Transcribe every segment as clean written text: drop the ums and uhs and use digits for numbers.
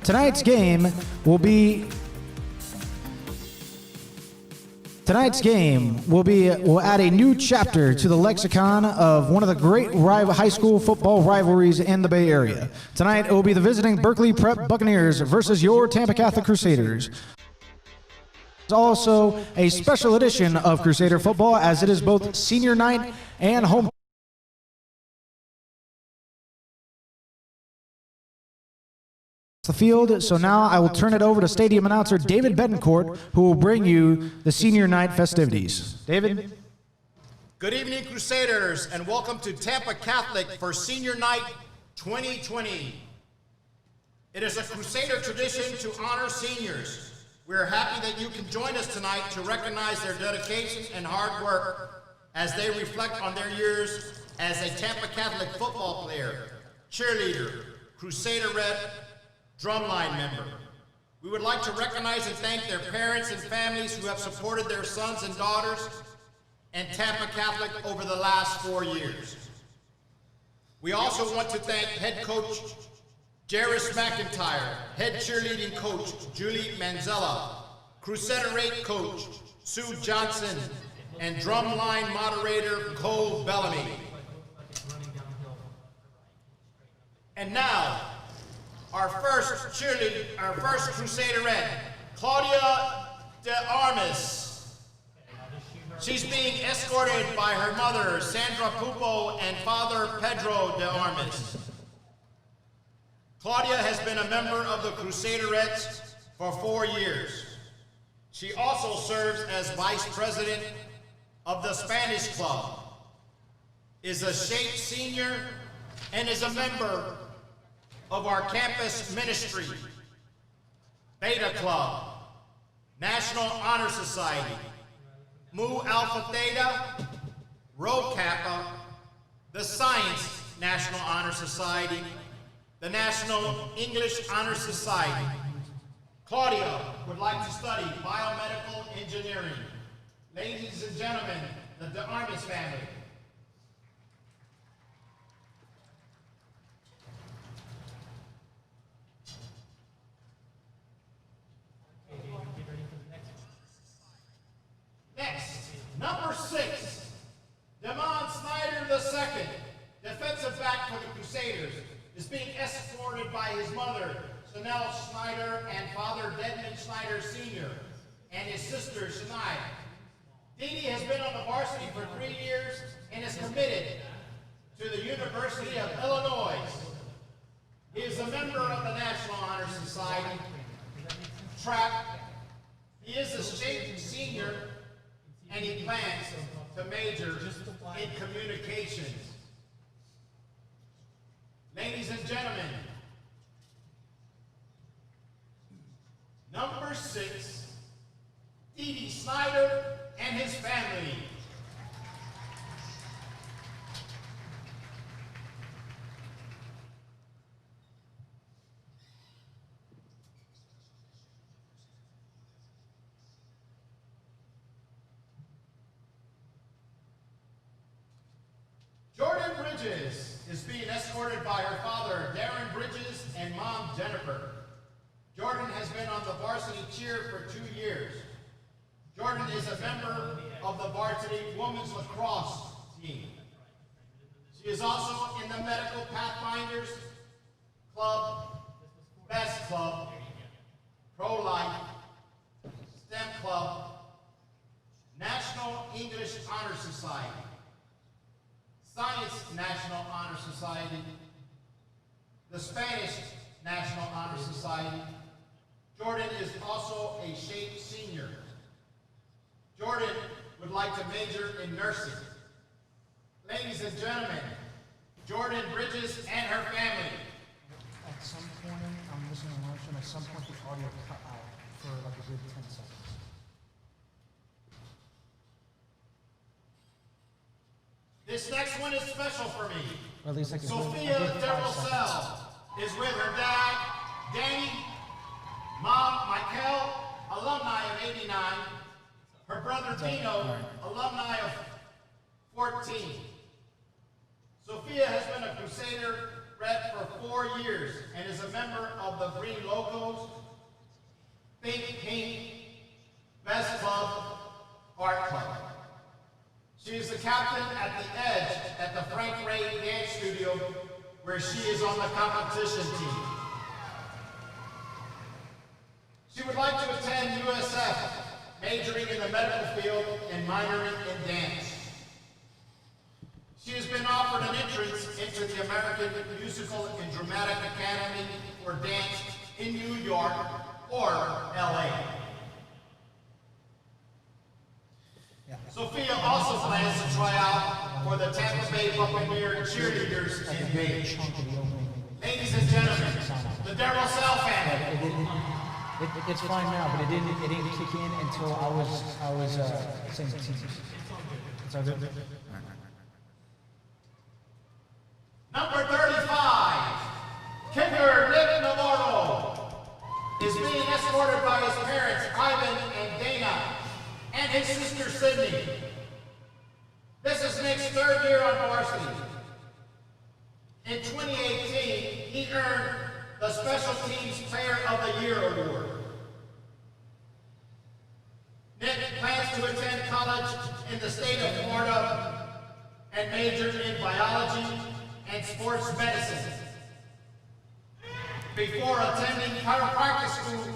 Tonight's game will add a new chapter to the lexicon of one of the great high school football rivalries in the Bay Area. Tonight, it will be the visiting Berkeley Prep Buccaneers versus your Tampa Catholic Crusaders. It's also a special edition of Crusader football, as it is both senior night and home. The field. So now I will turn it over to stadium announcer David Betancourt, who will bring you the senior night festivities. David? Good evening, Crusaders, and welcome to Tampa Catholic for Senior Night 2020. It is a Crusader tradition to honor seniors. We are happy that you can join us tonight to recognize their dedication and hard work as they reflect on their years as a Tampa Catholic football player, cheerleader, Crusader rep, drumline member. We would like to recognize and thank their parents and families who have supported their sons and daughters and Tampa Catholic over the last 4 years. We also want to thank head coach Jairus McIntyre, head cheerleading coach Julie Manzella, Crusader 8 coach Sue Johnson, and drumline moderator Cole Bellamy. And now, our first Crusaderette, Claudia de Armas. She's being escorted by her mother, Sandra Pupo, and father, Pedro de Armas. Claudia has been a member of the Crusaderettes for 4 years. She also serves as vice president of the Spanish Club, is a SHAPE senior, and is a member of our campus ministry, Beta Club, National Honor Society, Mu Alpha Theta, Rho Kappa, the Science National Honor Society, the National English Honor Society. Claudia would like to study biomedical engineering. Ladies and gentlemen, the De Armas family. Next, number 6, Damon Snyder II, defensive back for the Crusaders, is being escorted by his mother, Chanel Schneider, and father, Dedmond Schneider Sr., and his sister, Shania. Dee has been on the varsity for 3 years and is committed to the University of Illinois. He is a member of the National Honor Society, track. He is a SHAPE senior, and he plans to major in communications. Ladies and gentlemen, number 6, Dee Snyder and his family. Jordan Bridges is being escorted by her father, Darren Bridges, and mom, Jennifer. Jordan has been on the varsity cheer for 2 years. Jordan is a member of the varsity women's lacrosse team. She is also in the Medical Pathfinders Club, Best Club, Pro-Life, STEM Club, National English Honor Society, Science National Honor Society, the Spanish National Honor Society. Jordan is also a SHAPE senior. Jordan would like to major in nursing. Ladies and gentlemen, Jordan Bridges and her family. At some point, I'm listening to lunch, and at some point the audio cut out for like a good 10 seconds. This next one is special for me. Or at least I can Sophia DeRossell is with her dad, Danny, mom, Michael, alumni of 89, her brother Dino, alumni of 14. Sophia has been a Crusader rep for 4 years and is a member of the Green Locos, Think Pink, Best Club, Art Club. She is the captain at the Edge at the Frank Ray Dance Studio, where she is on the competition team. She would like to attend USF, majoring in the medical field and minoring in dance. She has been offered an entrance into the American Musical and Dramatic Academy for Dance in New York or LA. Sophia also plans to try out for the Tampa Bay Buccaneer cheerleaders in May. Ladies and gentlemen, the Darrell Sal family. It's fine now, but it didn't kick in until I was saying it's all good. Number 35, kicker Nick Navarro, is being escorted by his parents, Ivan and Dana, and his sister, Sydney. This is Nick's 3rd year on varsity. In 2018, he earned the Special Teams Player of the Year award. Nick plans to attend college in the state of Florida and major in biology and sports medicine before attending chiropractic school.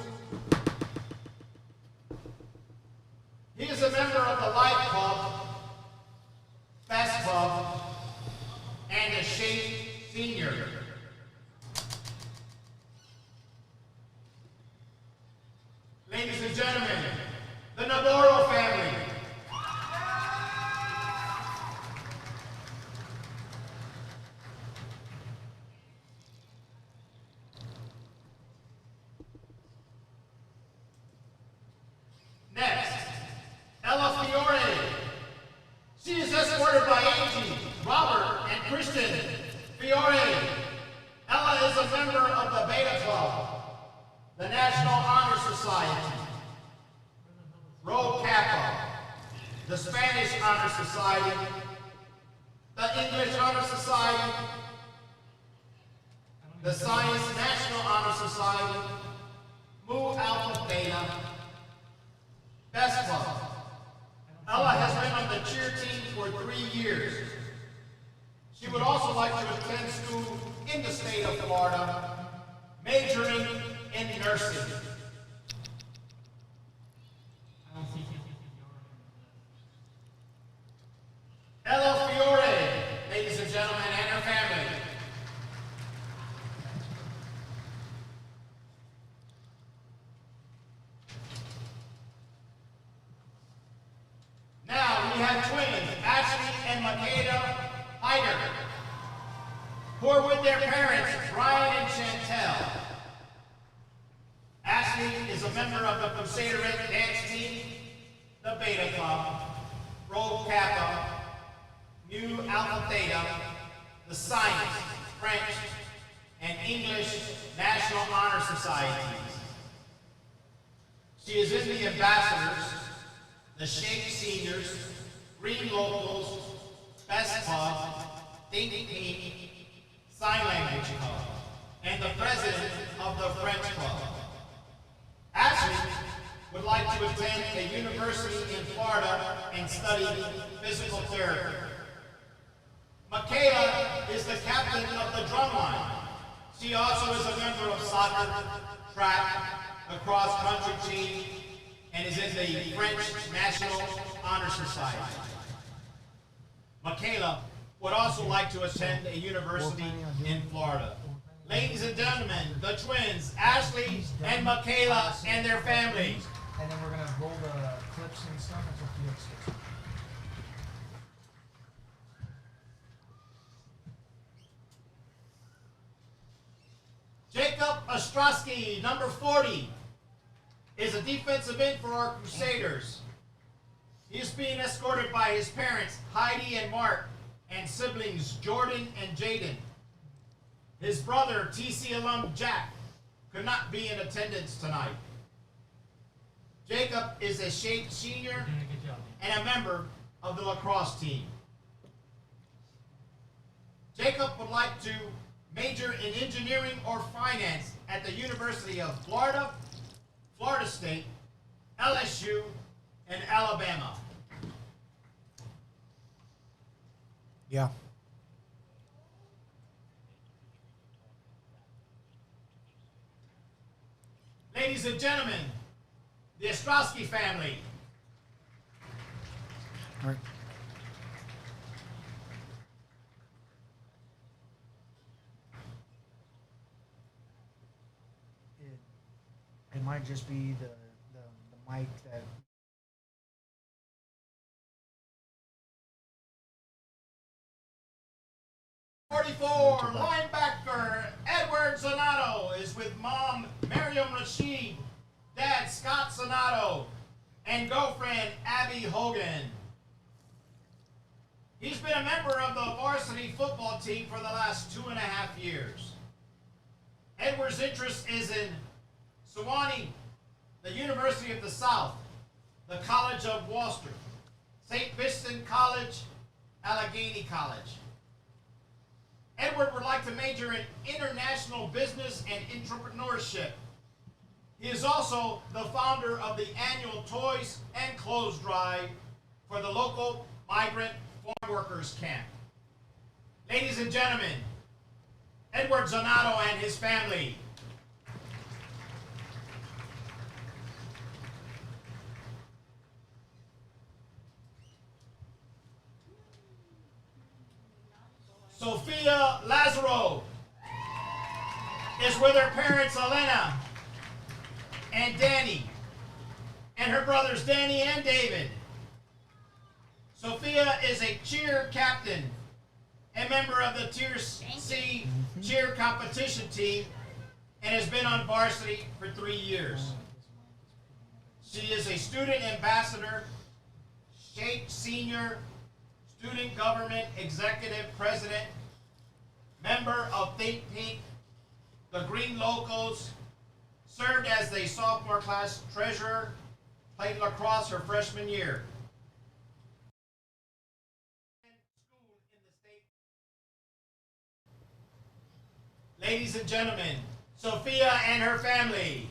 He is a member of the Life Club, Best Club, and a Shape Senior. Ladies and gentlemen, the Navarro family. Next, Ella Fiore. She is escorted by Angie, Robert, and Christian Fiore. Ella is a member of the Beta Club, the National Honor Society, Rho Kappa, the Spanish Honor Society, the English Honor Society, the Science National Honor Society, Mu Alpha Theta, Best Club. Ella has been on the cheer team for 3 years. She would also like to attend school in the state of Florida, majoring in nursing. Ella Fiore, ladies and gentlemen, and her family. Now we have twins, Ashley and Makeda Hyder, who are with their parents, Brian and Chantel. Ashley is a member of the Crusaderette dance team, the Beta Club, Rho Kappa, Mu Alpha Theta, the Science, French, and English National Honor Societies. She is in the Ambassadors, the Shape Seniors, Green Locals, Best Club, Think Pink, Sign Language Club, and the president of the French Club. Ashley would like to attend a university in Florida and study physical therapy. Michaela is the captain of the drumline. She also is a member of soccer, track, a cross-country team, and is in the French National Honor Society. Michaela would also like to attend a university in Florida. Ladies and gentlemen, the twins, Ashley and Michaela and their families. And then we're gonna roll the clips and stuff. That's what you expect. Jacob Ostrowski, number 40, is a defensive end for our Crusaders. He is being escorted by his parents, Heidi and Mark, and siblings, Jordan and Jaden. His brother, TC alum Jack, could not be in attendance tonight. Jacob is a Shape Senior and a member of the lacrosse team. Jacob would like to major in engineering or finance at the University of Florida, Florida State, LSU, and Alabama. Yeah. Ladies and gentlemen, the Ostrowski family. All right. It might just be the mic that. 44, linebacker Edward Zanato is with mom Miriam Rashid, dad Scott Zanato, and girlfriend Abby Hogan. He's been a member of the varsity football team for the last 2.5 years. Edward's interest is in Sewanee, the University of the South, the College of Worcester, St. Vincent College, Allegheny College. Edward would like to major in international business and entrepreneurship. He is also the founder of the annual Toys and Clothes Drive for the local migrant farm workers camp. Ladies and gentlemen, Edward Zanato and his family. Sophia Lazaro is with her parents Elena and Danny, and her brothers Danny and David. Sophia is a cheer captain, a member of the Tier C cheer competition team, and has been on varsity for 3 years. She is a student ambassador, SHAPE senior, student government executive president, member of Think Pink, the Green Locals, served as the sophomore class treasurer, played lacrosse her freshman year. Ladies and gentlemen, Sophia and her family.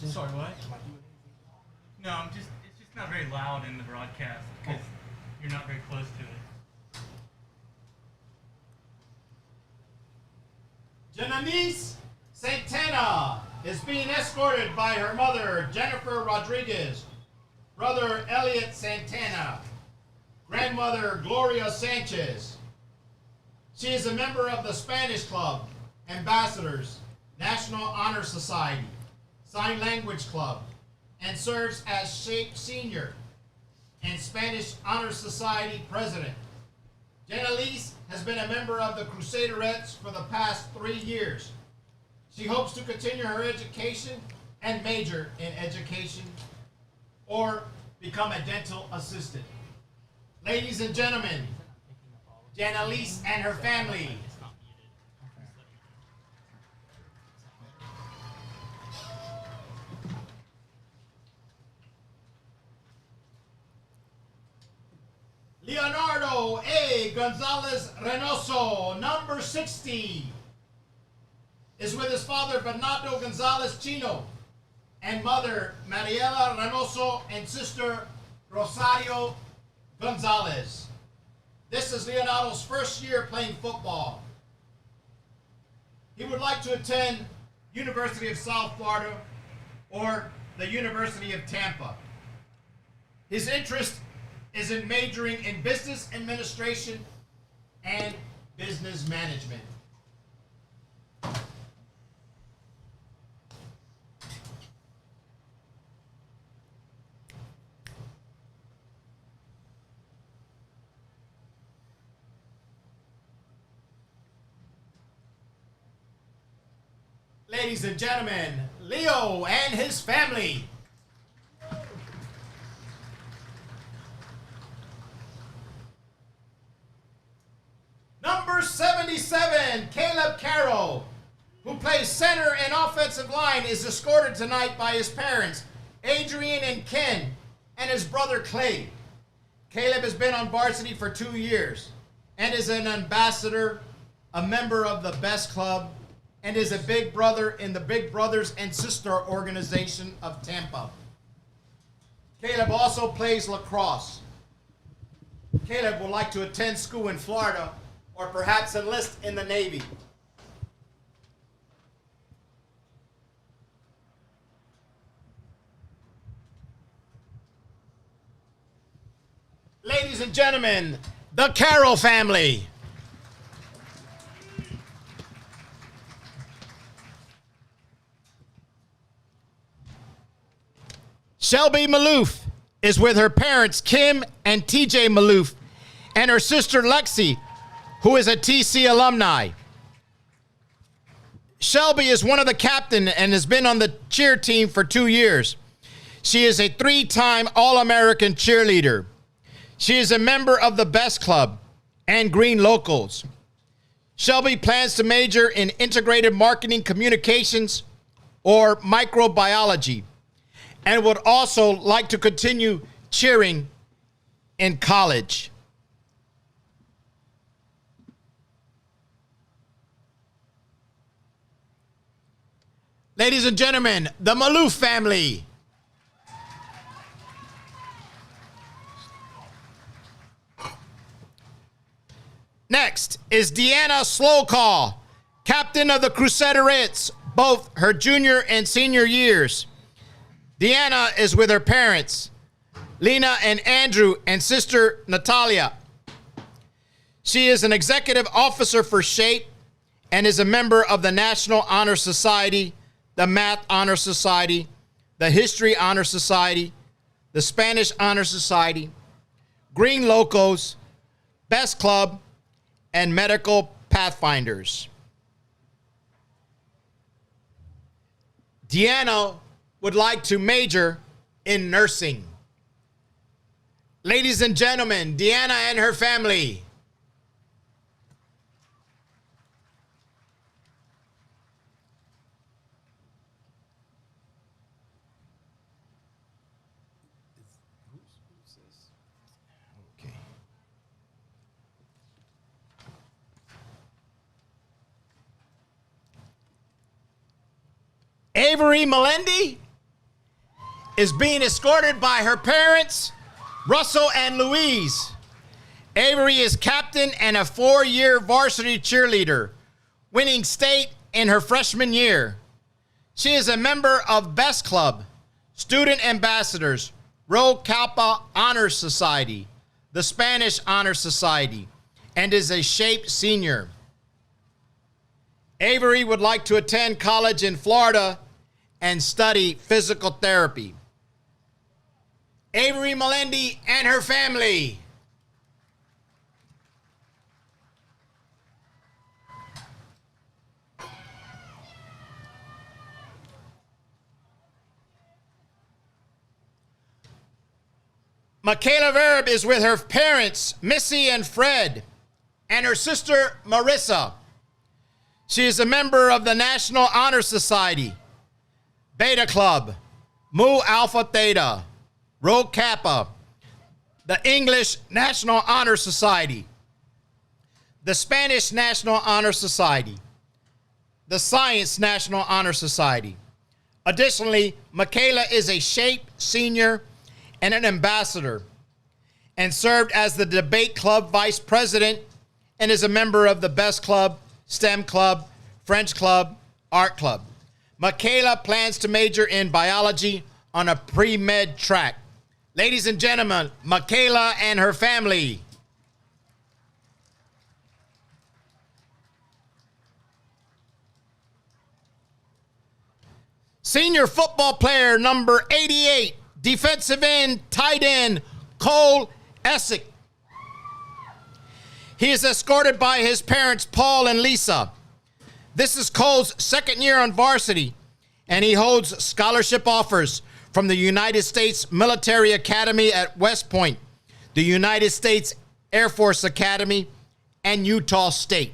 Sorry, what? No, it's just not very loud in the broadcast because you're not very close to it. Janice Santana is being escorted by her mother, Jennifer Rodriguez, brother Elliot Santana, grandmother Gloria Sanchez. She is a member of the Spanish Club, Ambassadors, National Honor Society, Sign Language Club, and serves as SHAPE Senior and Spanish Honor Society President. Janice has been a member of the Crusaderettes for the past 3 years. She hopes to continue her education and major in education or become a dental assistant. Ladies and gentlemen, Janice and her family. Leonardo A. Gonzalez Reynoso, number 60, is with his father Bernardo Gonzalez Chino and mother Mariela Reynoso and sister Rosario Gonzalez. This is Leonardo's first year playing football. He would like to attend University of South Florida or the University of Tampa. His interest is in majoring in business administration and business management. Ladies and gentlemen, Leo and his family. Number 77, Caleb Carroll, who plays center and offensive line, is escorted tonight by his parents, Adrian and Ken, and his brother Clay. Caleb has been on varsity for 2 years and is an ambassador, a member of the Best Club, and is a big brother in the Big Brothers and Sister organization of Tampa. Caleb also plays lacrosse. Caleb would like to attend school in Florida or perhaps enlist in the Navy. Ladies and gentlemen, the Carroll family. Shelby Maloof is with her parents, Kim and TJ Maloof, and her sister, Lexi, who is a TC alumni. Shelby is one of the captain and has been on the cheer team for 2 years. She is a 3-time All-American cheerleader. She is a member of the Best Club and Green Locals. Shelby plans to major in integrated marketing communications or microbiology, and would also like to continue cheering in college. Ladies and gentlemen, the Maloof family. Next is Deanna Slowcall, captain of the Crusaderites, both her junior and senior years. Deanna is with her parents, Lena and Andrew, and sister Natalia. She is an executive officer for SHAPE and is a member of the National Honor Society, the Math Honor Society, the History Honor Society, the Spanish Honor Society, Green Locals, Best Club, and Medical Pathfinders. Deanna would like to major in nursing. Ladies and gentlemen, Deanna and her family. Okay. Avery Melendi is being escorted by her parents, Russell and Louise. Avery is captain and a 4-year varsity cheerleader, winning state in her freshman year. She is a member of Best Club, Student Ambassadors, Rho Kappa Honor Society, the Spanish Honor Society, and is a SHAPE senior. Avery would like to attend college in Florida and study physical therapy. Avery Melendi and her family. Michaela Verb is with her parents, Missy and Fred, and her sister, Marissa. She is a member of the National Honor Society, Beta Club, Mu Alpha Theta, Rho Kappa, the English National Honor Society, the Spanish National Honor Society, the Science National Honor Society. Additionally, Michaela is a SHAPE senior and an ambassador, and served as the Debate Club vice president, and is a member of the Best Club, STEM Club, French Club, Art Club. Michaela plans to major in biology on a pre-med track. Ladies and gentlemen, Michaela and her family. Senior football player number 88, defensive end, tight end, Cole Essick. He is escorted by his parents, Paul and Lisa. This is Cole's second year on varsity, and he holds scholarship offers from the United States Military Academy at West Point, the United States Air Force Academy, and Utah State.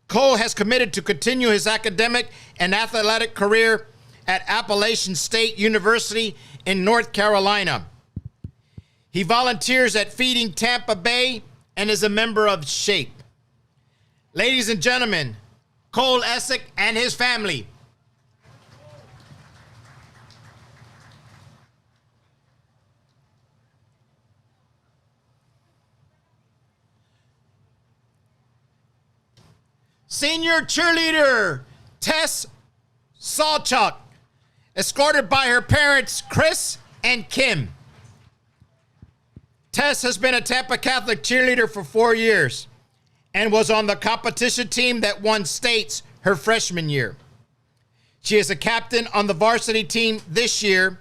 Cole has committed to continue his academic and athletic career at Appalachian State University in North Carolina. He volunteers at Feeding Tampa Bay and is a member of SHAPE. Ladies and gentlemen, Cole Essick and his family. Senior cheerleader Tess Sawchuk, escorted by her parents Chris and Kim. Tess has been a Tampa Catholic cheerleader for 4 years and was on the competition team that won states her freshman year. She is a captain on the varsity team this year.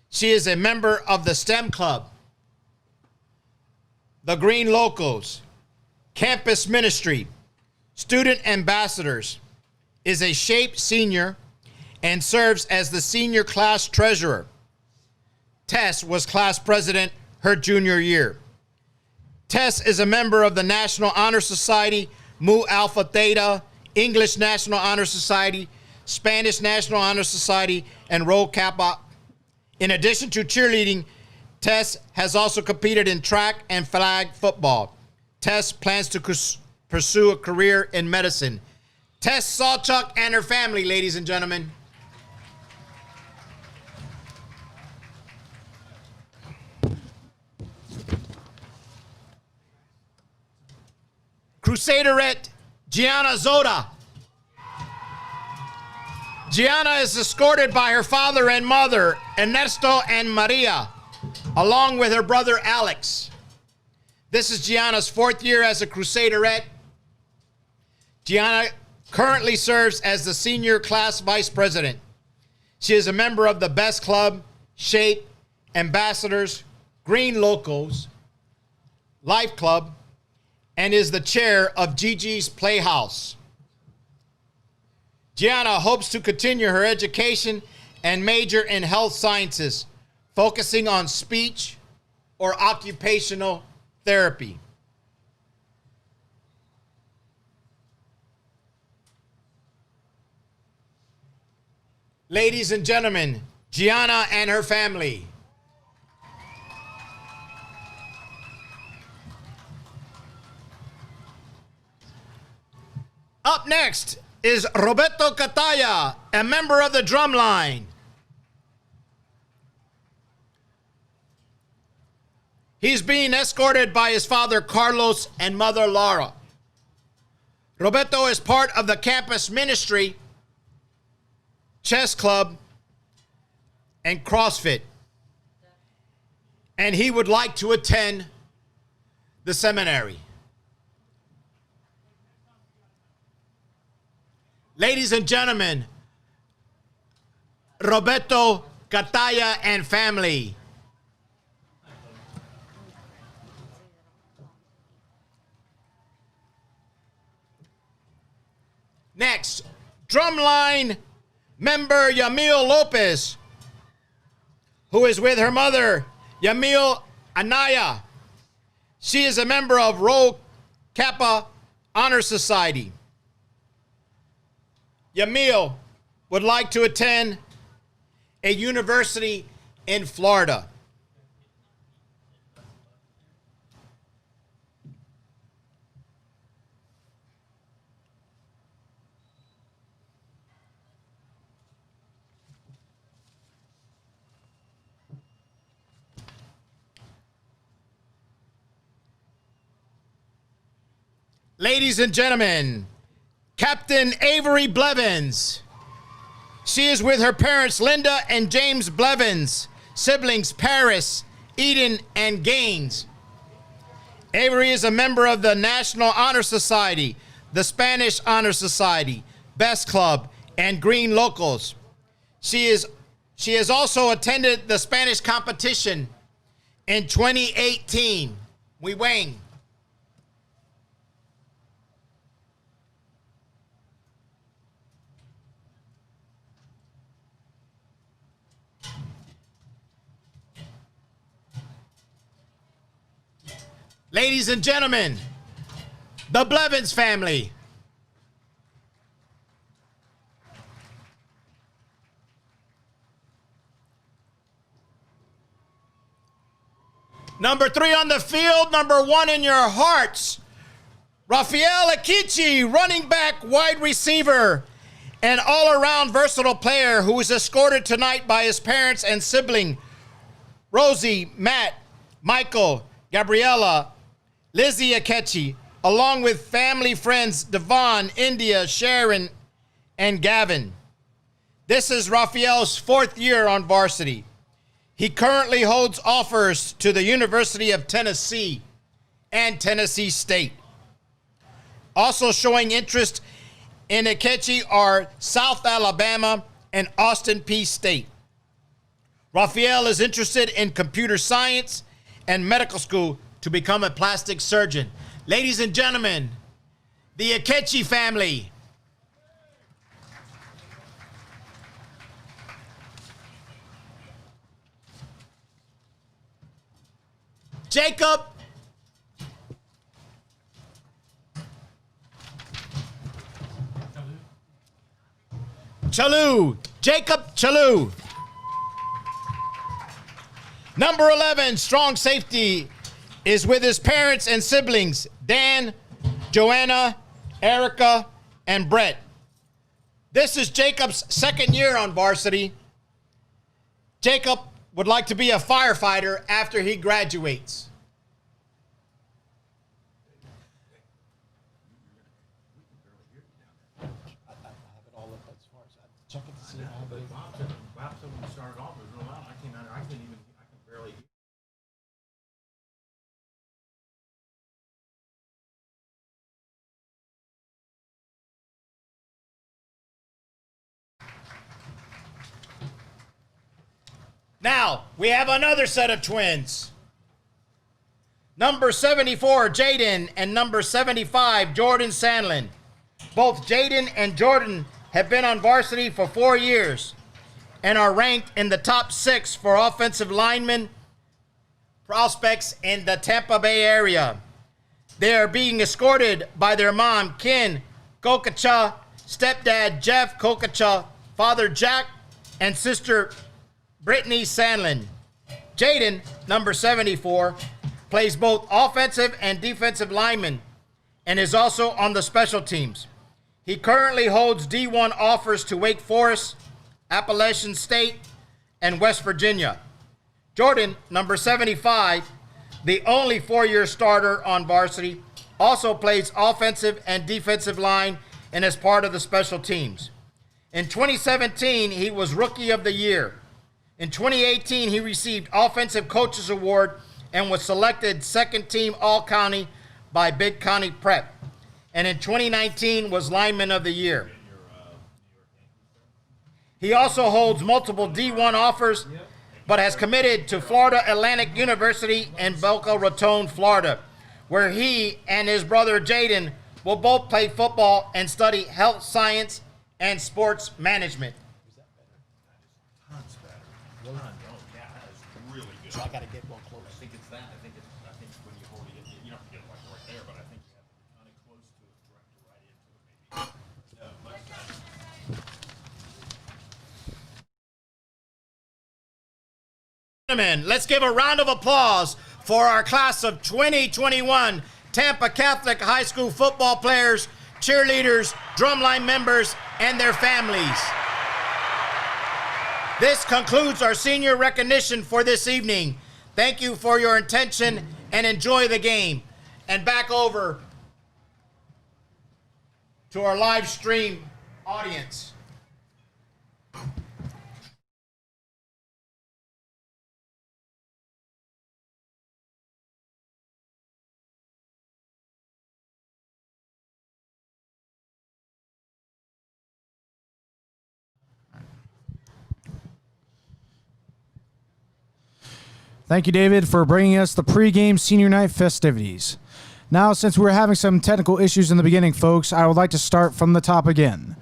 She is a member of the STEM Club, the Green Locals, Campus Ministry, Student Ambassadors, is a SHAPE senior, and serves as the senior class treasurer. Tess was class president her junior year. Tess is a member of the National Honor Society, Mu Alpha Theta, English National Honor Society, Spanish National Honor Society, and Rho Kappa. In addition to cheerleading, Tess has also competed in track and flag football. Tess plans to pursue a career in medicine. Tess Sawchuk and her family, ladies and gentlemen. Crusaderette Gianna Zoda. Gianna is escorted by her father and mother, Ernesto and Maria, along with her brother Alex. This is Gianna's 4th year as a Crusaderette. Gianna currently serves as the senior class vice president. She is a member of the Best Club, SHAPE, Ambassadors, Green Locals, Life Club, and is the chair of Gigi's Playhouse. Gianna hopes to continue her education and major in health sciences, focusing on speech or occupational therapy. Ladies and gentlemen, Gianna and her family. Up next is Roberto Cataya, a member of the drumline. He's being escorted by his father Carlos and mother Laura. Roberto is part of the campus ministry, chess club, and CrossFit. And he would like to attend the seminary. Ladies and gentlemen, Roberto Cataya and family. Next, drumline member Yamil Lopez, who is with her mother, Yamil Anaya. She is a member of Rho Kappa Honor Society. Yamil would like to attend a university in Florida. Ladies and gentlemen, Captain Avery Blevins. She is with her parents, Linda and James Blevins, siblings Paris, Eden, and Gaines. Avery is a member of the National Honor Society, the Spanish Honor Society, Best Club, and Green Locals. She has also attended the Spanish competition in 2018. We wing. Ladies and gentlemen, the Blevins family. Number 3 on the field, number 1 in your hearts, Rafael Akichi, running back, wide receiver, an all-around versatile player who is escorted tonight by his parents and sibling, Rosie, Matt, Michael, Gabriella, Lizzie Akechi, along with family friends Devon, India, Sharon, and Gavin. This is Raphael's 4th year on varsity. He currently holds offers to the University of Tennessee and Tennessee State. Also showing interest in Akechi are South Alabama and Austin Peay State. Raphael is interested in computer science and medical school to become a plastic surgeon. Ladies and gentlemen, the Akechi family. Jacob Chalou. Jacob Chalou. Number 11, strong safety, is with his parents and siblings, Dan, Joanna, Erica, and Brett. This is Jacob's 2nd year on varsity. Jacob would like to be a firefighter after he graduates. Now, we have another set of twins. Number 74, Jaden, and number 75, Jordan Sandlin. Both Jaden and Jordan have been on varsity for 4 years and are ranked in the top 6 for offensive linemen prospects in the Tampa Bay area. They are being escorted by their mom, Ken Kokacha, stepdad, Jeff Kokacha, father, Jack, and sister, Brittany Sandlin. Jaden, number 74, plays both offensive and defensive lineman and is also on the special teams. He currently holds D1 offers to Wake Forest, Appalachian State, and West Virginia. Jordan, number 75, the only 4-year starter on varsity, also plays offensive and defensive line and is part of the special teams. In 2017, he was Rookie of the Year. In 2018, he received Offensive Coaches Award and was selected 2nd team All-County by Big County Prep. And in 2019 was Lineman of the Year. He also holds multiple D1 offers, but has committed to Florida Atlantic University in Boca Raton, Florida, where he and his brother Jaden will both play football and study health science and sports management. So I got to get one close. I think it's that. I think when you hold it, you don't have to get like right there, but I think you have to kind of close to it, direct it right into it, maybe. No, much better. Gentlemen, let's give a round of applause for our class of 2021 Tampa Catholic High School football players, cheerleaders, drumline members, and their families. This concludes our senior recognition for this evening. Thank you for your attention and enjoy the game. And back over to our live stream audience. Thank you, David, for bringing us the pregame senior night festivities. Now, since we're having some technical issues in the beginning, folks, I would like to start from the top again.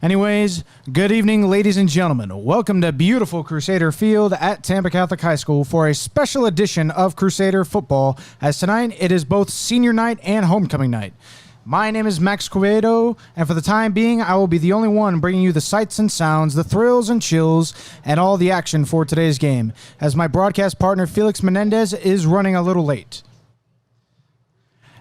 Anyways, good evening, ladies and gentlemen. Welcome to beautiful Crusader Field at Tampa Catholic High School for a special edition of Crusader football, as tonight it is both senior night and homecoming night. My name is Max Quevedo, and for the time being, I will be the only one bringing you the sights and sounds, the thrills and chills, and all the action for today's game, as my broadcast partner Felix Menendez is running a little late.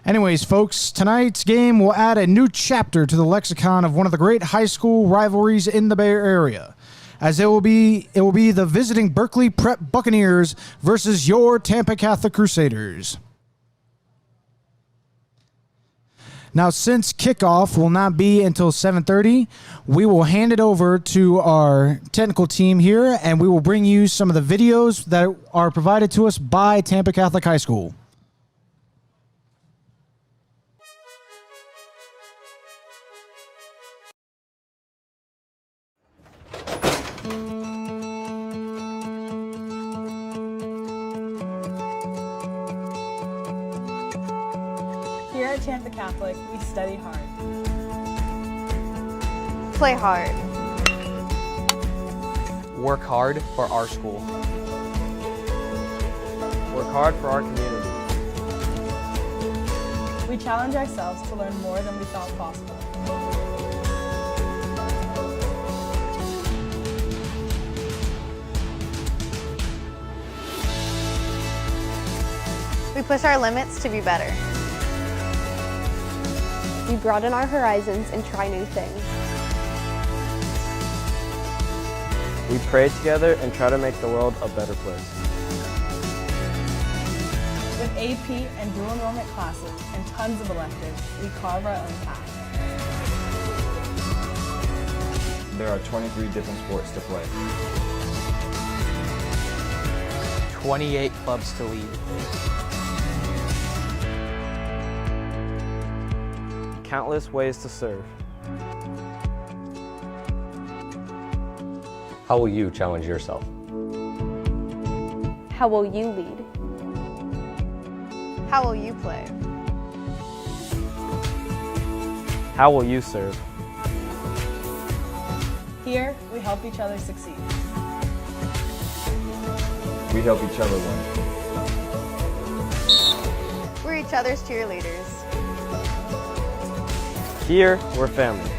Anyways, folks, tonight's game will add a new chapter to the lexicon of one of the great high school rivalries in the Bay Area, as it will be the visiting Berkeley Prep Buccaneers versus your Tampa Catholic Crusaders. Now, since kickoff will not be until 7:30, we will hand it over to our technical team here, and we will bring you some of the videos that are provided to us by Tampa Catholic High School. Here at Tampa Catholic, we study hard. Play hard. Work hard for our school. Work hard for our community. We challenge ourselves to learn more than we thought possible. We push our limits to be better. We broaden our horizons and try new things. We pray together and try to make the world a better place. With AP and dual enrollment classes and tons of electives, we carve our own path. There are 23 different sports to play. 28 clubs to lead. Countless ways to serve. How will you challenge yourself? How will you lead? How will you play? How will you serve? Here, we help each other succeed. We help each other win. We're each other's cheerleaders. Here, we're family.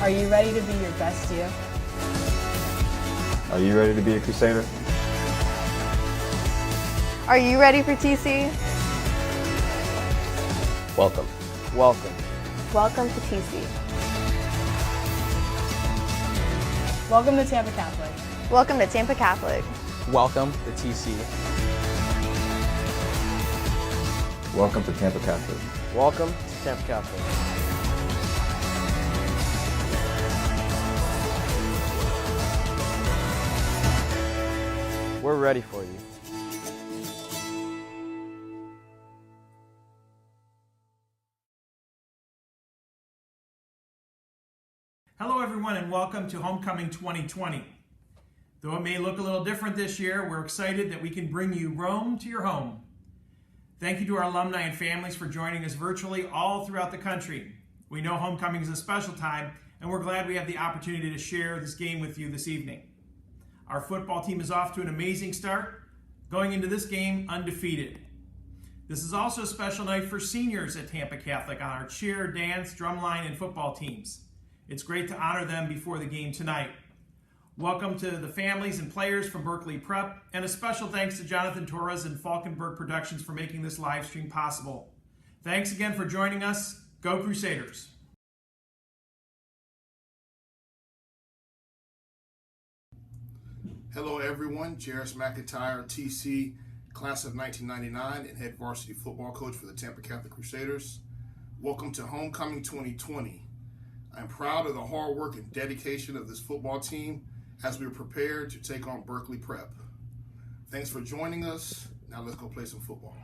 Are you ready to be your best you? Are you ready to be a Crusader? Are you ready for TC? Welcome. Welcome. Welcome to TC. Welcome to Tampa Catholic. Welcome to Tampa Catholic. Welcome to TC. Welcome to Tampa Catholic. Welcome to Tampa Catholic. We're ready for you. Hello everyone and welcome to Homecoming 2020. Though it may look a little different this year, we're excited that we can bring you Rome to your home. Thank you to our alumni and families for joining us virtually all throughout the country. We know Homecoming is a special time and we're glad we have the opportunity to share this game with you this evening. Our football team is off to an amazing start, going into this game undefeated. This is also a special night for seniors at Tampa Catholic on our cheer, dance, drumline, and football teams. It's great to honor them before the game tonight. Welcome to the families and players from Berkeley Prep, and a special thanks to Jonathan Torres and Falkenberg Productions for making this live stream possible. Thanks again for joining us. Go Crusaders! Hello everyone, Jairus McIntyre, TC, class of 1999 and head varsity football coach for the Tampa Catholic Crusaders. Welcome to Homecoming 2020. I'm proud of the hard work and dedication of this football team as we are prepared to take on Berkeley Prep. Thanks for joining us. Now let's go play some football.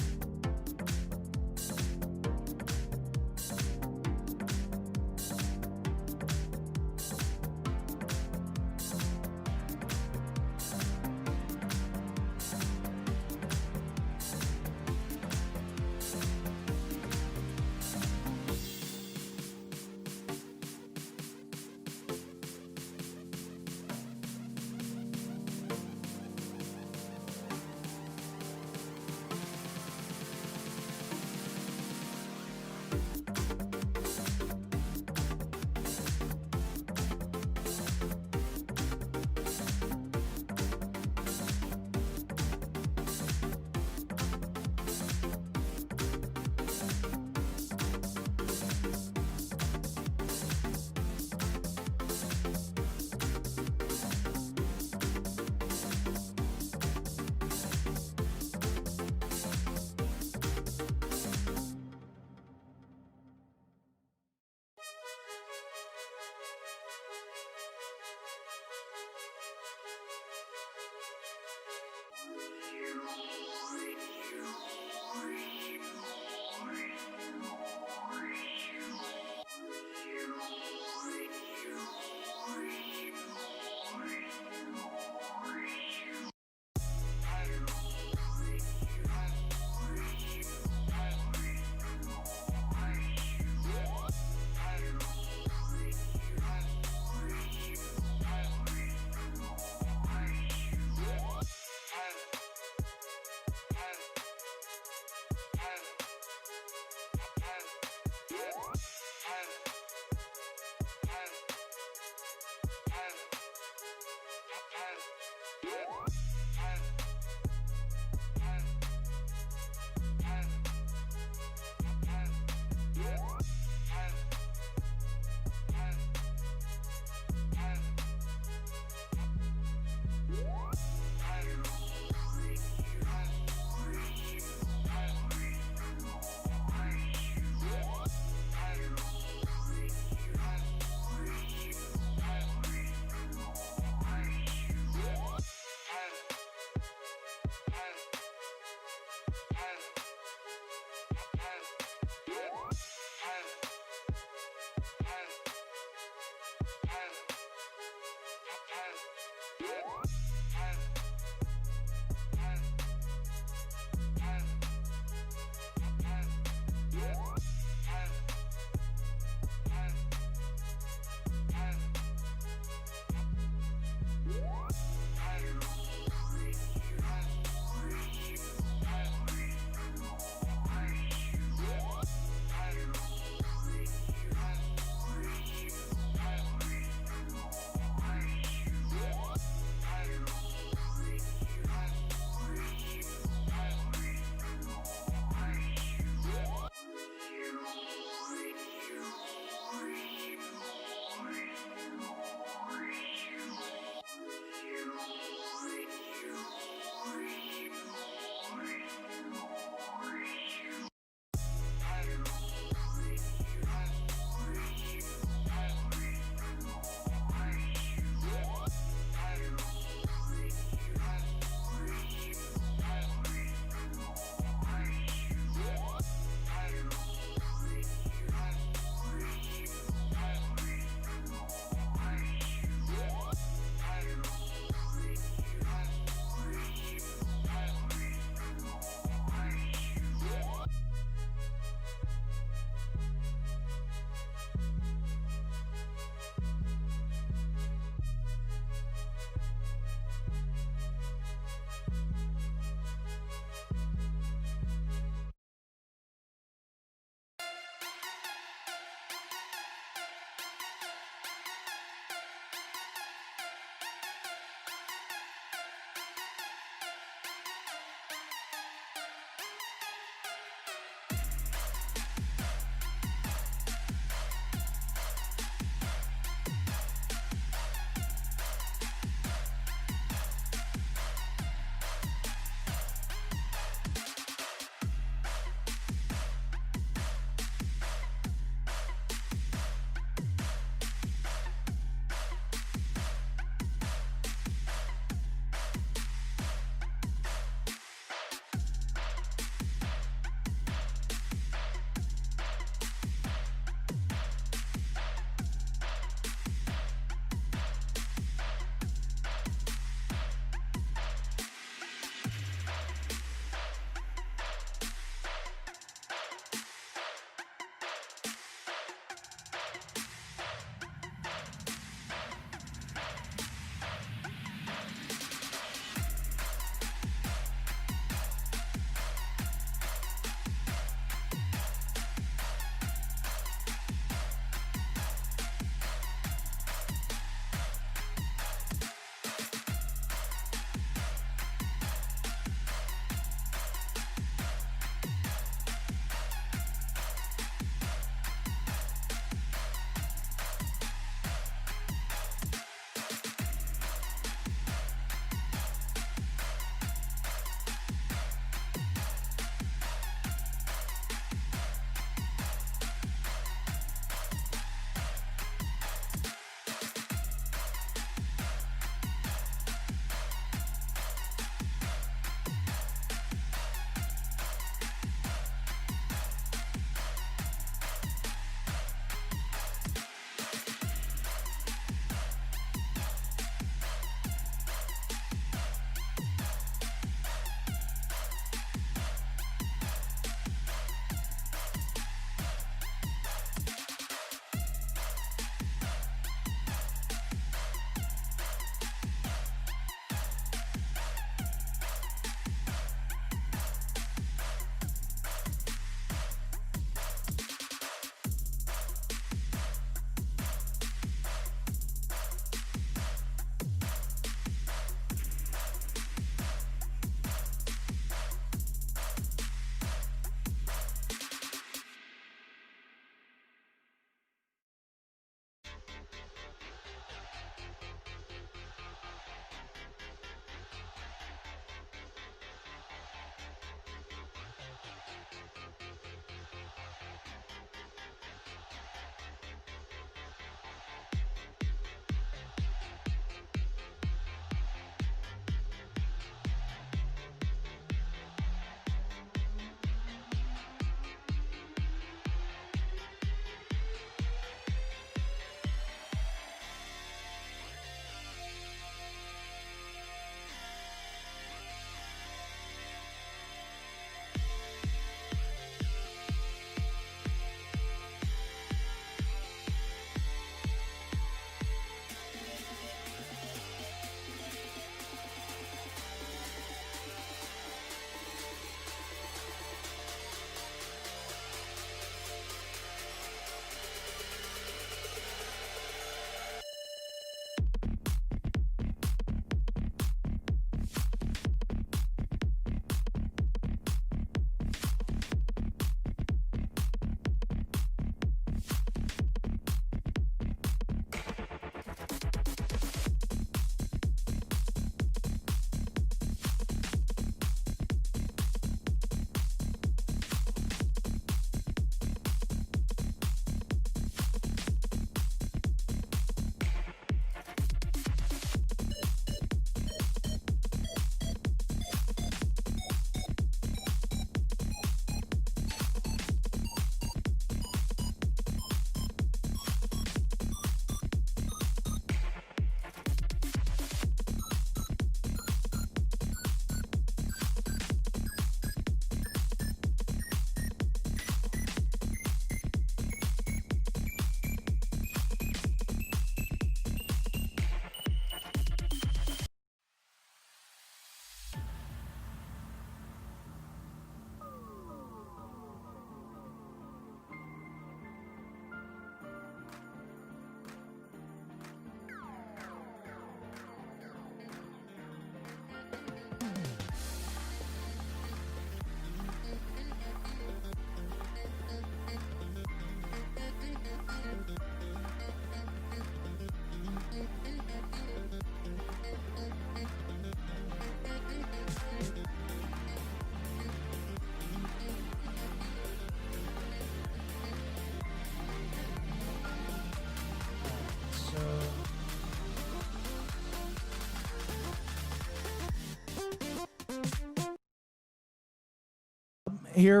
here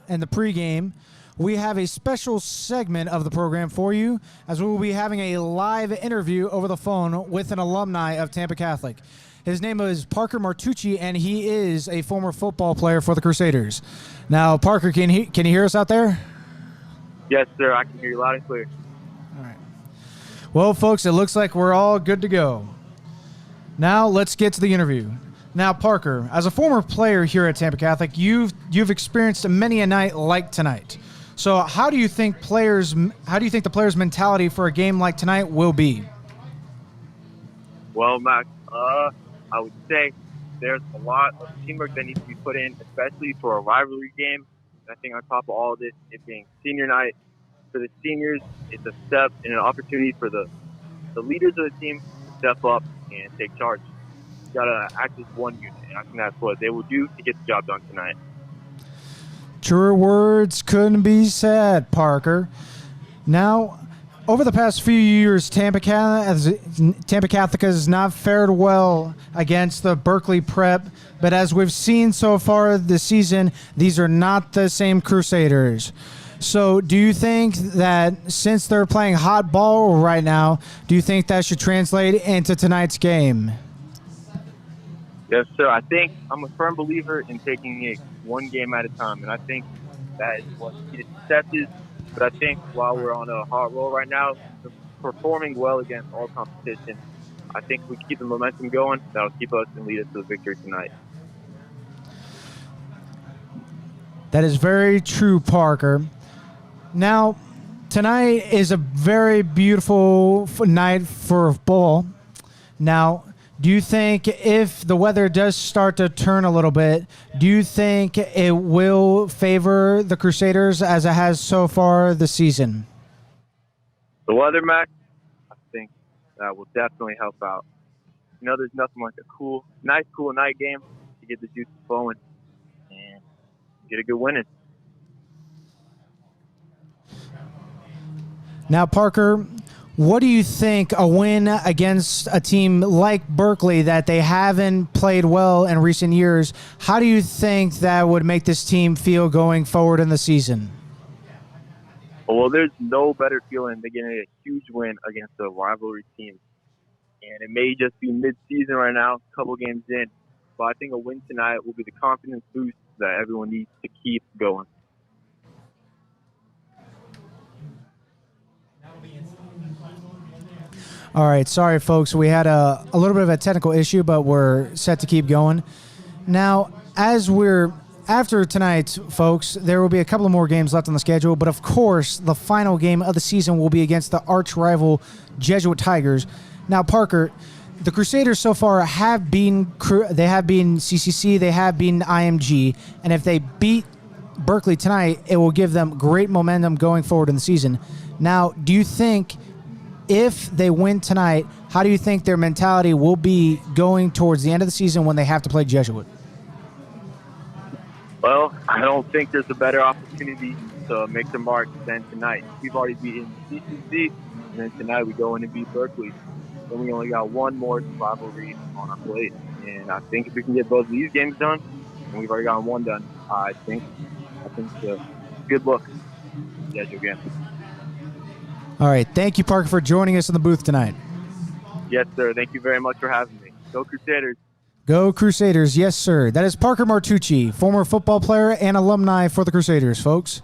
in the pregame, we have a special segment of the program for you, as we will be having a live interview over the phone with an alumni of Tampa Catholic. His name is Parker Martucci, and he is a former football player for the Crusaders. Now, Parker, can you hear us out there? Yes, sir. I can hear you loud and clear. All right. Well, folks, it looks like we're all good to go. Now, let's get to the interview. Now, Parker, as a former player here at Tampa Catholic, you've experienced many a night like tonight. So, how do you think the players' mentality for a game like tonight will be? Well, Max, I would say there's a lot of teamwork that needs to be put in, especially for a rivalry game. I think on top of all of this, it being senior night, for the seniors, it's a step and an opportunity for the leaders of the team to step up and take charge. You gotta act as one unit, and I think that's what they will do to get the job done tonight. Truer words couldn't be said, Parker. Now, over the past few years, Tampa Catholic has not fared well against the Berkeley Prep, but as we've seen so far this season, these are not the same Crusaders. So do you think that since they're playing hot ball right now, do you think that should translate into tonight's game? Yes, sir. I think I'm a firm believer in taking it one game at a time, and I think that is what the success is. But I think while we're on a hot roll right now, performing well against all competition, I think if we keep the momentum going, that'll keep us and lead us to the victory tonight. That is very true, Parker. Now, tonight is a very beautiful night for ball. Now, do you think if the weather does start to turn a little bit, do you think it will favor the Crusaders as it has so far this season? The weather, Max, I think that will definitely help out. You know, there's nothing like a cool night game to get the juices flowing and get a good winning. Now, Parker, what do you think a win against a team like Berkeley that they haven't played well in recent years, how do you think that would make this team feel going forward in the season? Well, there's no better feeling than getting a huge win against a rivalry team. And it may just be mid-season right now, a couple games in, but I think a win tonight will be the confidence boost that everyone needs to keep going. All right, sorry, folks. We had a little bit of a technical issue, but we're set to keep going. Now, after tonight, folks, there will be a couple of more games left on the schedule, but of course, the final game of the season will be against the arch-rival Jesuit Tigers. Now, Parker, the Crusaders so far have been CCC, they have been IMG, and if they beat Berkeley tonight, it will give them great momentum going forward in the season. Now, do you think if they win tonight, how do you think their mentality will be going towards the end of the season when they have to play Jesuit? Well, I don't think there's a better opportunity to make the mark than tonight. We've already beaten CCC, and then tonight we go in and beat Berkeley. Then we only got one more rivalry on our plate. And I think if we can get both of these games done, and we've already gotten one done, I think it's a good look at the Jesuit game. All right. Thank you, Parker, for joining us in the booth tonight. Yes, sir. Thank you very much for having me. Go Crusaders. Go Crusaders. Yes, sir. That is Parker Martucci, former football player and alumni for the Crusaders, folks.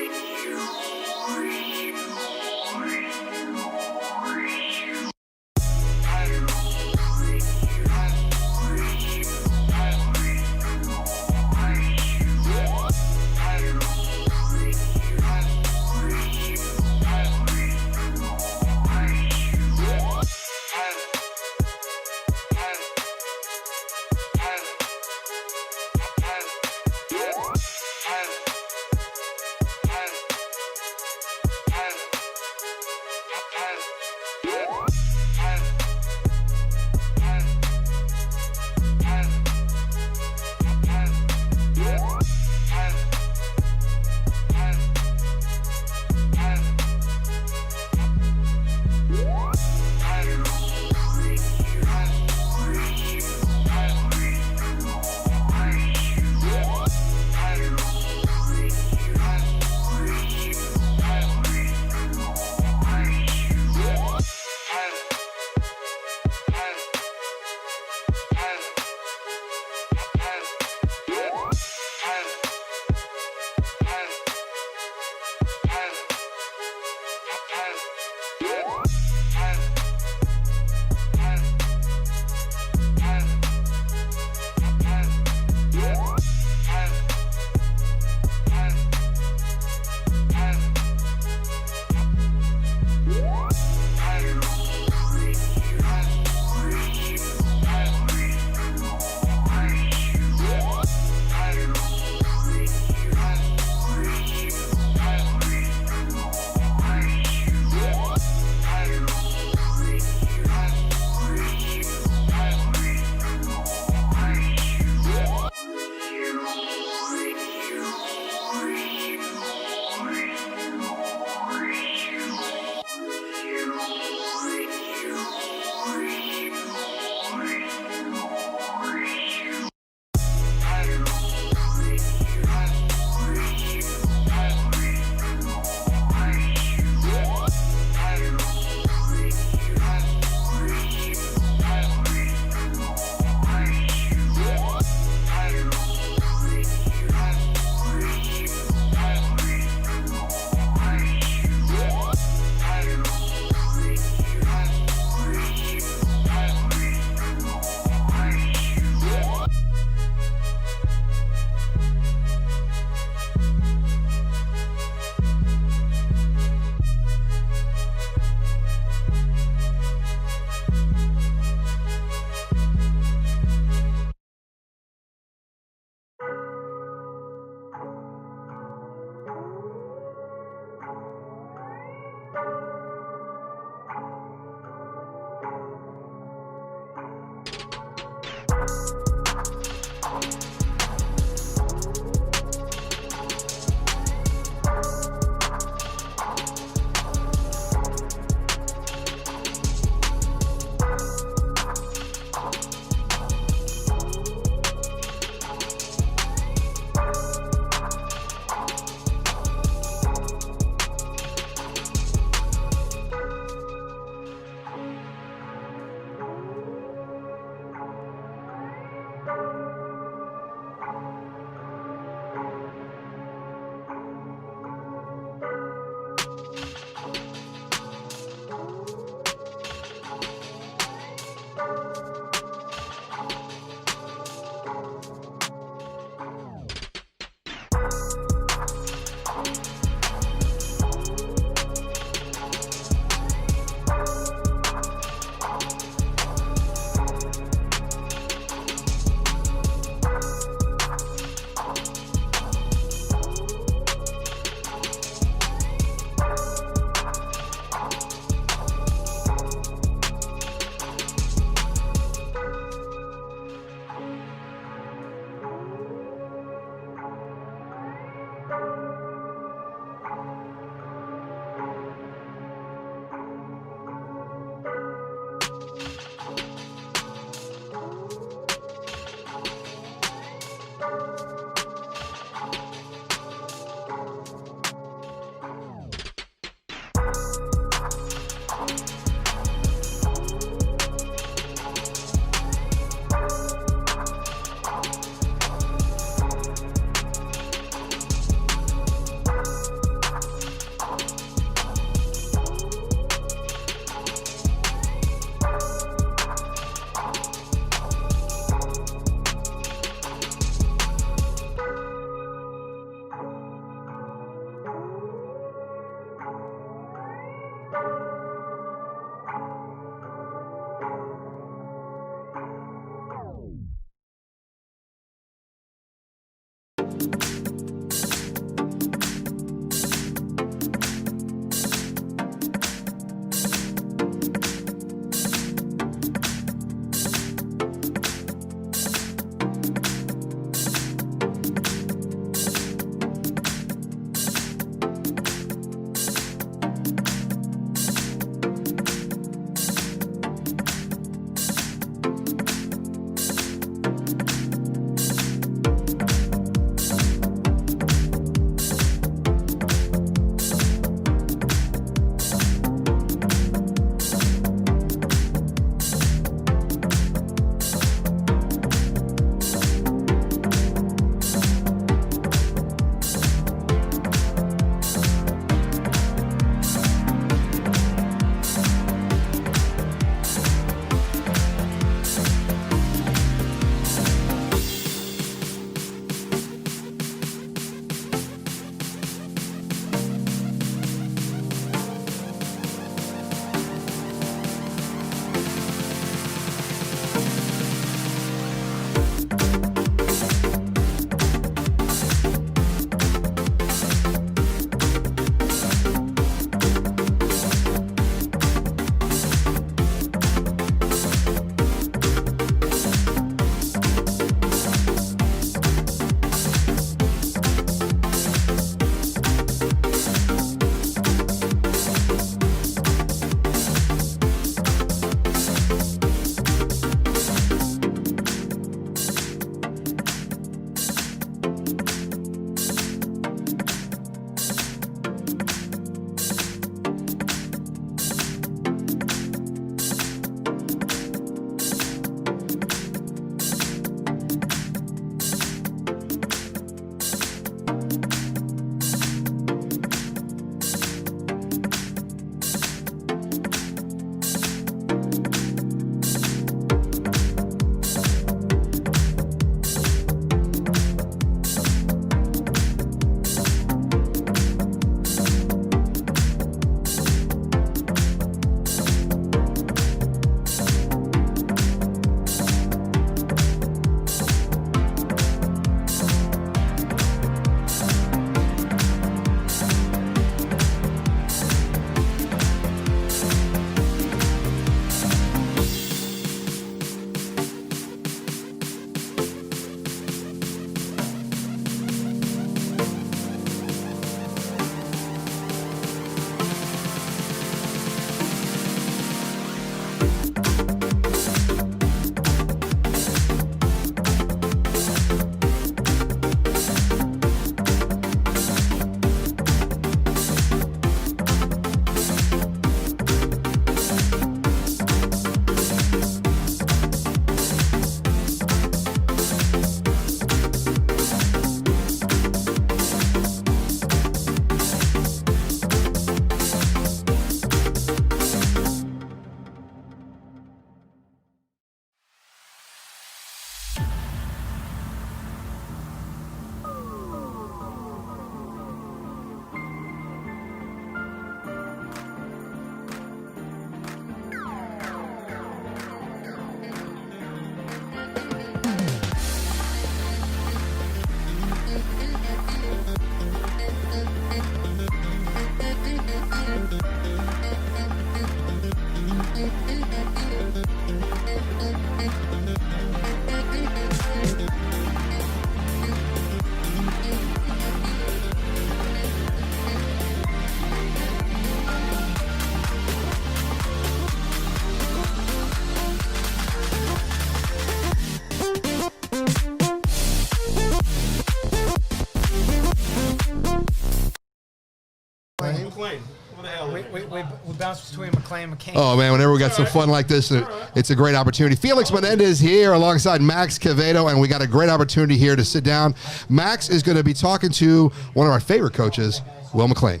we bounce between McClain and McCain. Oh, man, whenever we got some fun like this, it's a great opportunity. Felix Menendez here alongside Max Quevedo, and we got a great opportunity here to sit down. Max is going to be talking to one of our favorite coaches, Will McClain.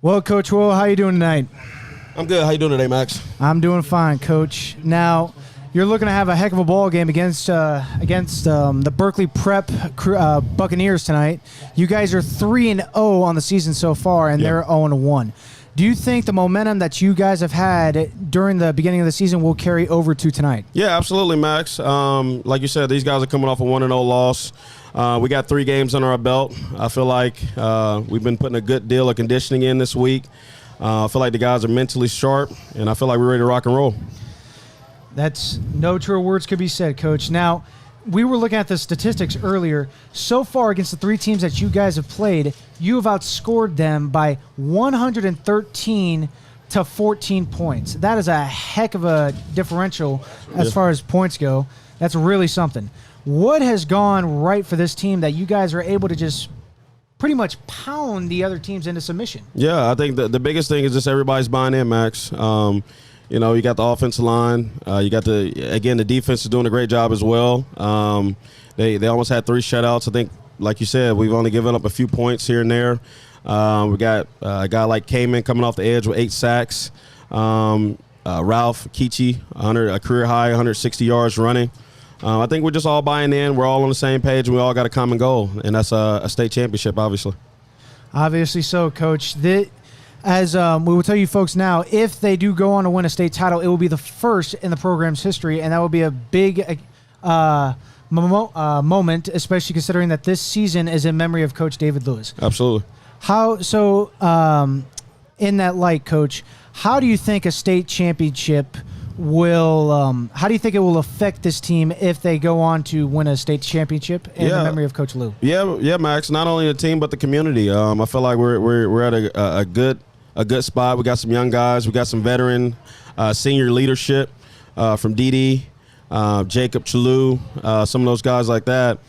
Well, Coach Will, how you doing tonight? I'm good. How you doing today, Max? I'm doing fine, Coach. Now, you're looking to have a heck of a ball game against the Berkeley Prep Buccaneers tonight. You guys are 3-0 on the season so far, and they're 0-1. Do you think the momentum that you guys have had during the beginning of the season will carry over to tonight? Yeah, absolutely, Max. Like you said, these guys are coming off a 1-0 loss. We got 3 games under our belt. I feel like we've been putting a good deal of conditioning in this week. I feel like the guys are mentally sharp, and I feel like we're ready to rock and roll. That's no truer words could be said, Coach. Now, we were looking at the statistics earlier. So far against the 3 teams that you guys have played, you have outscored them by 113 to 14 points. That is a heck of a differential as far as points go. That's really something. What has gone right for this team that you guys are able to just pretty much pound the other teams into submission? Yeah, I think the biggest thing is just everybody's buying in, Max. You know, you got the offensive line. You got the defense is doing a great job as well. They almost had 3 shutouts. I think, like you said, we've only given up a few points here and there. We got a guy like Kamen coming off the edge with 8 sacks. Ralph Kichi, a career high, 160 yards running. I think we're just all buying in. We're all on the same page, and we all got a common goal, and that's a state championship, obviously. Obviously so, Coach. As we will tell you folks now, if they do go on to win a state title, it will be the first in the program's history, and that will be a big moment, especially considering that this season is in memory of Coach David Lewis. Absolutely. In that light, Coach, how do you think a state championship will how do you think it will affect this team if they go on to win a state championship in the memory of Coach Lou? Yeah, Max. Not only the team but the community. I feel like we're at a good spot. We got some young guys. We got some veteran senior leadership from Didi, Jacob Chalou, some of those guys like that.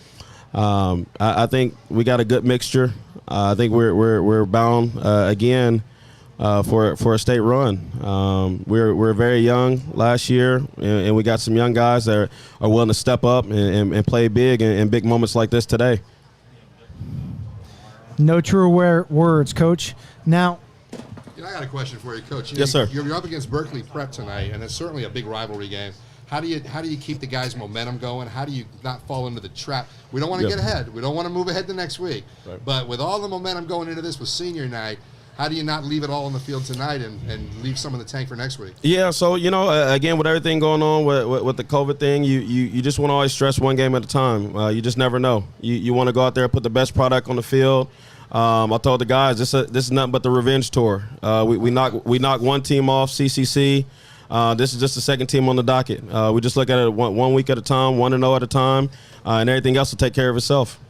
I think we got a good mixture. I think we're bound again. For a state run. We're very young last year, and we got some young guys that are willing to step up and play big in big moments like this today. No truer words, Coach. Now, I got a question for you, Coach. Yes, sir. You're up against Berkeley Prep tonight, and it's certainly a big rivalry game. How do you keep the guys' momentum going? How do you not fall into the trap? We don't want to get ahead. We don't want to move ahead to next week. Right. But with all the momentum going into this with senior night, how do you not leave it all on the field tonight and leave some in the tank for next week? Yeah, so, again, with everything going on with the COVID thing, you just want to always stress one game at a time. You just never know. You want to go out there and put the best product on the field. I told the guys, this is nothing but the revenge tour. We knocked one team off, CCC. This is just the second team on the docket. We just look at it one week at a time, 1-0 at a time, and everything else will take care of itself.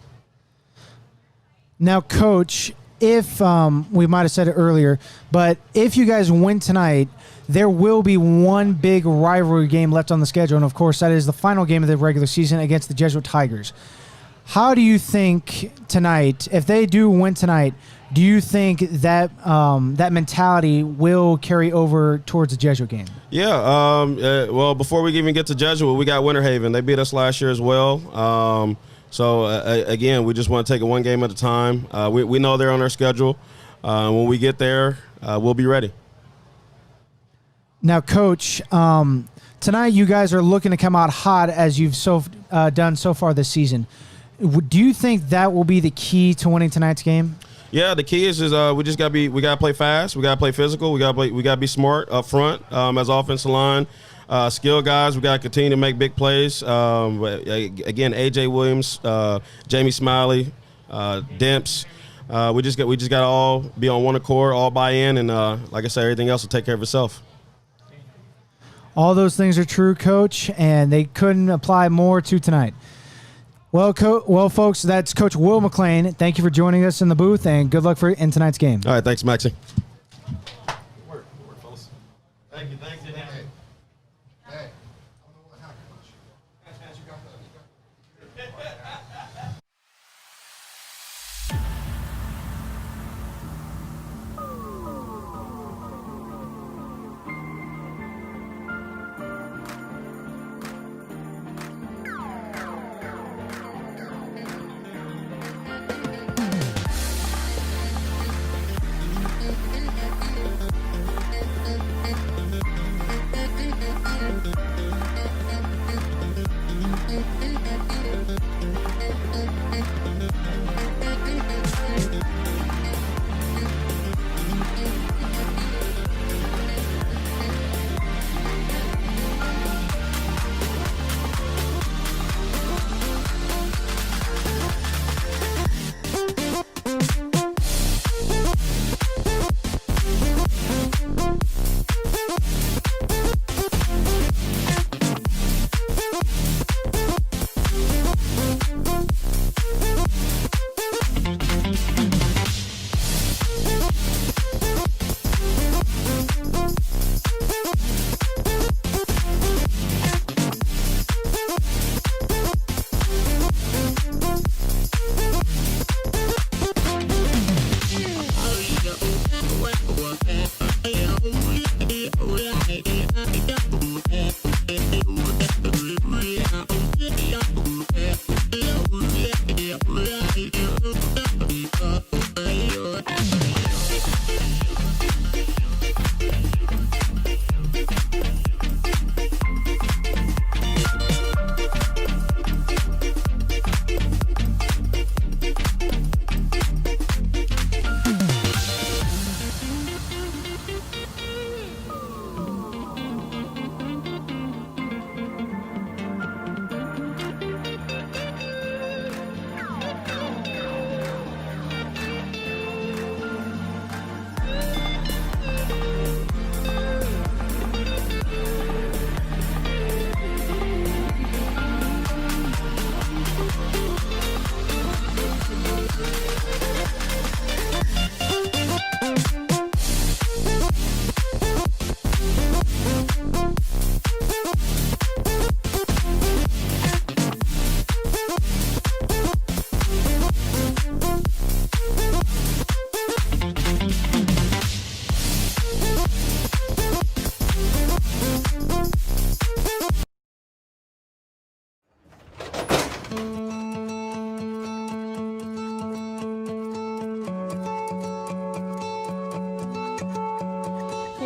Now, Coach, if we might have said it earlier, but if you guys win tonight, there will be one big rivalry game left on the schedule, and of course that is the final game of the regular season against the Jesuit Tigers. How do you think tonight, if they do win tonight, do you think that that mentality will carry over towards the Jesuit game? Yeah, well, before we even get to Jesuit, we got Winter Haven. They beat us last year as well. So, again, we just want to take it one game at a time. We know they're on our schedule. When we get there, we'll be ready. Now, Coach, tonight you guys are looking to come out hot as you've done so far this season. Do you think that will be the key to winning tonight's game? Yeah, the key is we just gotta play fast. We gotta play physical. We gotta be smart up front as offensive line. Skill guys, we got to continue to make big plays. Again, A.J. Williams, Jamie Smiley, Demps. We just got to all be on one accord, all buy in, and like I said, everything else will take care of itself. All those things are true, Coach, and they couldn't apply more to tonight. Well, folks, that's Coach Will McClain. Thank you for joining us in the booth, and good luck in tonight's game. All right, thanks, Maxie. Thank you.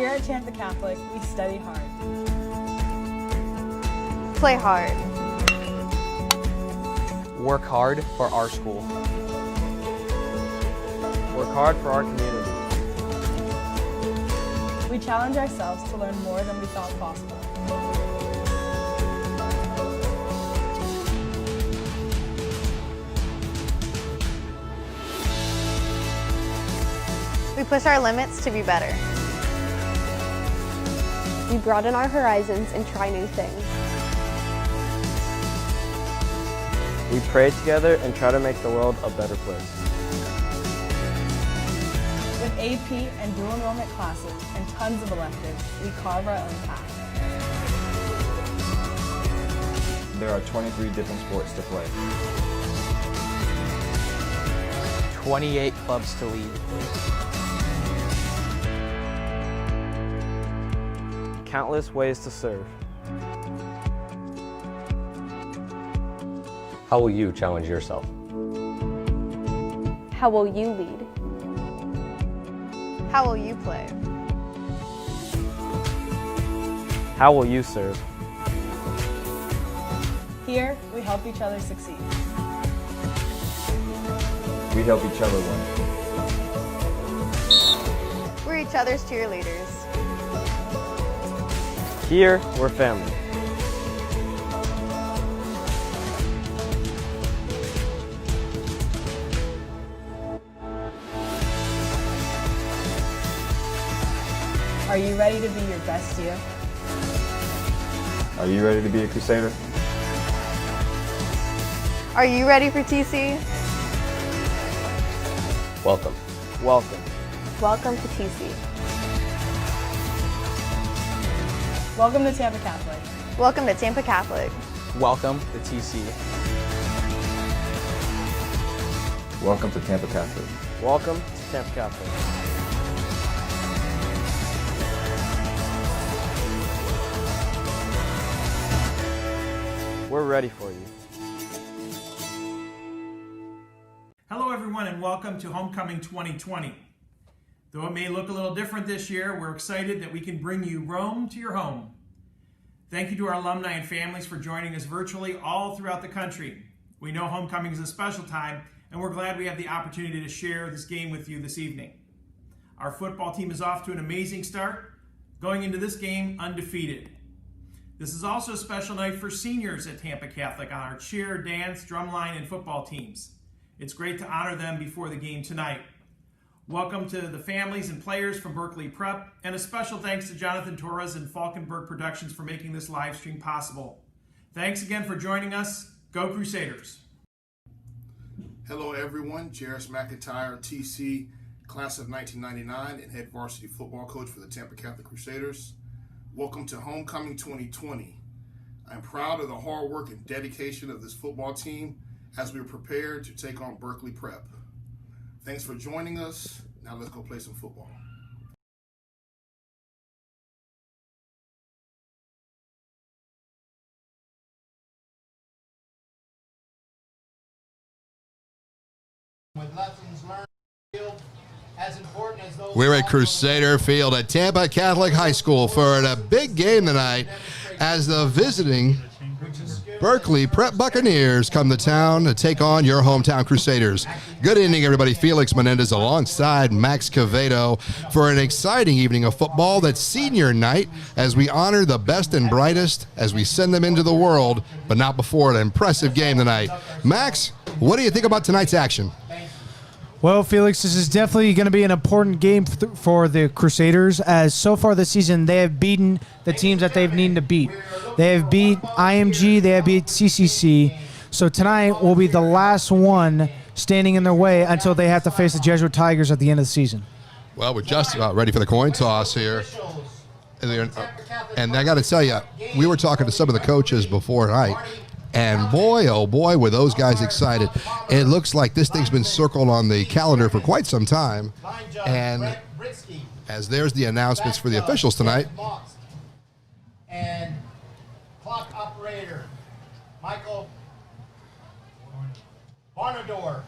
Here at Tampa Catholic, we study hard. Play hard. Work hard for our school. Work hard for our community. We challenge ourselves to learn more than we thought possible. We push our limits to be better. We broaden our horizons and try new things. We pray together and try to make the world a better place. With AP and dual enrollment classes and tons of electives, we carve our own path. There are 23 different sports to play. 28 clubs to lead. Countless ways to serve. How will you challenge yourself? How will you lead? How will you play? How will you serve? Here, we help each other succeed. We help each other win. We're each other's cheerleaders. Here, we're family. Are you ready to be your best you? Are you ready to be a Crusader? Are you ready for TC? Welcome. Welcome. Welcome to TC. Welcome to Tampa Catholic. Welcome to Tampa Catholic. Welcome to TC. Welcome to Tampa Catholic. Welcome to Tampa Catholic. We're ready for you. Hello everyone and welcome to Homecoming 2020. Though it may look a little different this year, we're excited that we can bring you Rome to your home. Thank you to our alumni and families for joining us virtually all throughout the country. We know homecoming is a special time and we're glad we have the opportunity to share this game with you this evening. Our football team is off to an amazing start, going into this game undefeated. This is also a special night for seniors at Tampa Catholic on our cheer, dance, drumline, and football teams. It's great to honor them before the game tonight. Welcome to the families and players from Berkeley Prep, and a special thanks to Jonathan Torres and Falkenberg Productions for making this live stream possible. Thanks again for joining us. Go Crusaders! Hello everyone, Jairus McIntyre, TC, class of 1999 and head varsity football coach for the Tampa Catholic Crusaders. Welcome to Homecoming 2020. I'm proud of the hard work and dedication of this football team as we are prepared to take on Berkeley Prep. Thanks for joining us. Now let's go play some football. With lessons learned, as important as those. We're at Crusader Field at Tampa Catholic High School for a big game tonight as the visiting Berkeley Prep Buccaneers come to town to take on your hometown Crusaders. Good evening, everybody. Felix Menendez alongside Max Cavedo for an exciting evening of football that's senior night as we honor the best and brightest as we send them into the world, but not before an impressive game tonight. Max, what do you think about tonight's action? Well, Felix, this is definitely going to be an important game for the Crusaders, as so far this season they have beaten the teams that they've needed to beat. They have beat IMG, they have beat CCC, so tonight will be the last one standing in their way until they have to face the Jesuit Tigers at the end of the season. Well, we're just about ready for the coin toss here. And I got to tell you, we were talking to some of the coaches before tonight, and boy, oh boy, were those guys excited. It looks like this thing's been circled on the calendar for quite some time. And as there's the announcements for the officials tonight. And clock operator, Michael Barnador.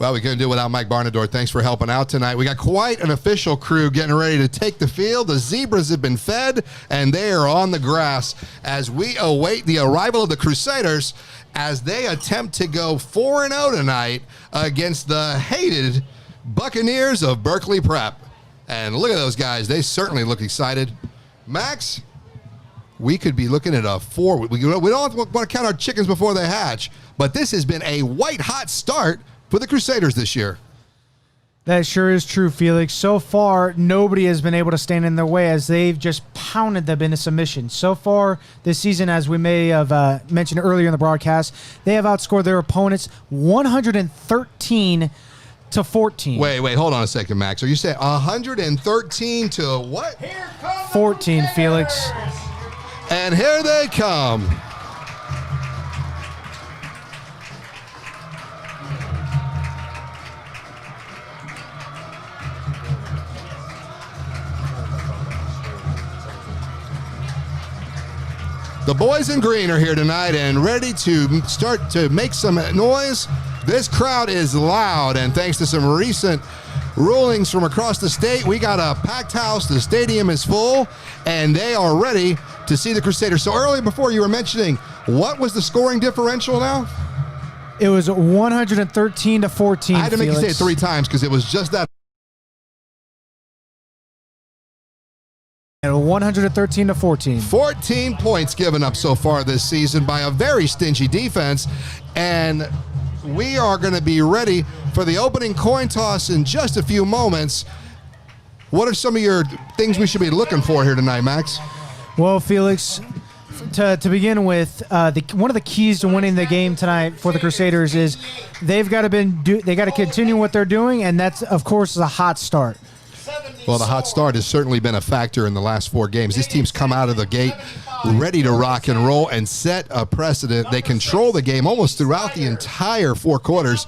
Well, we couldn't do it without Mike Barnador. Thanks for helping out tonight. We got quite an official crew getting ready to take the field. The Zebras have been fed, and they are on the grass as we await the arrival of the Crusaders as they attempt to go 4-0 tonight against the hated Buccaneers of Berkeley Prep. And look at those guys. They certainly look excited. Max, we could be looking at a 4. We don't want to count our chickens before they hatch, but this has been a white-hot start for the Crusaders this year. That sure is true, Felix. So far, nobody has been able to stand in their way as they've just pounded them into submission. So far this season, as we may have mentioned earlier in the broadcast, they have outscored their opponents 113-14. Wait, hold on a second, Max. Are you saying 113 to what? 14, Felix. And here they come. The boys in green are here tonight and ready to start to make some noise. This crowd is loud, and thanks to some recent rulings from across the state, we got a packed house. The stadium is full, and they are ready to see the Crusaders. So earlier before you were mentioning, what was the scoring differential now? It was 113-14. I had to make you say it 3 times because it was just that. 113-14. 14 points given up so far this season by a very stingy defense, and we are going to be ready for the opening coin toss in just a few moments. What are some of your things we should be looking for here tonight, Max? Well, Felix, to begin with, one of the keys to winning the game tonight for the Crusaders is they got to continue what they're doing, and that's, of course, a hot start. Well, the hot start has certainly been a factor in the last 4 games. This team's come out of the gate ready to rock and roll and set a precedent. They control the game almost throughout the entire 4 quarters,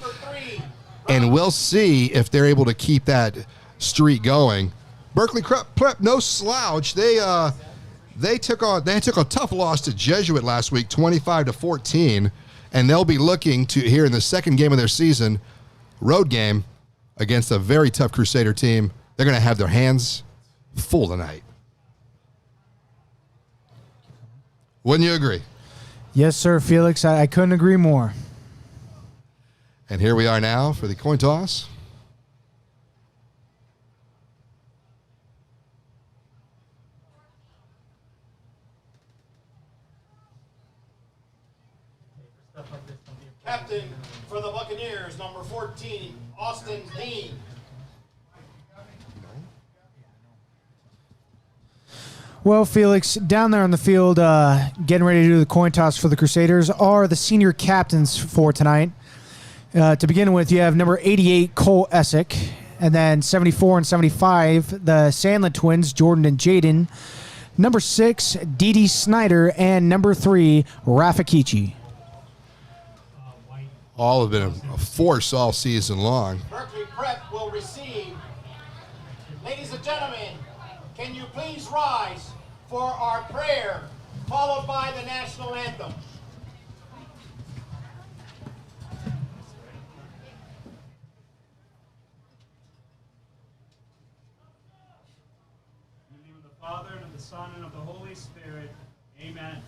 and we'll see if they're able to keep that streak going. Berkeley Prep, no slouch. They took a tough loss to Jesuit last week, 25-14, and they'll be looking to here in the second game of their season, road game against a very tough Crusader team. They're going to have their hands full tonight. Wouldn't you agree? Yes, sir, Felix. I couldn't agree more. And here we are now for the coin toss. Captain for the Buccaneers, number 14, Austin Dean. Well, Felix, down there on the field, getting ready to do the coin toss for the Crusaders are the senior captains for tonight. To begin with, you have number 88, Cole Essick, and then 74 and 75, the Sandlin twins, Jordan and Jaden. Number 6, Dee Snyder, and number 3, Rafakichi. All have been a force all season long. Berkeley Prep will receive. Ladies and gentlemen, can you please rise for our prayer, followed by the national anthem. In the name of the Father, and of the Son, and of the Holy Spirit, amen.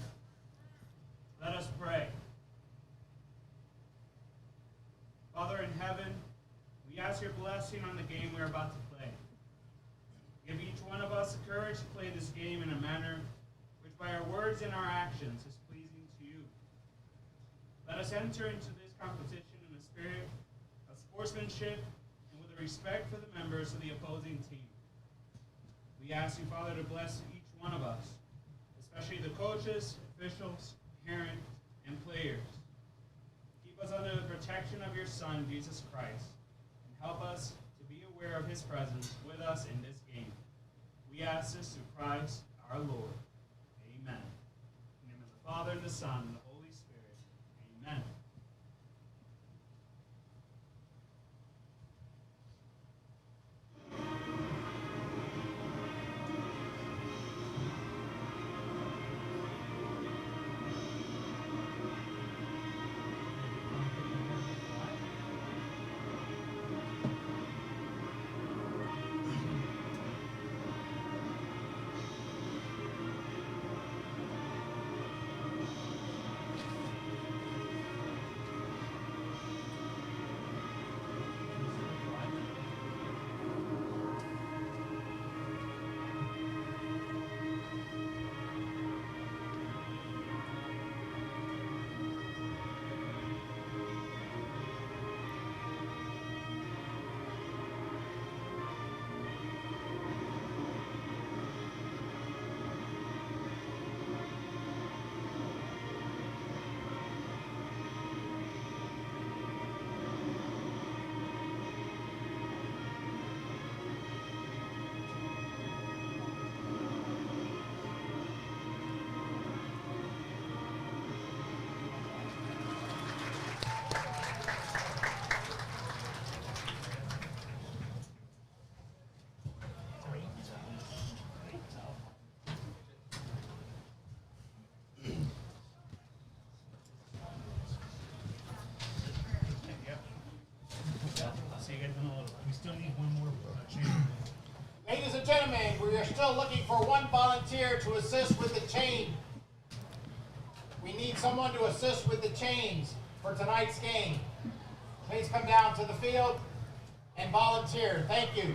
Let us pray. Father in heaven, we ask your blessing on the game we are about to play. Give each one of us the courage to play this game in a manner which by our words and our actions is pleasing to you. Let us enter into this competition in a spirit of sportsmanship and with a respect for the members of the opposing team. We ask you, Father, to bless each one of us, especially the coaches, officials, parents, and players. Keep us under the protection of your Son, Jesus Christ, and help us to be aware of his presence with us in this game. We ask this through Christ our Lord. Amen. In the name of the Father, and the Son, and the Holy Spirit. Amen. So you guys done a little. We still need one more chain. Ladies and gentlemen, we are still looking for one volunteer to assist with the chain. We need someone to assist with the chains for tonight's game. Please come down to the field and volunteer. Thank you.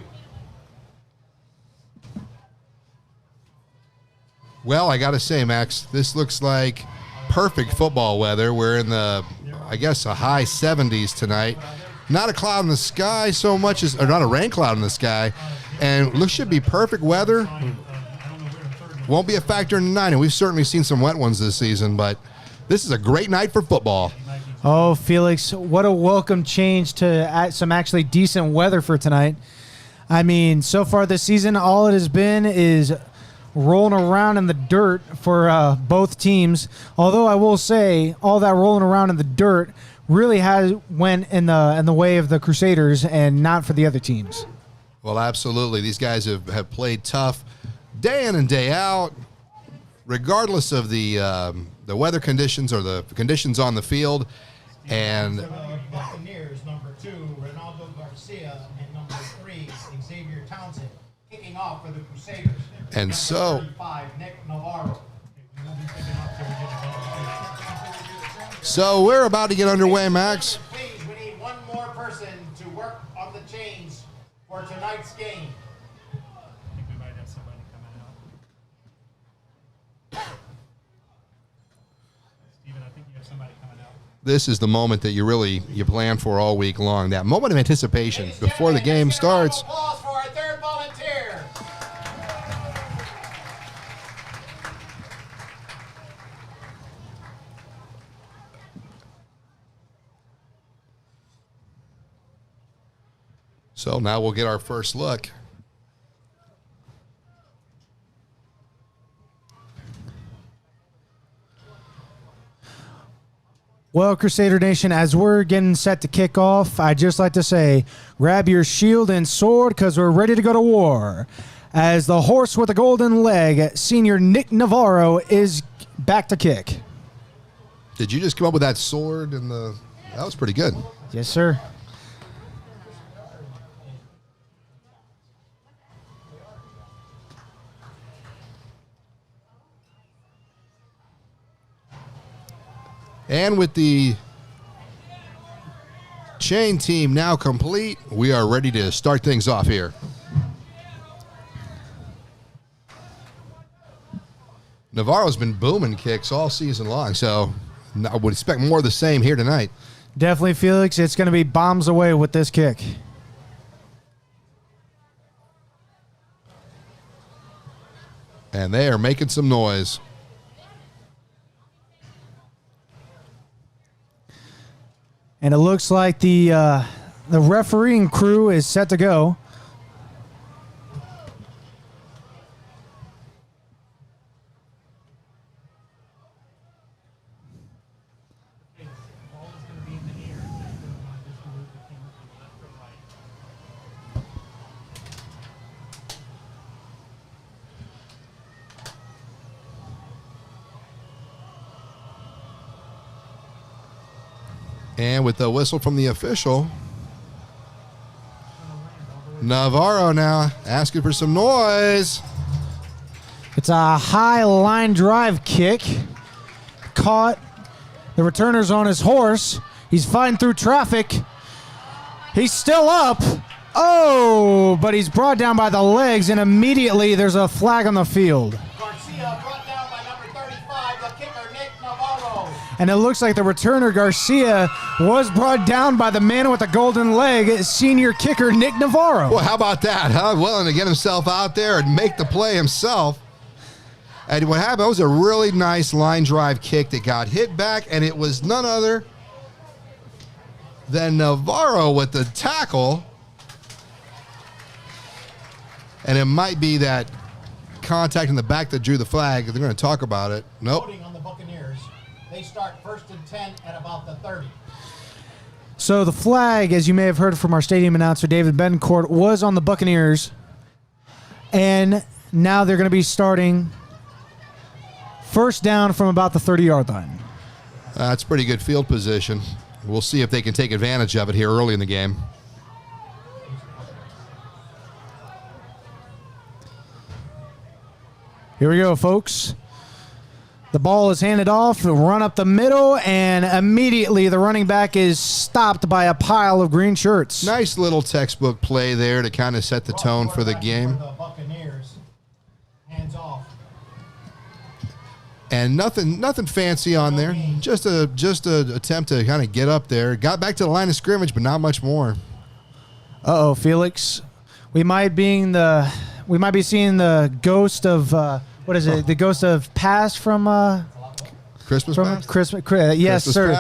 Well, I got to say, Max, this looks like perfect football weather. We're in the, I guess, a high 70s tonight. Not a cloud in the sky so much as, or not a rain cloud in the sky. And looks should be perfect weather. Won't be a factor in the night. And we've certainly seen some wet ones this season, but this is a great night for football. Oh, Felix, what a welcome change to some actually decent weather for tonight. I mean, so far this season, all it has been is rolling around in the dirt for both teams. Although I will say, all that rolling around in the dirt really has went in the way of the Crusaders and not for the other teams. Well, absolutely. These guys have played tough day in and day out, regardless of the weather conditions or the conditions on the field. And Buccaneers, number 2, Ronaldo Garcia, and number 3, Xavier Townsend, kicking off for the Crusaders. And so, 35, Nick Navarro. so we're about to get underway, Max. Please, we need one more person to work on the chains for tonight's game. I think we might have somebody coming out. Steven, I think you have somebody coming out. This is the moment that you plan for all week long. That moment of anticipation before the game starts. Applause for our third volunteer. So now we'll get our first look. Well, Crusader Nation, as we're getting set to kick off, I'd just like to say, grab your shield and sword because we're ready to go to war. As the horse with the golden leg, Senior Nick Navarro is back to kick. Did you just come up with that sword? That was pretty good. Yes, sir. And with the chain team now complete, we are ready to start things off here. Navarro's been booming kicks all season long, so I would expect more of the same here tonight. Definitely, Felix. It's going to be bombs away with this kick. And they are making some noise. And it looks like the refereeing crew is set to go. And with the whistle from the official, Navarro now asking for some noise. It's a high line drive kick. Caught. The returner's on his horse. He's fighting through traffic. He's still up. Oh, but he's brought down by the legs, and immediately there's a flag on the field. Garcia brought down by number 35, the kicker, Nick Navarro. And it looks like the returner, Garcia, was brought down by the man with the golden leg, senior kicker Nick Navarro. Well, how about that, huh? Willing to get himself out there and make the play himself. And what happened was a really nice line drive kick that got hit back, and it was none other than Navarro with the tackle. And it might be that contact in the back that drew the flag. They're going to talk about it. Nope. Voting on the Buccaneers. They start 1st and 10 at about the 30. So the flag, as you may have heard from our stadium announcer, David Betancourt, was on the Buccaneers. And now they're going to be starting first down from about the 30-yard line. That's pretty good field position. We'll see if they can take advantage of it here early in the game. Here we go, folks. The ball is handed off, run up the middle, and immediately the running back is stopped by a pile of green shirts. Nice little textbook play there to kind of set the tone for the game. The Buccaneers. Hands off. And nothing fancy on there. Just a attempt to kind of get up there. Got back to the line of scrimmage, but not much more. Uh-oh, Felix. We might be seeing the ghost of what is it? The ghost of past from Christmas past? Christmas. Yes, Christmas sir.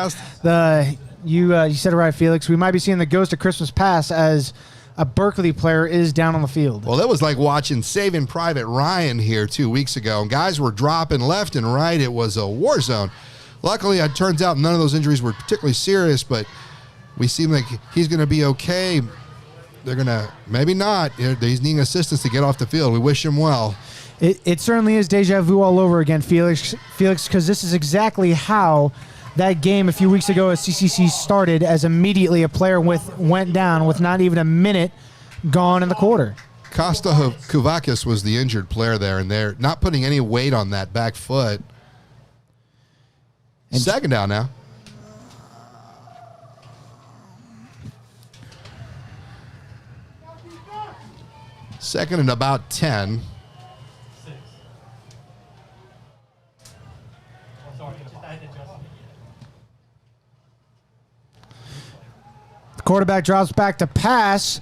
past? You said it right, Felix. We might be seeing the ghost of Christmas past as a Berkeley player is down on the field. Well, that was like watching Saving Private Ryan here 2 weeks ago, and guys were dropping left and right. It was a war zone. Luckily, it turns out none of those injuries were particularly serious, but we seem like he's going to be okay. They're going to, maybe not. He's needing assistance to get off the field. We wish him well. It certainly is deja vu all over again, Felix, because this is exactly how that game a few weeks ago at CCC started, as immediately a player went down with not even a minute gone in the quarter. Costa Kouvakis was the injured player there, and they're not putting any weight on that back foot. And second down now. Second and about 10. The quarterback drops back to pass,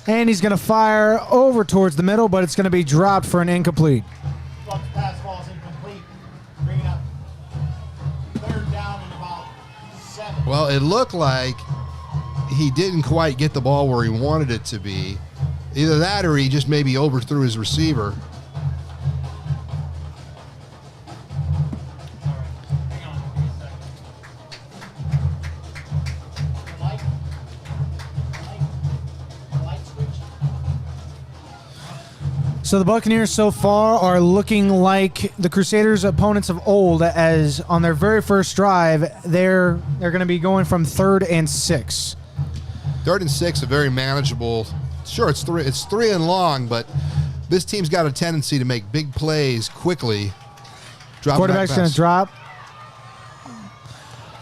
and he's going to fire over towards the middle, but it's going to be dropped for an incomplete. Pass falls incomplete. Bring it up. Third down and about 7. Well, it looked like he didn't quite get the ball where he wanted it to be. Either that or he just maybe overthrew his receiver. So the Buccaneers so far are looking like the Crusaders' opponents of old, as on their very first drive, they're going to be going from 3rd and 6. 3rd and 6, a very manageable. Sure, it's three and long, but this team's got a tendency to make big plays quickly. Quarterback's going to drop.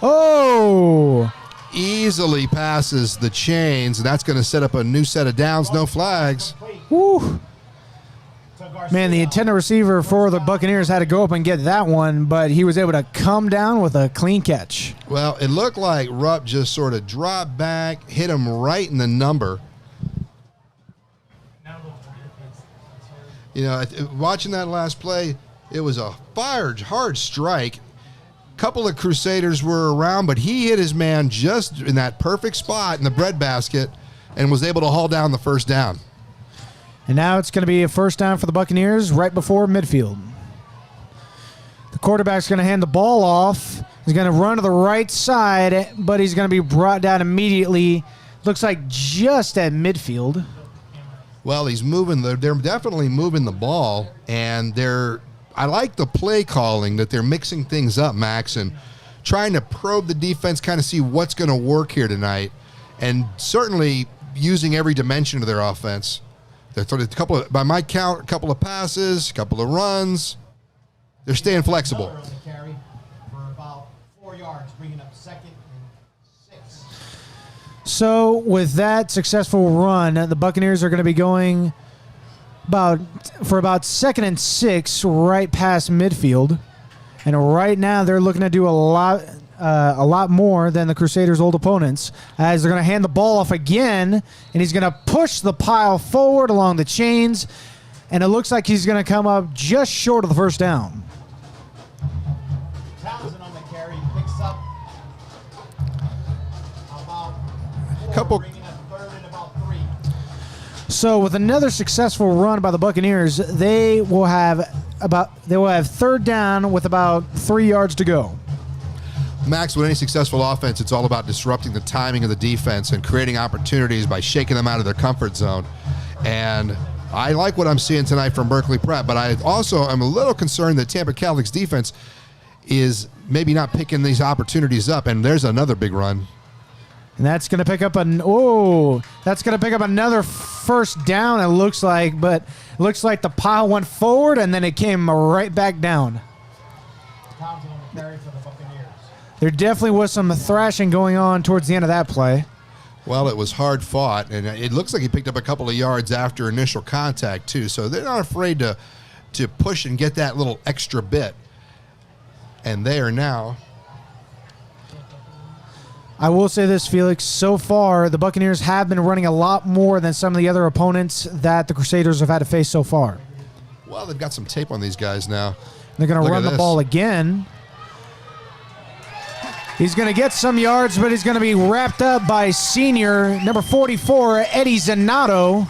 Oh! Easily passes the chains, and that's going to set up a new set of downs, no flags. Woo! Man, the intended receiver for the Buccaneers had to go up and get that one, but he was able to come down with a clean catch. Well, it looked like Rupp just sort of dropped back, hit him right in the number. You know, watching that last play, it was a hard strike. Couple of Crusaders were around, but he hit his man just in that perfect spot in the breadbasket and was able to haul down the first down. And now it's going to be a first down for the Buccaneers right before midfield. The quarterback's going to hand the ball off. He's going to run to the right side, but he's going to be brought down immediately. Looks like just at midfield. Well, he's moving. They're definitely moving the ball, and I like the play calling that they're mixing things up, Max, and trying to probe the defense, kind of see what's going to work here tonight, and certainly using every dimension of their offense. By my count, a couple of passes, a couple of runs. They're staying flexible. Carry for about 4 yards, bringing up 2nd and 6. So with that successful run, the Buccaneers are going to be going about 2nd and 6 right past midfield. And right now they're looking to do a lot more than the Crusaders' old opponents, as they're going to hand the ball off again, and he's going to push the pile forward along the chains, and it looks like he's going to come up just short of the first down. Townsend on the carry picks up about 4, bringing up 3rd and about 3. So with another successful run by the Buccaneers, they will have 3rd down with about 3 yards to go. Max, with any successful offense, it's all about disrupting the timing of the defense and creating opportunities by shaking them out of their comfort zone. And I like what I'm seeing tonight from Berkeley Prep, but I also am a little concerned that Tampa Catholic's defense is maybe not picking these opportunities up. And there's another big run. And that's going to pick up another first down, it looks like, but it looks like the pile went forward and then it came right back down. There definitely was some thrashing going on towards the end of that play. Well, it was hard fought, and it looks like he picked up a couple of yards after initial contact, too. So they're not afraid to push and get that little extra bit. And they are now... I will say this, Felix. So far, the Buccaneers have been running a lot more than some of the other opponents that the Crusaders have had to face so far. Well, they've got some tape on these guys now. They're going to run the ball again. He's going to get some yards, but he's going to be wrapped up by senior number 44, Eddie Zanato.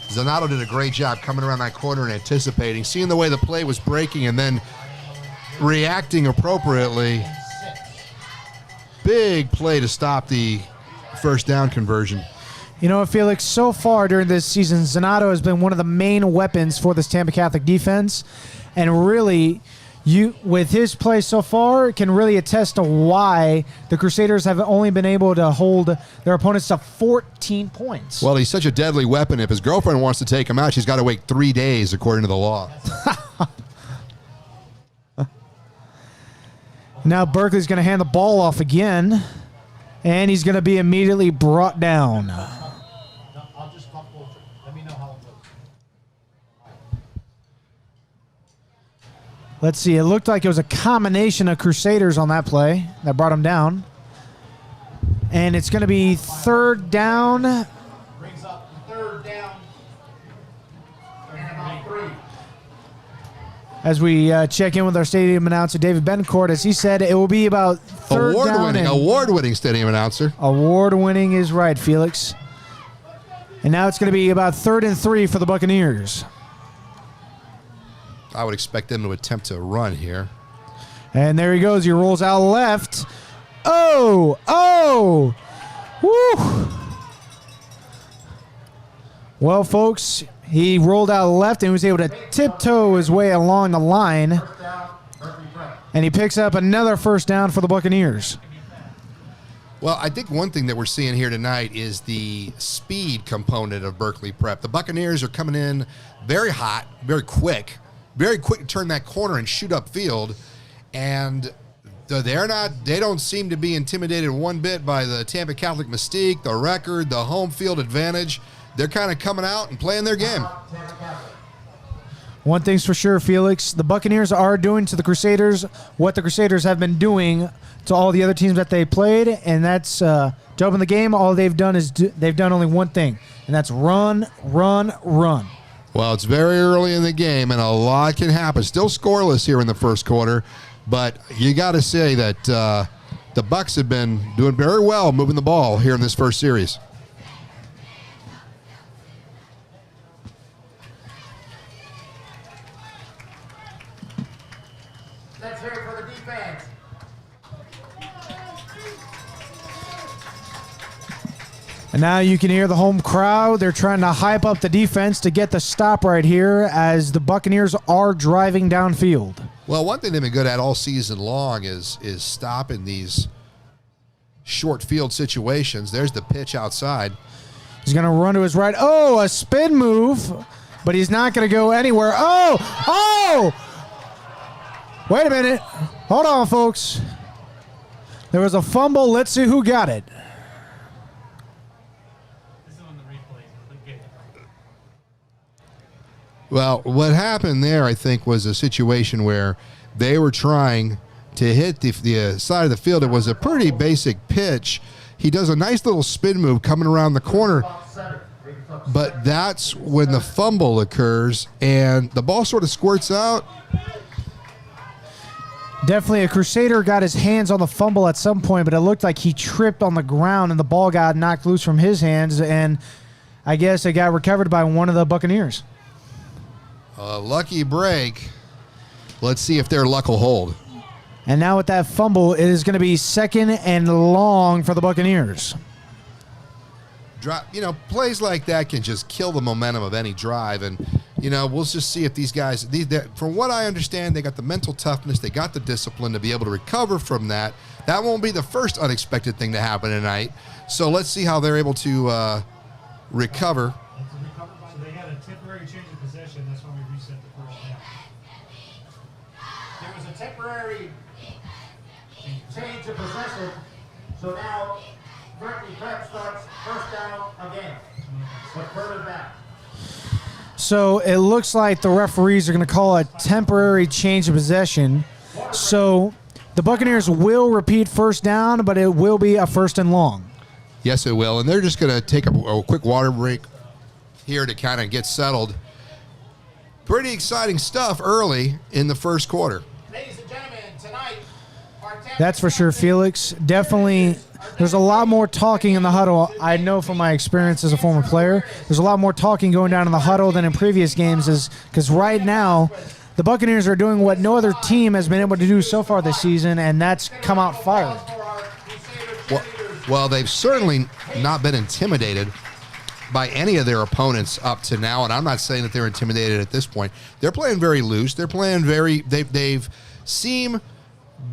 Zanato did a great job coming around that corner and anticipating, seeing the way the play was breaking, and then reacting appropriately. Big play to stop the first down conversion. You know, Felix, so far during this season, Zanato has been one of the main weapons for this Tampa Catholic defense. And really, with his play so far, can really attest to why the Crusaders have only been able to hold their opponents to 14 points. Well, he's such a deadly weapon. If his girlfriend wants to take him out, she's got to wait 3 days, according to the law. Now Berkeley's going to hand the ball off again, and he's going to be immediately brought down. I'll just talk over. Let me know how it goes. Let's see. It looked like it was a combination of Crusaders on that play that brought him down. And it's going to be third down. Brings up third down. And about 3. As we check in with our stadium announcer, David Bencourt, as he said, it will be about third down. Award-winning stadium announcer. Award-winning is right, Felix. And now it's going to be about 3rd and 3 for the Buccaneers. I would expect them to attempt to run here. And there he goes. He rolls out left. Oh! Woo! Well, folks, he rolled out left and was able to tiptoe his way along the line. And he picks up another first down for the Buccaneers. Well, I think one thing that we're seeing here tonight is the speed component of Berkeley Prep. The Buccaneers are coming in very hot, very quick to turn that corner and shoot upfield. And they don't seem to be intimidated one bit by the Tampa Catholic mystique, the record, the home field advantage. They're kind of coming out and playing their game. One thing's for sure, Felix. The Buccaneers are doing to the Crusaders what the Crusaders have been doing to all the other teams that they played, and that's to open the game. All they've done is they've done only one thing, and that's run, run, run. Well, it's very early in the game, and a lot can happen. Still scoreless here in the first quarter, but you got to say that the Bucs have been doing very well moving the ball here in this first series. Let's hear it for the defense. And now you can hear the home crowd. They're trying to hype up the defense to get the stop right here as the Buccaneers are driving downfield. Well, one thing they've been good at all season long is stopping these short field situations. There's the pitch outside. He's going to run to his right. Oh, a spin move, but he's not going to go anywhere. Oh! Wait a minute. Hold on, folks. There was a fumble. Let's see who got it. Well, what happened there, I think, was a situation where they were trying to hit the side of the field. It was a pretty basic pitch. He does a nice little spin move coming around the corner, but that's when the fumble occurs, and the ball sort of squirts out. Definitely a Crusader got his hands on the fumble at some point, but it looked like he tripped on the ground and the ball got knocked loose from his hands, and I guess it got recovered by one of the Buccaneers. A lucky break. Let's see if their luck will hold. And now with that fumble, it is going to be 2nd and long for the Buccaneers. Plays like that can just kill the momentum of any drive, and we'll just see if these guys, from what I understand, they got the mental toughness, they got the discipline to be able to recover from that. That won't be the first unexpected thing to happen tonight. So let's see how they're able to recover. So they had a temporary change of possession. That's why we reset the first half. There was a temporary change of possession, so now Berkeley Prep starts first down again, but further back. So it looks like the referees are going to call a temporary change of possession. So the Buccaneers will repeat first down, but it will be a first and long. Yes, it will. And they're just going to take a quick water break here to kind of get settled. Pretty exciting stuff early in the first quarter. Ladies and gentlemen, tonight, That's for sure, Felix. Definitely, there's a lot more talking in the huddle. I know from my experience as a former player, there's a lot more talking going down in the huddle than in previous games, because right now, the Buccaneers are doing what no other team has been able to do so far this season, and that's come out firing. Well, they've certainly not been intimidated by any of their opponents up to now, and I'm not saying that they're intimidated at this point. They're playing very loose. They're playing they've seem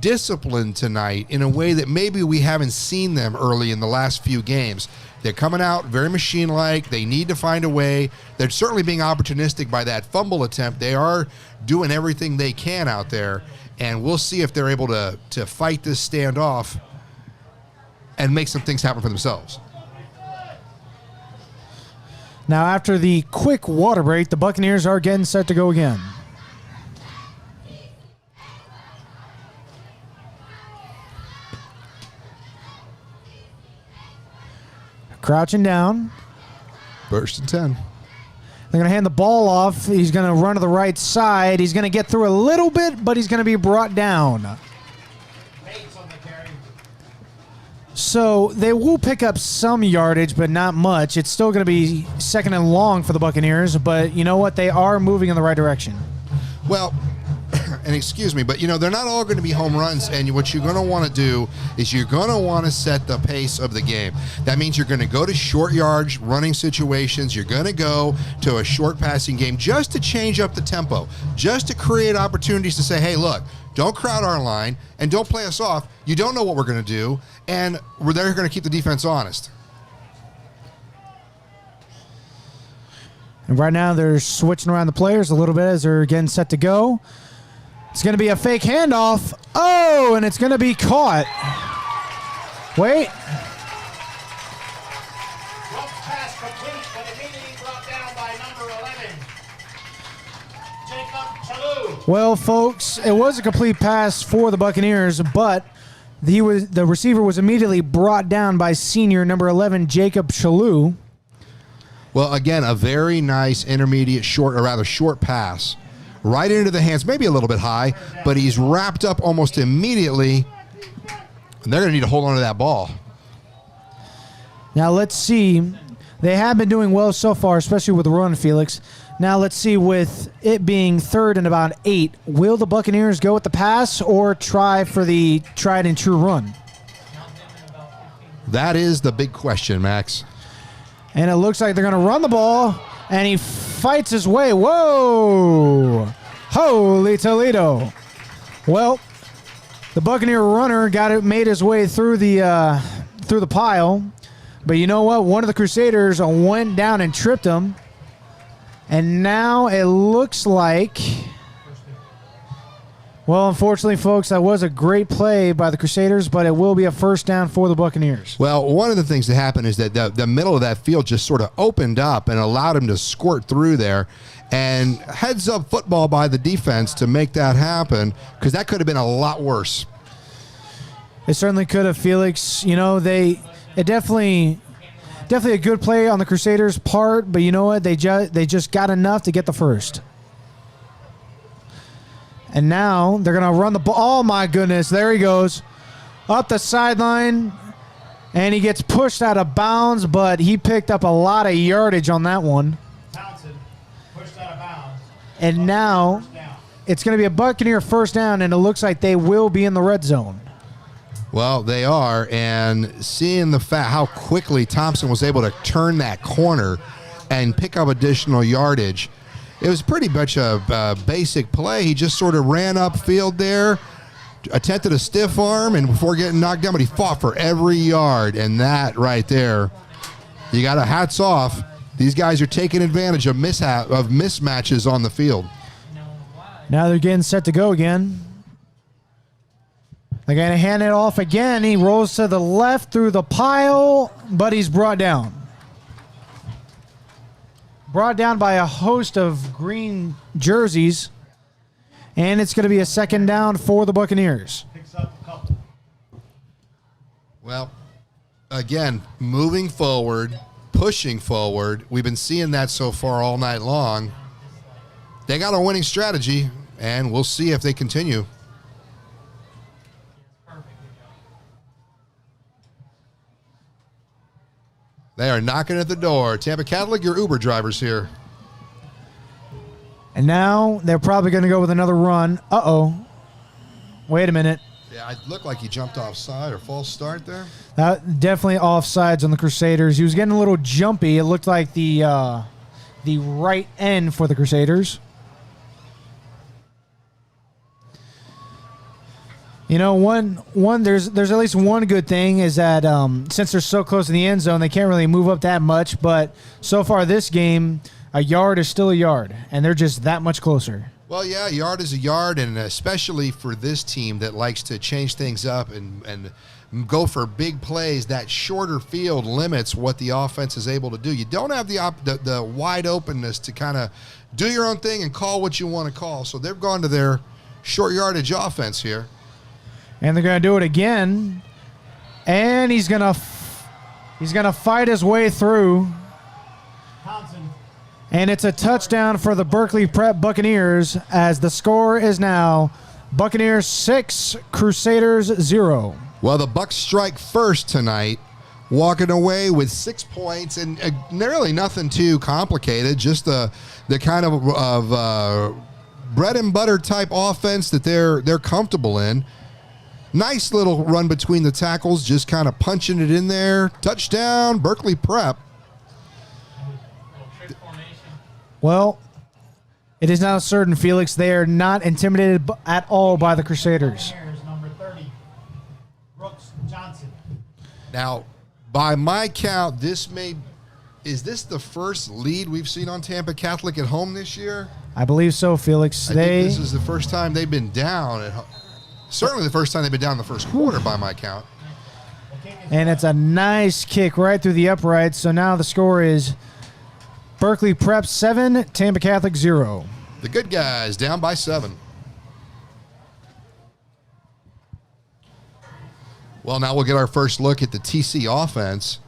disciplined tonight in a way that maybe we haven't seen them early in the last few games. They're coming out very machine-like. They need to find a way. They're certainly being opportunistic by that fumble attempt. They are doing everything they can out there, and we'll see if they're able to fight this standoff and make some things happen for themselves. Now, after the quick water break, the Buccaneers are getting set to go again. Crouching down. First and 10. They're going to hand the ball off. He's going to run to the right side. He's going to get through a little bit, but he's going to be brought down. So they will pick up some yardage, but not much. It's still going to be second and long for the Buccaneers, but you know what? They are moving in the right direction. Well, and excuse me, but they're not all going to be home runs, and what you're going to want to do is you're going to want to set the pace of the game. That means you're going to go to short yards, running situations. You're going to go to a short passing game just to change up the tempo, just to create opportunities to say, hey, look, don't crowd our line and don't play us off. You don't know what we're going to do, and they're going to keep the defense honest. And right now they're switching around the players a little bit as they're getting set to go. It's going to be a fake handoff. Oh, and it's going to be caught. Wait. Rough pass complete, but immediately brought down by number 11, Jacob Chalou. Well, folks, it was a complete pass for the Buccaneers, but the receiver was immediately brought down by senior number 11, Jacob Chalou. Well, again, a very nice intermediate short pass. Right into the hands, maybe a little bit high, but he's wrapped up almost immediately, and they're going to need to hold on to that ball. Now, let's see. They have been doing well so far, especially with the run, Felix. Now, let's see, with it being third and about 8, will the Buccaneers go with the pass or try for the tried and true run? That is the big question, Max. And it looks like they're going to run the ball, and he fights his way. Whoa! Holy Toledo. Well, the Buccaneer runner made his way through the pile. But you know what? One of the Crusaders went down and tripped him. And now it looks like... Well, unfortunately, folks, that was a great play by the Crusaders, but it will be a first down for the Buccaneers. Well, one of the things that happened is that the middle of that field just sort of opened up and allowed him to squirt through there. And heads-up football by the defense to make that happen, because that could have been a lot worse. It certainly could have, Felix. It definitely a good play on the Crusaders' part, but you know what? They just got enough to get the first. And now they're going to run the ball. Oh, my goodness. There he goes. Up the sideline. And he gets pushed out of bounds, but he picked up a lot of yardage on that one. Townsend pushed out of bounds. And now it's going to be a Buccaneer first down, and it looks like they will be in the red zone. Well, they are, and seeing how quickly Thompson was able to turn that corner and pick up additional yardage, It was pretty much a basic play. He just sort of ran upfield there, attempted a stiff arm, and before getting knocked down, but he fought for every yard. And that right there, you got to hats off. These guys are taking advantage of mismatches on the field. Now they're getting set to go again. They're going to hand it off again. He rolls to the left through the pile, but he's brought down. Brought down by a host of green jerseys. And it's going to be a second down for the Buccaneers. Well, again, moving forward, pushing forward. We've been seeing that so far all night long. They got a winning strategy, and we'll see if they continue. They are knocking at the door. Tampa Catholic, your Uber drivers here. And now they're probably going to go with another run. Uh-oh. Wait a minute. Yeah, it looked like he jumped offside or false start there. Definitely offsides on the Crusaders. He was getting a little jumpy. It looked like the right end for the Crusaders. You know, there's at least one good thing is that since they're so close to the end zone, they can't really move up that much. But so far this game, a yard is still a yard, and they're just that much closer. Well, yeah, a yard is a yard, and especially for this team that likes to change things up and go for big plays, that shorter field limits what the offense is able to do. You don't have the wide openness to kind of do your own thing and call what you want to call. So they've gone to their short yardage offense here. And they're going to do it again. And he's going to fight his way through. And it's a touchdown for the Berkeley Prep Buccaneers as the score is now Buccaneers 6, Crusaders 0. Well, the Bucs strike first tonight, walking away with 6 points and nearly nothing too complicated, just the kind of bread and butter type offense that they're comfortable in. Nice little run between the tackles, just kind of punching it in there. Touchdown, Berkeley Prep. Well, it is now certain, Felix, they are not intimidated at all by the Crusaders. Number 30, Brooks Johnson. Now, by my count, is this the first lead we've seen on Tampa Catholic at home this year? I believe so, Felix. I think this is the first time they've been down at home. Certainly the first time they've been down in the first quarter by my count. And it's a nice kick right through the uprights. So now the score is Berkeley Prep 7, Tampa Catholic 0. The good guys down by 7. Well, now we'll get our first look at the TC offense.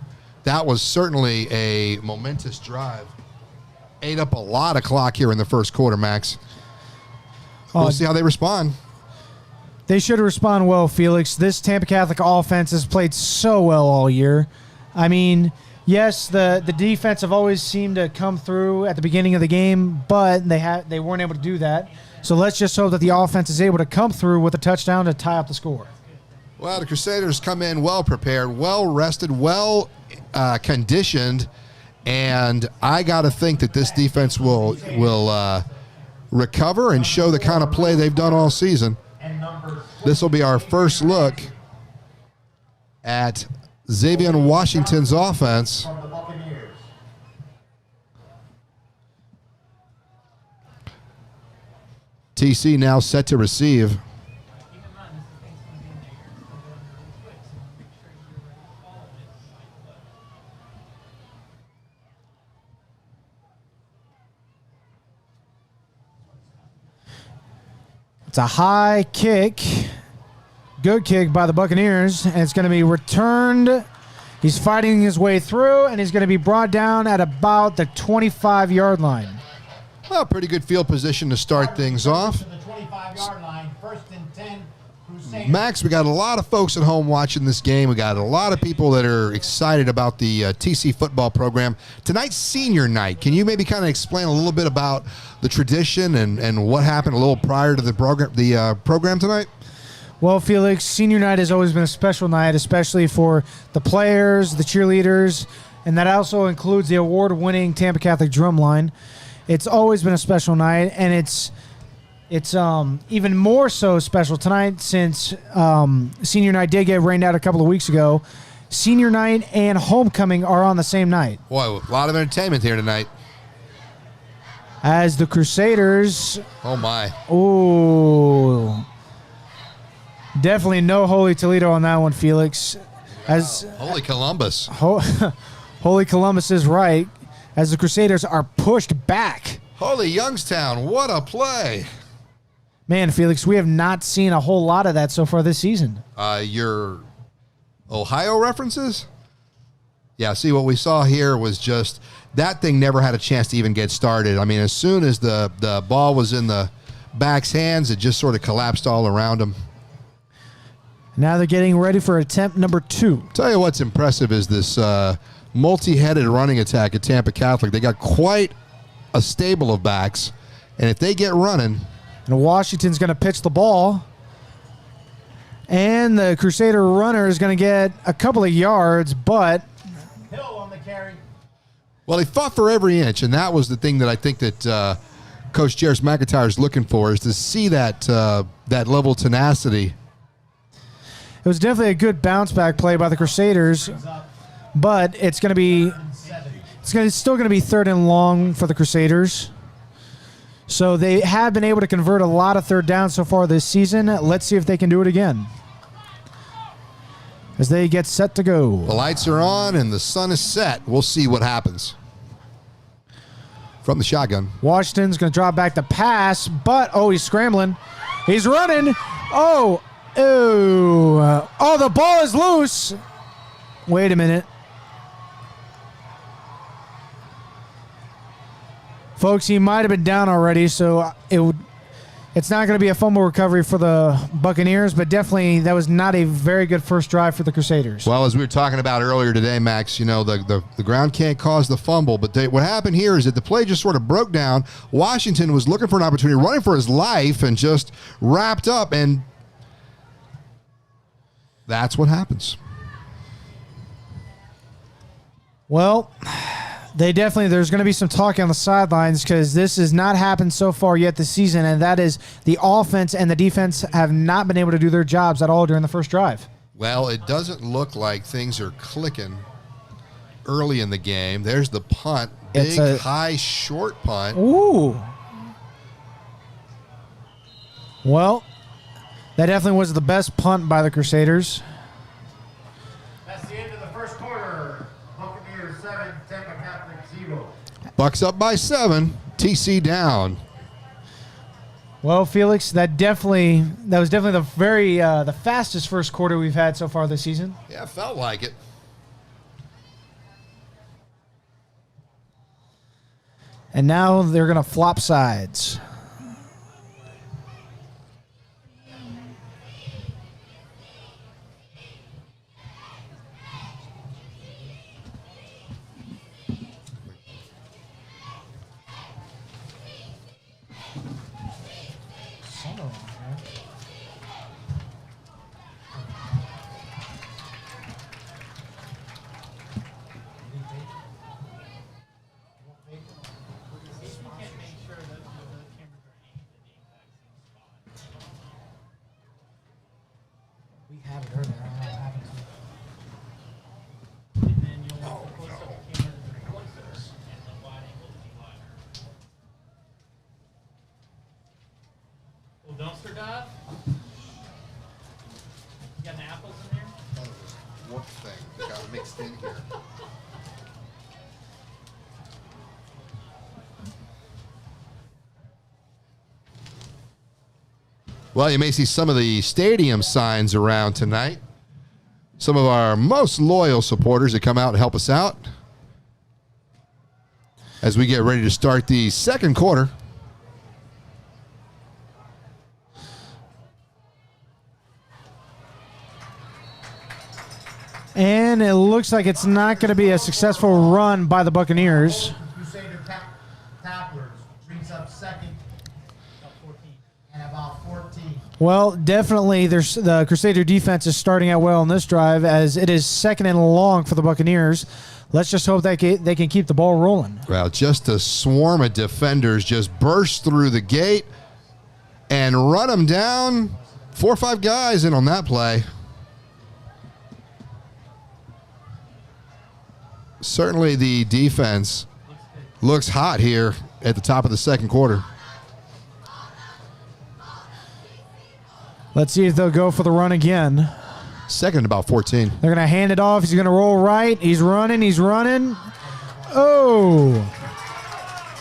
That was certainly a momentous drive. Ate up a lot of clock here in the first quarter, Max. We'll see how they respond. They should respond well, Felix. This Tampa Catholic offense has played so well all year. I mean, yes, the defense have always seemed to come through at the beginning of the game, but they weren't able to do that. So let's just hope that the offense is able to come through with a touchdown to tie up the score. Well, the Crusaders come in well prepared, well rested, well conditioned, and I got to think that this defense will recover and show the kind of play they've done all season. This will be our first look at Xavier Washington's offense. TC now set to receive. It's a high kick. Good kick by the Buccaneers, and it's going to be returned. He's fighting his way through, and he's going to be brought down at about the 25-yard line. Well, pretty good field position to start things off. The 25-yard line, 1st and 10, Crusaders. Max, we got a lot of folks at home watching this game. We got a lot of people that are excited about the TC football program. Tonight's senior night. Can you maybe kind of explain a little bit about the tradition and what happened a little prior to the program tonight? Well, Felix, senior night has always been a special night, especially for the players, the cheerleaders, and that also includes the award-winning Tampa Catholic Drumline. It's always been a special night, and it's even more so special tonight since senior night did get rained out a couple of weeks ago. Senior night and homecoming are on the same night. Boy, a lot of entertainment here tonight. As the Crusaders... Oh, my. Ooh. Definitely no Holy Toledo on that one, Felix. As Holy Columbus. Holy Columbus is right, as the Crusaders are pushed back. Holy Youngstown, what a play. Man, Felix, we have not seen a whole lot of that so far this season. Your Ohio references? Yeah, see, what we saw here was just that thing never had a chance to even get started. I mean, as soon as the ball was in the back's hands, it just sort of collapsed all around them. Now they're getting ready for attempt number 2. Tell you what's impressive is this multi-headed running attack at Tampa Catholic. They got quite a stable of backs, and if they get running... And Washington's going to pitch the ball. And the Crusader runner is going to get a couple of yards, but... Hill on the carry. Well, he fought for every inch, and that was the thing that I think that Coach Jairus McIntyre is looking for, is to see that level of tenacity. It was definitely a good bounce-back play by the Crusaders, but it's going to be... It's still going to be 3rd and long for the Crusaders. So they have been able to convert a lot of third downs so far this season. Let's see if they can do it again as they get set to go. The lights are on and the sun is set. We'll see what happens. From the shotgun. Washington's going to drop back the pass, but, he's scrambling. He's running. Oh, the ball is loose. Wait a minute. Folks, he might have been down already, so it's not going to be a fumble recovery for the Buccaneers, but definitely that was not a very good first drive for the Crusaders. Well, as we were talking about earlier today, Max, the ground can't cause the fumble, but what happened here is that the play just sort of broke down. Washington was looking for an opportunity, running for his life, and just wrapped up, and that's what happens. Well... there's going to be some talk on the sidelines because this has not happened so far yet this season, and that is the offense and the defense have not been able to do their jobs at all during the first drive. Well, it doesn't look like things are clicking early in the game. There's the punt. Big, high, short punt. Ooh. Well, that definitely was the best punt by the Crusaders. That's the end of the first quarter. Buccaneers 7, Tampa Catholic 0. Bucks up by 7. TC down. Well, Felix, that was definitely the fastest first quarter we've had so far this season. Yeah, it felt like it. And now they're going to flop sides. Dumpster dive? You got any apples in there? One thing that got mixed in here. Well, you may see some of the stadium signs around tonight. Some of our most loyal supporters that come out and help us out as we get ready to start the second quarter. And it looks like it's not going to be a successful run by the Buccaneers. Crusader Tacklers brings up second. Well, definitely the Crusader defense is starting out well in this drive as it is 2nd and long for the Buccaneers. Let's just hope that they can keep the ball rolling. Well, just a swarm of defenders just burst through the gate and run them down. 4 or 5 guys in on that play. Certainly the defense looks hot here at the top of the second quarter. Let's see if they'll go for the run again. 2nd and about 14. They're going to hand it off. He's going to roll right. He's running. Oh.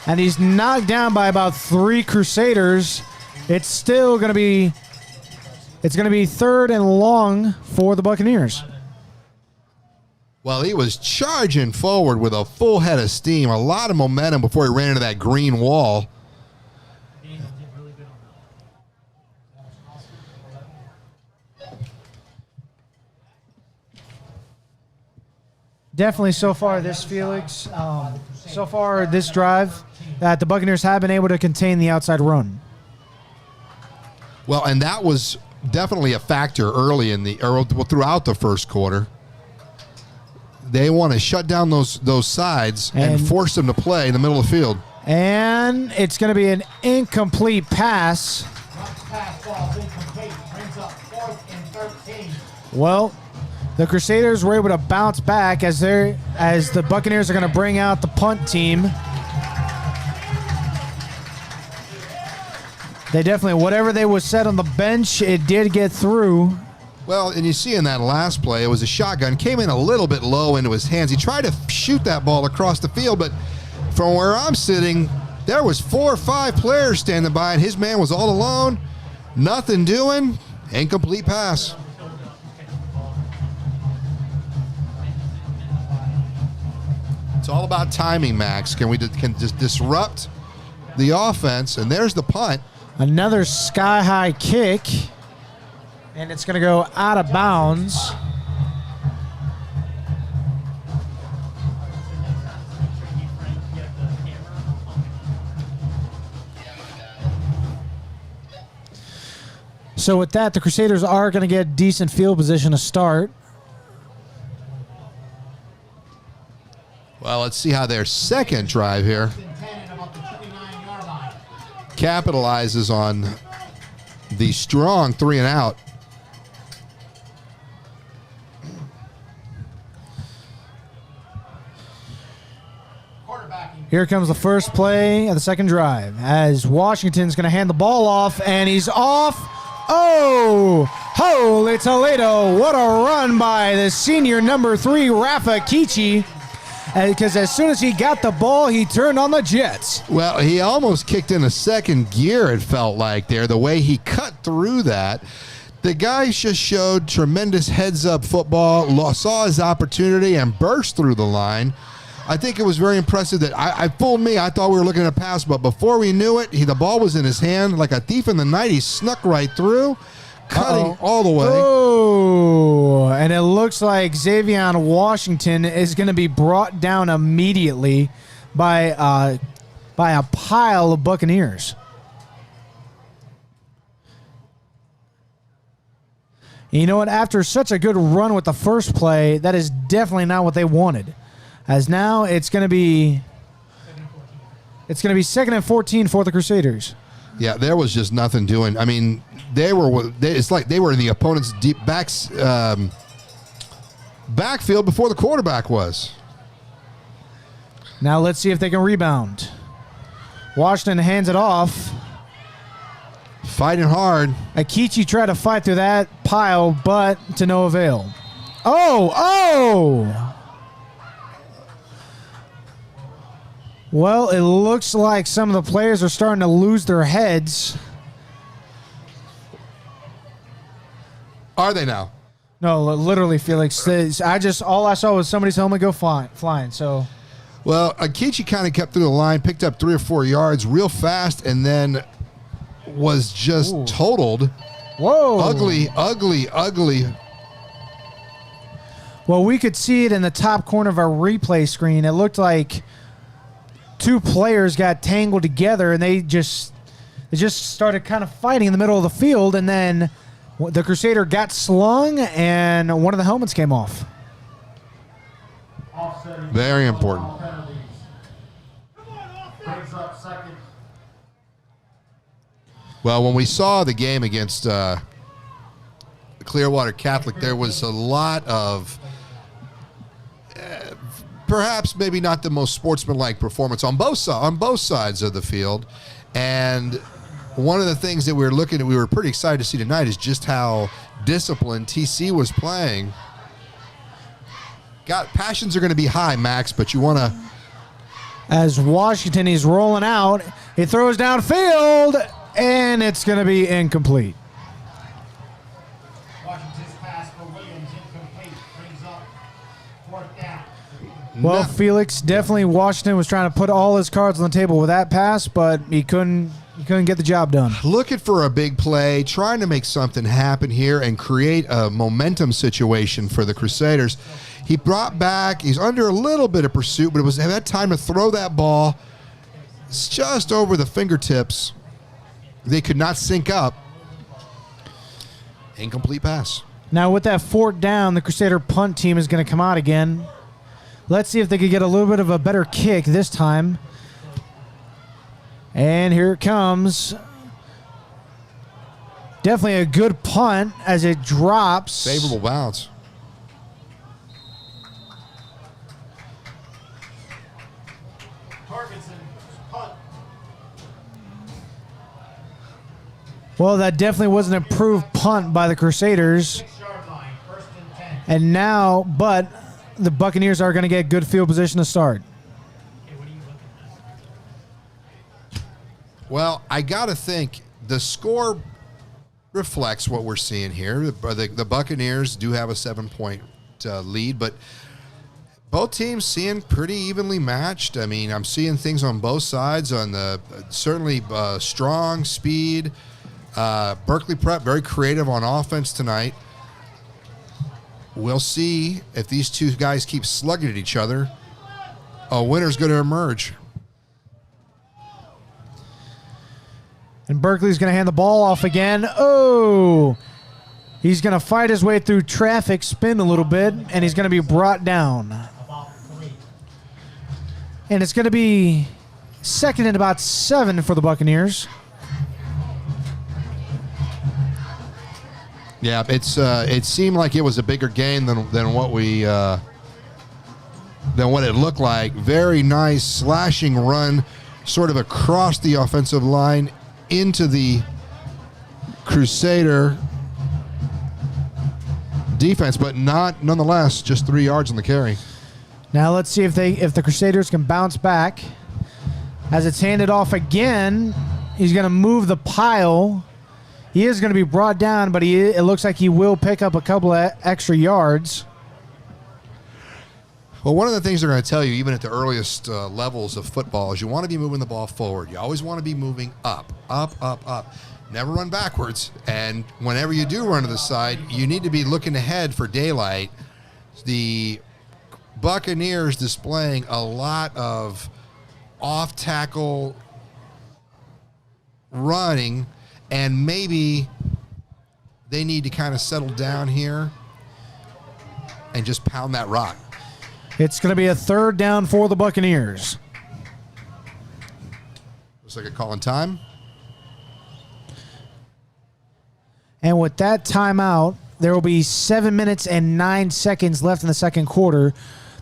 And he's knocked down by about 3 Crusaders. It's still going to be 3rd and long for the Buccaneers. Well, he was charging forward with a full head of steam, a lot of momentum before he ran into that green wall. Definitely so far this drive, that the Buccaneers have been able to contain the outside run. Well, and that was definitely a factor early throughout the first quarter. They want to shut down those sides and force them to play in the middle of the field. And it's going to be an incomplete pass. Well, the Crusaders were able to bounce back as the Buccaneers are going to bring out the punt team. They definitely, whatever they was set on the bench, it did get through. Well, and you see in that last play, it was a shotgun. Came in a little bit low into his hands. He tried to shoot that ball across the field, but from where I'm sitting, there was 4 or 5 players standing by, and his man was all alone. Nothing doing. Incomplete pass. It's all about timing, Max. Can just disrupt the offense? And there's the punt. Another sky-high kick, and it's going to go out of bounds. So with that, the Crusaders are going to get decent field position to start. Well, let's see how their second drive here capitalizes on the strong 3 and out. Here comes the first play of the second drive as Washington's going to hand the ball off, and he's off. Oh, holy Toledo. What a run by the senior number 3, Rafa Kichi. Because as soon as he got the ball, he turned on the Jets. Well, he almost kicked in a second gear, it felt like there, the way he cut through that. The guy just showed tremendous heads-up football, saw his opportunity, and burst through the line. I think it was very impressive that I fooled me. I thought we were looking at a pass, but before we knew it, the ball was in his hand. Like a thief in the night, he snuck right through, cutting all the way. Oh, and it looks like Xavier Washington is going to be brought down immediately by a pile of Buccaneers. You know what? After such a good run with the first play, that is definitely not what they wanted. As now it's going to be 2nd and 14 for the Crusaders. Yeah, there was just nothing doing. I mean, it's like they were in the opponent's deep backfield before the quarterback was. Now let's see if they can rebound. Washington hands it off. Fighting hard. Akichi tried to fight through that pile, but to no avail. Oh! Well, it looks like some of the players are starting to lose their heads. Are they now? No, literally, Felix. All I saw was somebody's helmet go flying. So, well, Akichi kind of kept through the line, picked up 3 or 4 yards real fast, and then was just totaled. Whoa! Ugly. Well, we could see it in the top corner of our replay screen. It looked like 2 players got tangled together, and they They just started kind of fighting in the middle of the field, and then the Crusader got slung, and one of the helmets came off. Very important. Well, when we saw the game against Clearwater Catholic, there was a lot of perhaps maybe not the most sportsmanlike performance on both sides of the field. And one of the things that we were pretty excited to see tonight is just how disciplined TC was playing. Passions are going to be high, Max, but you want to. As Washington, he's rolling out. He throws downfield, and it's going to be incomplete. Washington's pass for Williams incomplete. Brings up 4th down. Well, Felix, definitely Washington was trying to put all his cards on the table with that pass, but he couldn't get the job done. Looking for a big play, trying to make something happen here and create a momentum situation for the Crusaders. He brought back, he's under a little bit of pursuit, but it was that time to throw that ball. It's just over the fingertips. They could not sync up. Incomplete pass. Now with that 4th down, the Crusader punt team is going to come out again. Let's see if they could get a little bit of a better kick this time. And here it comes. Definitely a good punt as it drops. Favorable bounce. Well, that definitely was an improved punt by the Crusaders. And now, but the Buccaneers are going to get good field position to start. Well, I got to think the score reflects what we're seeing here. The Buccaneers do have a 7-point lead, but both teams seem pretty evenly matched. I mean, I'm seeing things on both sides on the certainly strong speed. Berkeley Prep, very creative on offense tonight. We'll see if these two guys keep slugging at each other. A winner's going to emerge. And Berkeley's going to hand the ball off again. Oh! He's going to fight his way through traffic, spin a little bit, and he's going to be brought down. And it's going to be 2nd and about 7 for the Buccaneers. Yeah, it seemed like it was a bigger gain than what it looked like. Very nice slashing run, sort of across the offensive line into the Crusader defense, but nonetheless, just 3 yards on the carry. Now let's see if the Crusaders can bounce back. As it's handed off again, he's going to move the pile. He is going to be brought down, but it looks like he will pick up a couple of extra yards. Well, one of the things they're going to tell you, even at the earliest levels of football, is you want to be moving the ball forward. You always want to be moving up, up, up, up. Never run backwards. And whenever you do run to the side, you need to be looking ahead for daylight. The Buccaneers displaying a lot of off-tackle running, and maybe they need to kind of settle down here and just pound that rock. It's going to be a 3rd down for the Buccaneers. Looks like a call in time. And with that timeout, there will be 7 minutes and 9 seconds left in the second quarter.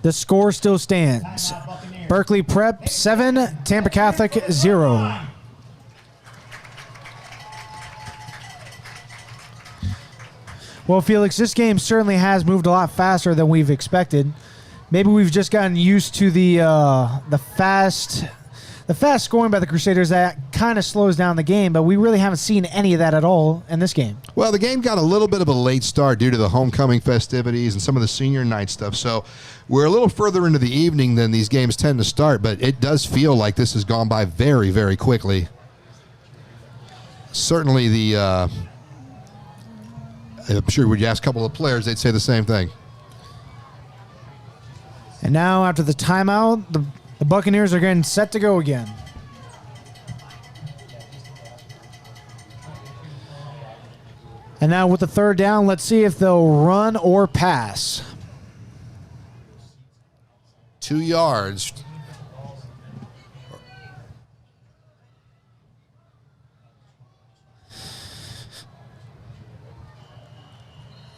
The score still stands. Berkeley Prep 7, Tampa Catholic 0. Well, Felix, this game certainly has moved a lot faster than we've expected. Maybe we've just gotten used to the fast scoring by the Crusaders that kind of slows down the game, but we really haven't seen any of that at all in this game. Well, the game got a little bit of a late start due to the homecoming festivities and some of the senior night stuff, so we're a little further into the evening than these games tend to start, but it does feel like this has gone by very, very quickly. Certainly I'm sure when you ask a couple of players, they'd say the same thing. And now, after the timeout, the Buccaneers are getting set to go again. And now with the third down, let's see if they'll run or pass. 2 yards.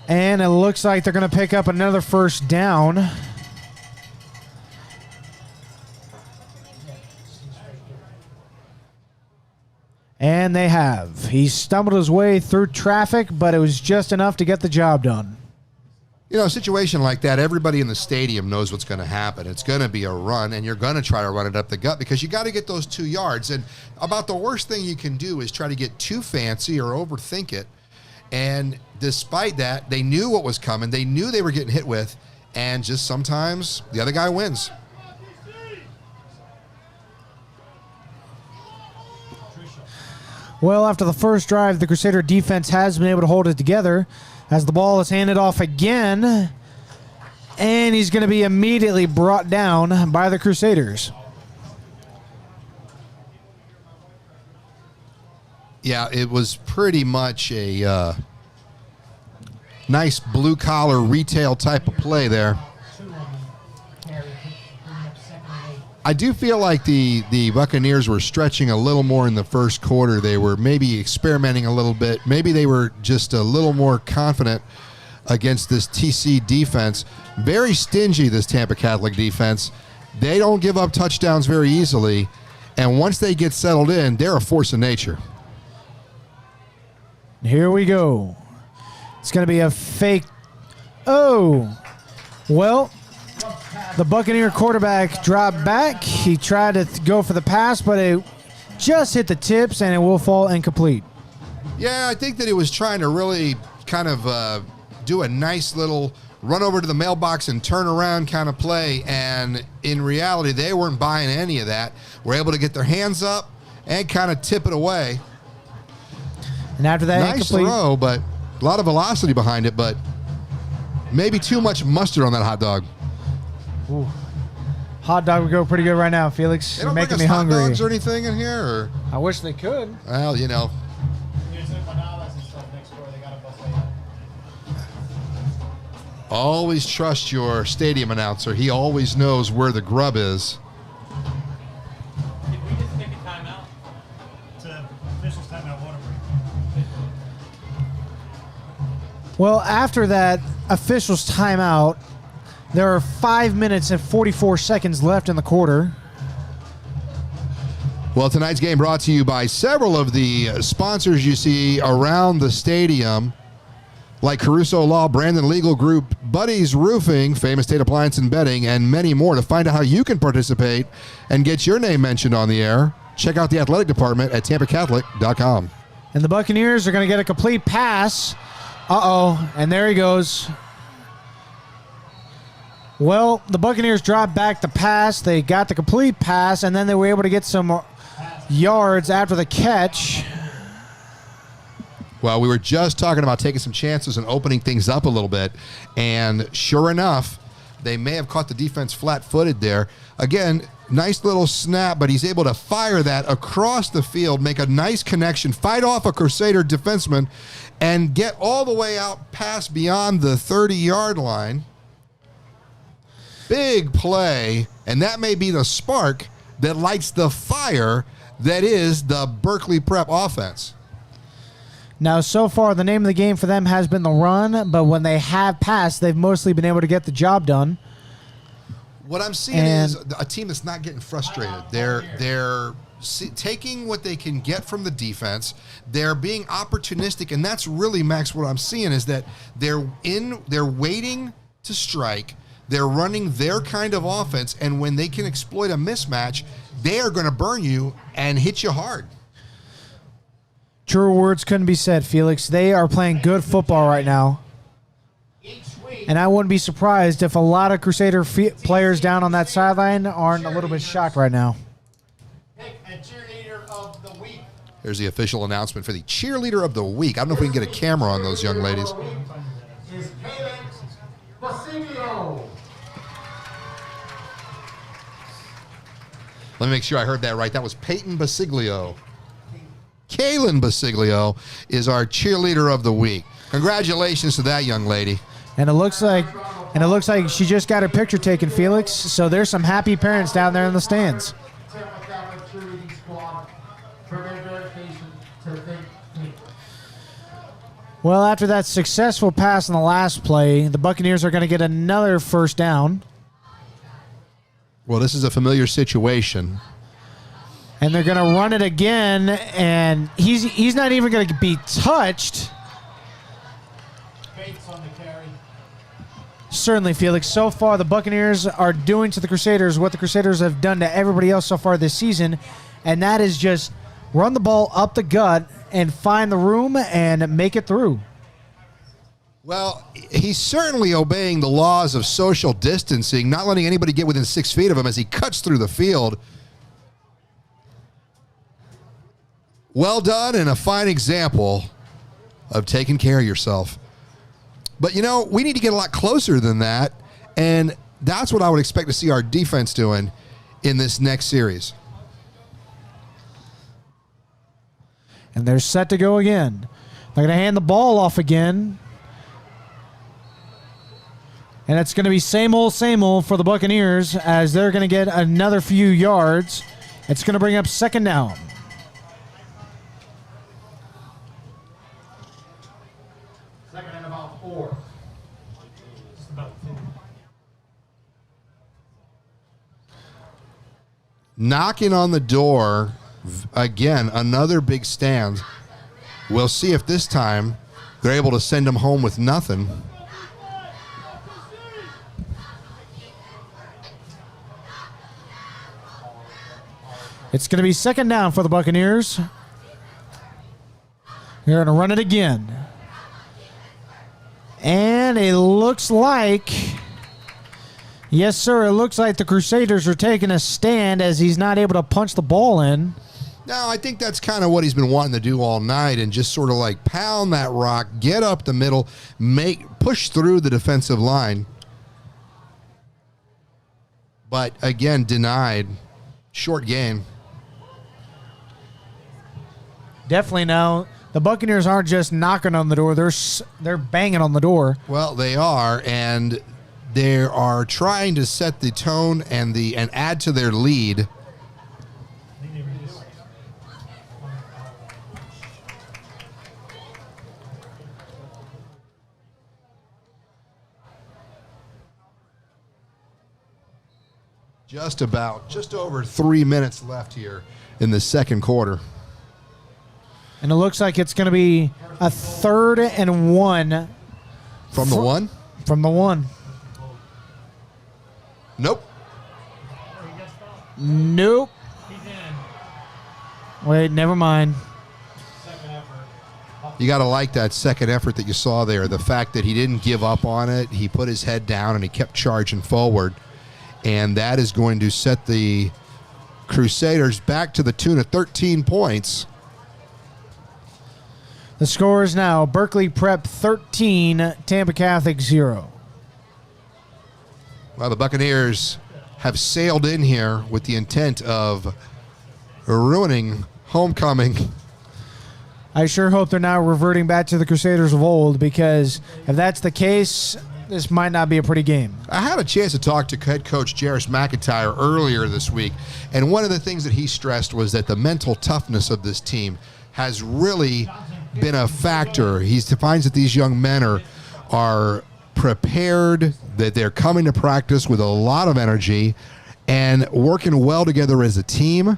And it looks like they're going to pick up another first down. And they have. He stumbled his way through traffic, but it was just enough to get the job done. You know, a situation like that, everybody in the stadium knows what's going to happen. It's going to be a run, and you're going to try to run it up the gut because you got to get those 2 yards. And about the worst thing you can do is try to get too fancy or overthink it. And despite that, they knew what was coming. They knew they were getting hit with, and just sometimes the other guy wins. Well, after the first drive, the Crusader defense has been able to hold it together as the ball is handed off again, and he's going to be immediately brought down by the Crusaders. Yeah, it was pretty much a nice blue-collar retail type of play there. I do feel like the Buccaneers were stretching a little more in the first quarter. They were maybe experimenting a little bit. Maybe they were just a little more confident against this TC defense. Very stingy, this Tampa Catholic defense. They don't give up touchdowns very easily, and once they get settled in, they're a force of nature. Here we go. It's going to be a fake. Oh, well, the Buccaneer quarterback dropped back. He tried to go for the pass, but it just hit the tips, and it will fall incomplete. Yeah, I think that he was trying to really kind of do a nice little run over to the mailbox and turn around kind of play, and in reality, they weren't buying any of that. Were able to get their hands up and kind of tip it away. And after that, nice throw, but a lot of velocity behind it, but maybe too much mustard on that hot dog. Ooh. Hot dog would go pretty good right now, Felix. They don't You're making bring me us hungry. hot dogs or anything in here? Or? I wish they could. Well, you know. Always trust your stadium announcer. He always knows where the grub is. Did we just take a timeout? It's an official's timeout water break. Well, after that official's timeout, there are 5 minutes and 44 seconds left in the quarter. Well, tonight's game brought to you by several of the sponsors you see around the stadium, like Caruso Law, Brandon Legal Group, Buddy's Roofing, Famous State Appliance and Bedding, and many more. To find out how you can participate and get your name mentioned on the air, check out the athletic department at tampacatholic.com. And the Buccaneers are going to get a complete pass. Uh-oh, and there he goes. Well, the Buccaneers dropped back the pass. They got the complete pass, and then they were able to get some yards after the catch. Well, we were just talking about taking some chances and opening things up a little bit, and sure enough, they may have caught the defense flat-footed there. Again, nice little snap, but he's able to fire that across the field, make a nice connection, fight off a Crusader defenseman, and get all the way out past beyond the 30-yard line. Big play, and that may be the spark that lights the fire that is the Berkeley Prep offense. Now, so far, the name of the game for them has been the run, but when they have passed, they've mostly been able to get the job done. What I'm seeing is a team that's not getting frustrated. They're taking what they can get from the defense. They're being opportunistic, and that's really, Max, what I'm seeing is that they're waiting to strike. They're running their kind of offense, and when they can exploit a mismatch, they are going to burn you and hit you hard. Truer words couldn't be said, Felix. They are playing good football right now. And I wouldn't be surprised if a lot of Crusader players down on that sideline aren't a little bit shocked right now. There's the official announcement for the cheerleader of the week. I don't know if we can get a camera on those young ladies. Let me make sure I heard that right. That was Peyton Basiglio. Kaylin Basiglio is our cheerleader of the week. Congratulations to that young lady. And it looks like she just got her picture taken, Felix. So there's some happy parents down there in the stands. Well, after that successful pass in the last play, the Buccaneers are going to get another first down. Well, this is a familiar situation. And they're going to run it again, and he's not even going to be touched. Certainly, Felix. So far, the Buccaneers are doing to the Crusaders what the Crusaders have done to everybody else so far this season, and that is just run the ball up the gut and find the room and make it through. Well, he's certainly obeying the laws of social distancing, not letting anybody get within 6 feet of him as he cuts through the field. Well done, and a fine example of taking care of yourself. But, you know, we need to get a lot closer than that, and that's what I would expect to see our defense doing in this next series. And they're set to go again. They're going to hand the ball off again. And it's going to be same old for the Buccaneers as they're going to get another few yards. It's going to bring up second down. Second and about 4. Knocking on the door, again, another big stand. We'll see if this time they're able to send him home with nothing. It's going to be second down for the Buccaneers. They're going to run it again. And it looks like, yes, sir, it looks like the Crusaders are taking a stand as he's not able to punch the ball in. No, I think that's kind of what he's been wanting to do all night, and just sort of like pound that rock, get up the middle, push through the defensive line. But again, denied. Short game. Definitely now. The Buccaneers aren't just knocking on the door; they're banging on the door. Well, they are, and they are trying to set the tone and add to their lead. Just over 3 minutes left here in the second quarter. And it looks like it's going to be a 3rd and 1. From the 1? From the 1. Nope. Nope. Wait, never mind. You got to like that second effort that you saw there. The fact that he didn't give up on it. He put his head down and he kept charging forward. And that is going to set the Crusaders back to the tune of 13 points. The score is now Berkeley Prep 13, Tampa Catholic 0. Well, the Buccaneers have sailed in here with the intent of ruining homecoming. I sure hope they're not reverting back to the Crusaders of old, because if that's the case, this might not be a pretty game. I had a chance to talk to head coach Jairus McIntyre earlier this week, and one of the things that he stressed was that the mental toughness of this team has really been a factor. He finds that these young men are prepared, that they're coming to practice with a lot of energy and working well together as a team,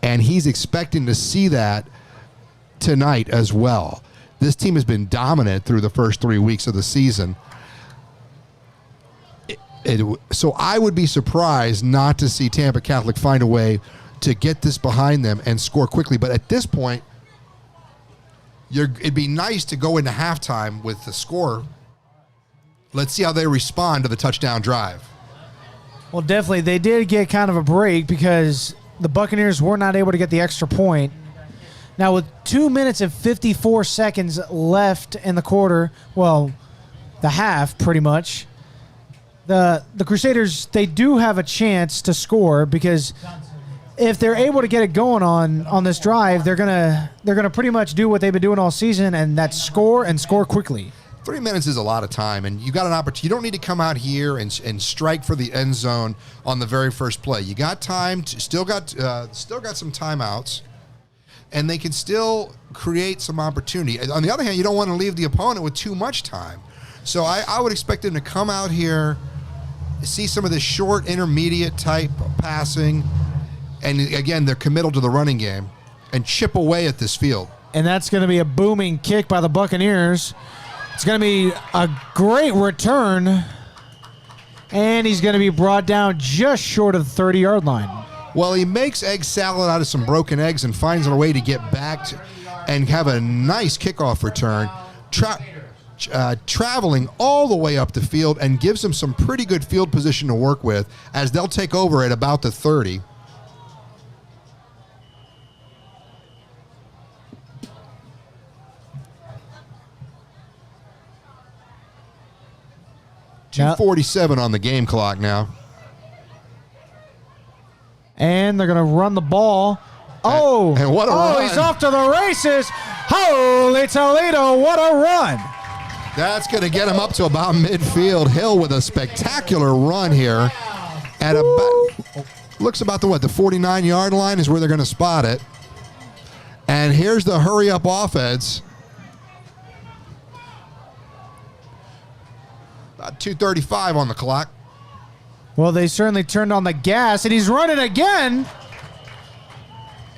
and he's expecting to see that tonight as well. This team has been dominant through the first 3 weeks of the season. So I would be surprised not to see Tampa Catholic find a way to get this behind them and score quickly. But at this point, it'd be nice to go into halftime with the score. Let's see how they respond to the touchdown drive. Well, definitely. They did get kind of a break because the Buccaneers were not able to get the extra point. Now, with 2 minutes and 54 seconds left in the quarter, well, the half pretty much, the Crusaders, they do have a chance to score because if they're able to get it going on this drive, they're gonna pretty much do what they've been doing all season, and that's score and score quickly. 3 minutes is a lot of time, and you got an opportunity. You don't need to come out here and strike for the end zone on the very first play. You got time. Still got some timeouts, and they can still create some opportunity. On the other hand, you don't want to leave the opponent with too much time. So I would expect them to come out here, see some of this short, intermediate type passing, and again, they're committal to the running game, and chip away at this field. And that's going to be a booming kick by the Buccaneers. It's going to be a great return, and he's going to be brought down just short of the 30-yard line. Well, he makes egg salad out of some broken eggs and finds a way to get back and have a nice kickoff return, traveling all the way up the field, and gives them some pretty good field position to work with as they'll take over at about the 30. .247 on the game clock now. And they're going to run the ball. And what a run. He's off to the races. Holy Toledo, what a run. That's going to get him up to about midfield. Hill with a spectacular run here. At about, looks about the 49-yard line is where they're going to spot it. And here's the hurry-up offense. About 2:35 on the clock. Well, they certainly turned on the gas, and he's running again.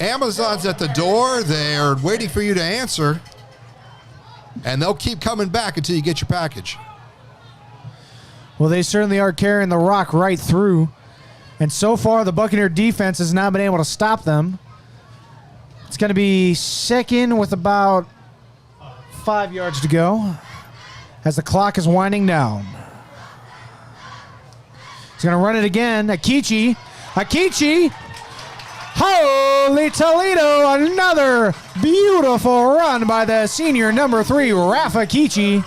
Amazon's at the door. They're waiting for you to answer. And they'll keep coming back until you get your package. Well, they certainly are carrying the rock right through. And so far, the Buccaneer defense has not been able to stop them. It's going to be second with about 5 yards to go as the clock is winding down. He's going to run it again. Akichi. Holy Toledo, another beautiful run by the senior number 3, Rafa Akichi.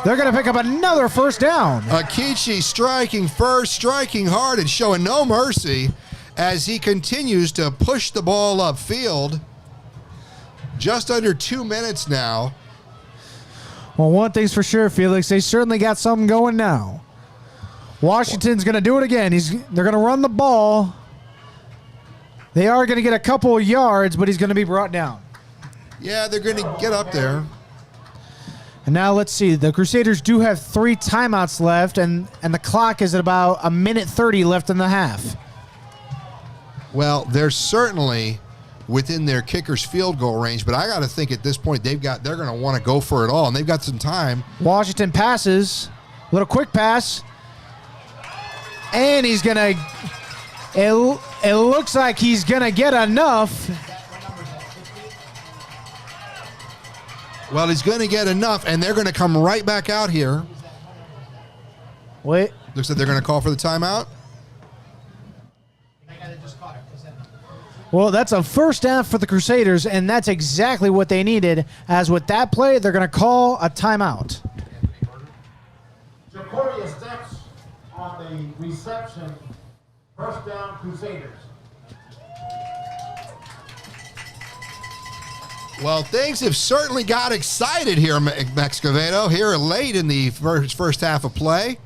They're going to pick up another first down. Akichi striking first, striking hard, and showing no mercy as he continues to push the ball upfield. Just under 2 minutes now. Well, one thing's for sure, Felix, they certainly got something going now. Washington's going to do it again. They're going to run the ball. They are going to get a couple of yards, but he's going to be brought down. Yeah, they're going to get up there. And now let's see. The Crusaders do have 3 timeouts left, and the clock is at about 1:30 left in the half. Well, they're certainly within their kicker's field goal range, but I got to think at this point they're going to want to go for it all, and they've got some time. Washington passes. A little quick pass. And he's going to... It looks like he's going to get enough. Well, he's going to get enough, and they're going to come right back out here. Wait. Looks like they're going to call for the timeout. Well, that's a first down for the Crusaders, and that's exactly what they needed. As with that play, they're going to call a timeout. Jacoria steps on the reception. First down, Crusaders. Well, things have certainly got excited here, Mexcavedo, here late in the first half of play.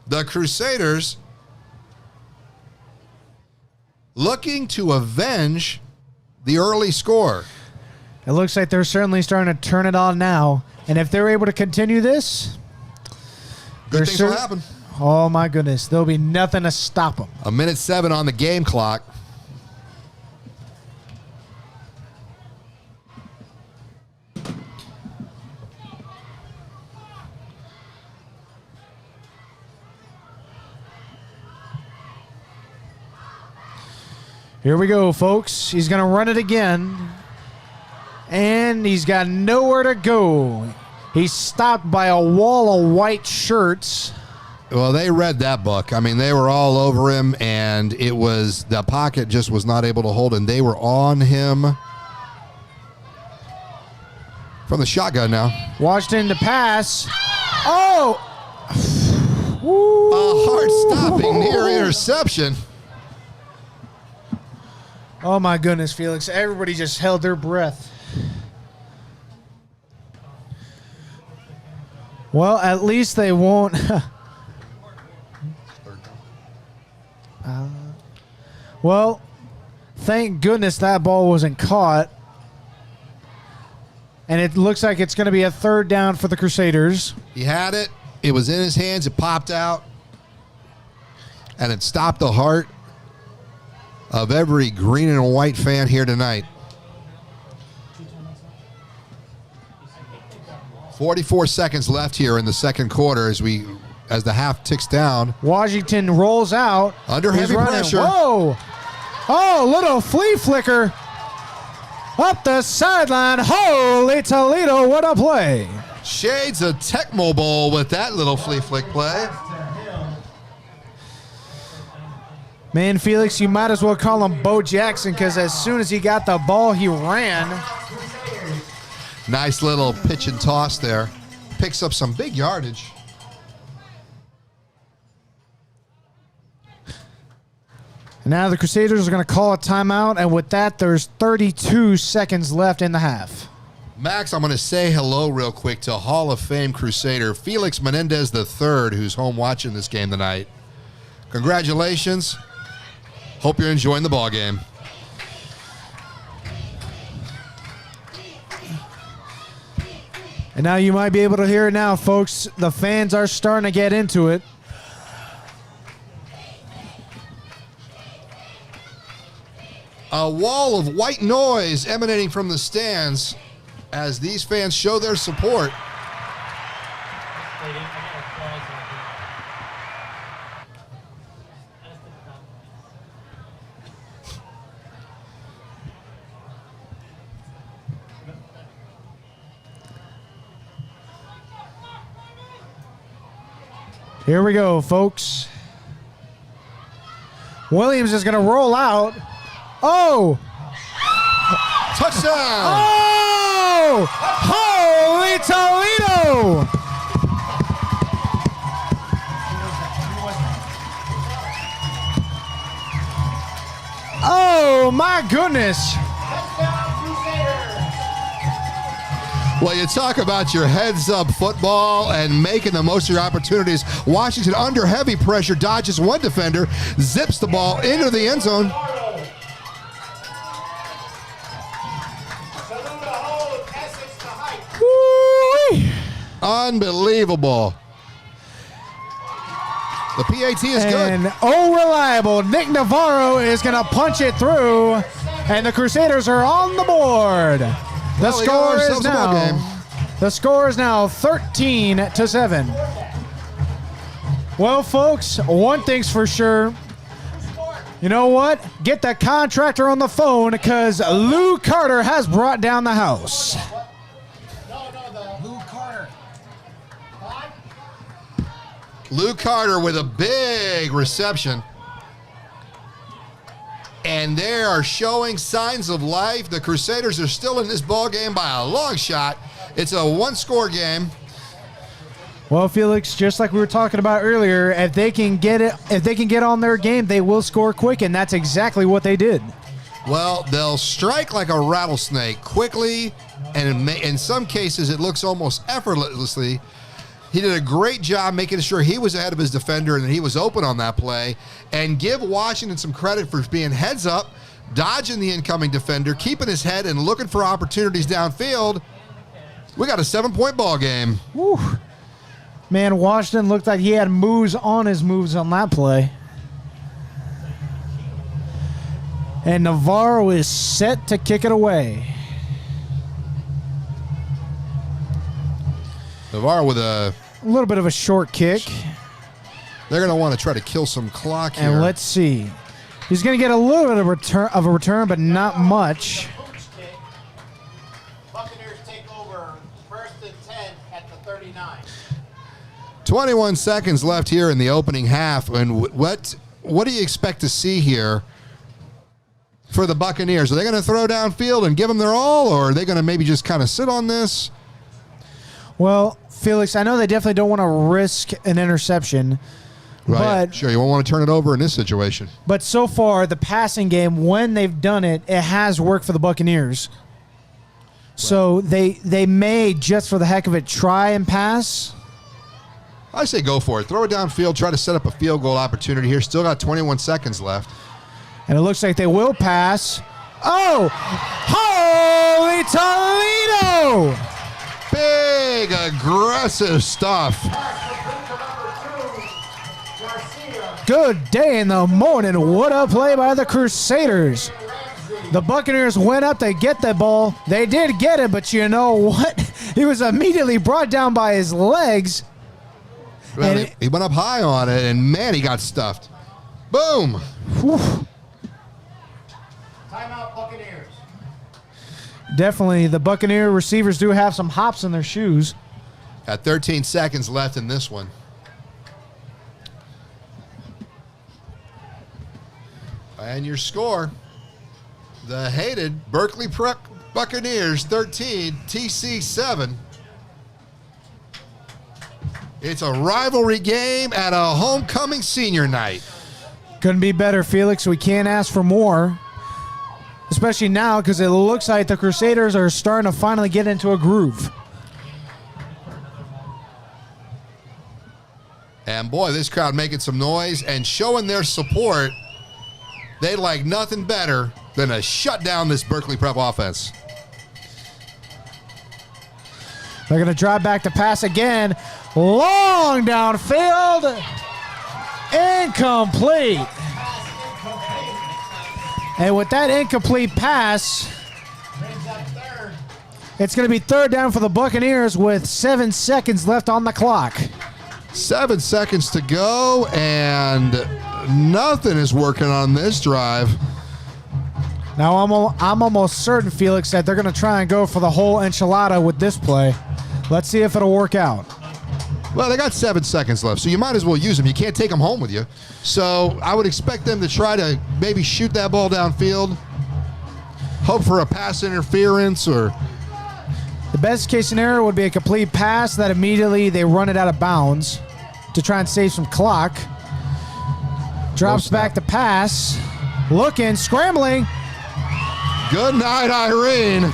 The Crusaders looking to avenge the early score. It looks like they're certainly starting to turn it on now. And if they're able to continue this, good things will happen. Oh, my goodness. There'll be nothing to stop them. 1:07 on the game clock. Here we go, folks. He's going to run it again. And he's got nowhere to go. He's stopped by a wall of white shirts. Well, they read that book. I mean, they were all over him, and it was the pocket just was not able to hold him. They were on him from the shotgun now. Washington to pass. Oh! A hard-stopping near interception. Oh, my goodness, Felix. Everybody just held their breath. Well, at least they won't. Well, thank goodness that ball wasn't caught. And it looks like it's going to be a third down for the Crusaders. He had it. It was in his hands. It popped out. And it stopped the heart of every green and white fan here tonight. 44 seconds left here in the second quarter as the half ticks down. Washington rolls out. Under He's heavy running. pressure. Whoa! Oh, little flea flicker. Up the sideline. Holy Toledo, what a play. Shades of Tecmo Bowl with that little flea flick play. Man, Felix, you might as well call him Bo Jackson because as soon as he got the ball, he ran. Nice little pitch and toss there. Picks up some big yardage. Now the Crusaders are going to call a timeout, and with that, there's 32 seconds left in the half. Max, I'm going to say hello real quick to Hall of Fame Crusader Felix Menendez III, who's home watching this game tonight. Congratulations. Hope you're enjoying the ball game. And now you might be able to hear it now, folks. The fans are starting to get into it. A wall of white noise emanating from the stands as these fans show their support. Here we go, folks. Williams is going to roll out. Oh! Touchdown! Oh! Holy Toledo! Oh, my goodness. Well, you talk about your heads-up football and making the most of your opportunities. Washington, under heavy pressure, dodges one defender, zips the ball into the end zone. Woo-wee. Unbelievable. The PAT is good. And reliable. Nick Navarro is going to punch it through, and the Crusaders are on the board. The score is now 13-7. Well, folks, one thing's for sure. You know what? Get the contractor on the phone because Lou Carter has brought down the house. Lou Carter with a big reception. And they are showing signs of life. The Crusaders are still in this ball game by a long shot. It's a one-score game. Well, Felix, just like we were talking about earlier, if they can get on their game, they will score quick, and that's exactly what they did. Well, they'll strike like a rattlesnake quickly, and in some cases it looks almost effortlessly. He did a great job making sure he was ahead of his defender and that he was open on that play. And give Washington some credit for being heads up, dodging the incoming defender, keeping his head and looking for opportunities downfield. We got a 7-point ball game. Woo. Man, Washington looked like he had moves on his moves on that play. And Navarro is set to kick it away. Navarro with a little bit of a short kick. They're going to want to try to kill some clock here. And let's see. He's going to get a little bit of a return, but not much. Buccaneers take over 1st and 10 at the 39. 21 seconds left here in the opening half. And what do you expect to see here for the Buccaneers? Are they going to throw downfield and give them their all, or are they going to maybe just kind of sit on this? Well, Felix, I know they definitely don't want to risk an interception. Right. But Sure, you won't want to turn it over in this situation. But so far, the passing game, when they've done it, it has worked for the Buccaneers. So they may, just for the heck of it, try and pass. I say go for it. Throw it downfield. Try to set up a field goal opportunity here. Still got 21 seconds left. And it looks like they will pass. Oh! Holy Toledo! Big, aggressive stuff. Good day in the morning. What a play by the Crusaders. The Buccaneers went up to get the ball. They did get it, but you know what? He was immediately brought down by his legs. Well, he went up high on it, and man, he got stuffed. Boom. Whew. Timeout, Buccaneers. Definitely, the Buccaneer receivers do have some hops in their shoes. Got 13 seconds left in this one. And your score, the hated Berkeley Prep Buccaneers 13, TC 7. It's a rivalry game at a homecoming senior night. Couldn't be better, Felix. We can't ask for more, especially now because it looks like the Crusaders are starting to finally get into a groove. And boy, this crowd making some noise and showing their support. They'd like nothing better than to shut down this Berkeley Prep offense. They're going to drive back to pass again. Long downfield. Incomplete. And with that incomplete pass, it's going to be third down for the Buccaneers with 7 seconds left on the clock. 7 seconds to go, and nothing is working on this drive. Now, I'm almost certain, Felix, that they're going to try and go for the whole enchilada with this play. Let's see if it'll work out. Well, they got 7 seconds left, so you might as well use them. You can't take them home with you. So I would expect them to try to maybe shoot that ball downfield, hope for a pass interference, or... The best case scenario would be a complete pass that immediately they run it out of bounds to try and save some clock. Drops back to pass. Looking, scrambling. Good night, Irene.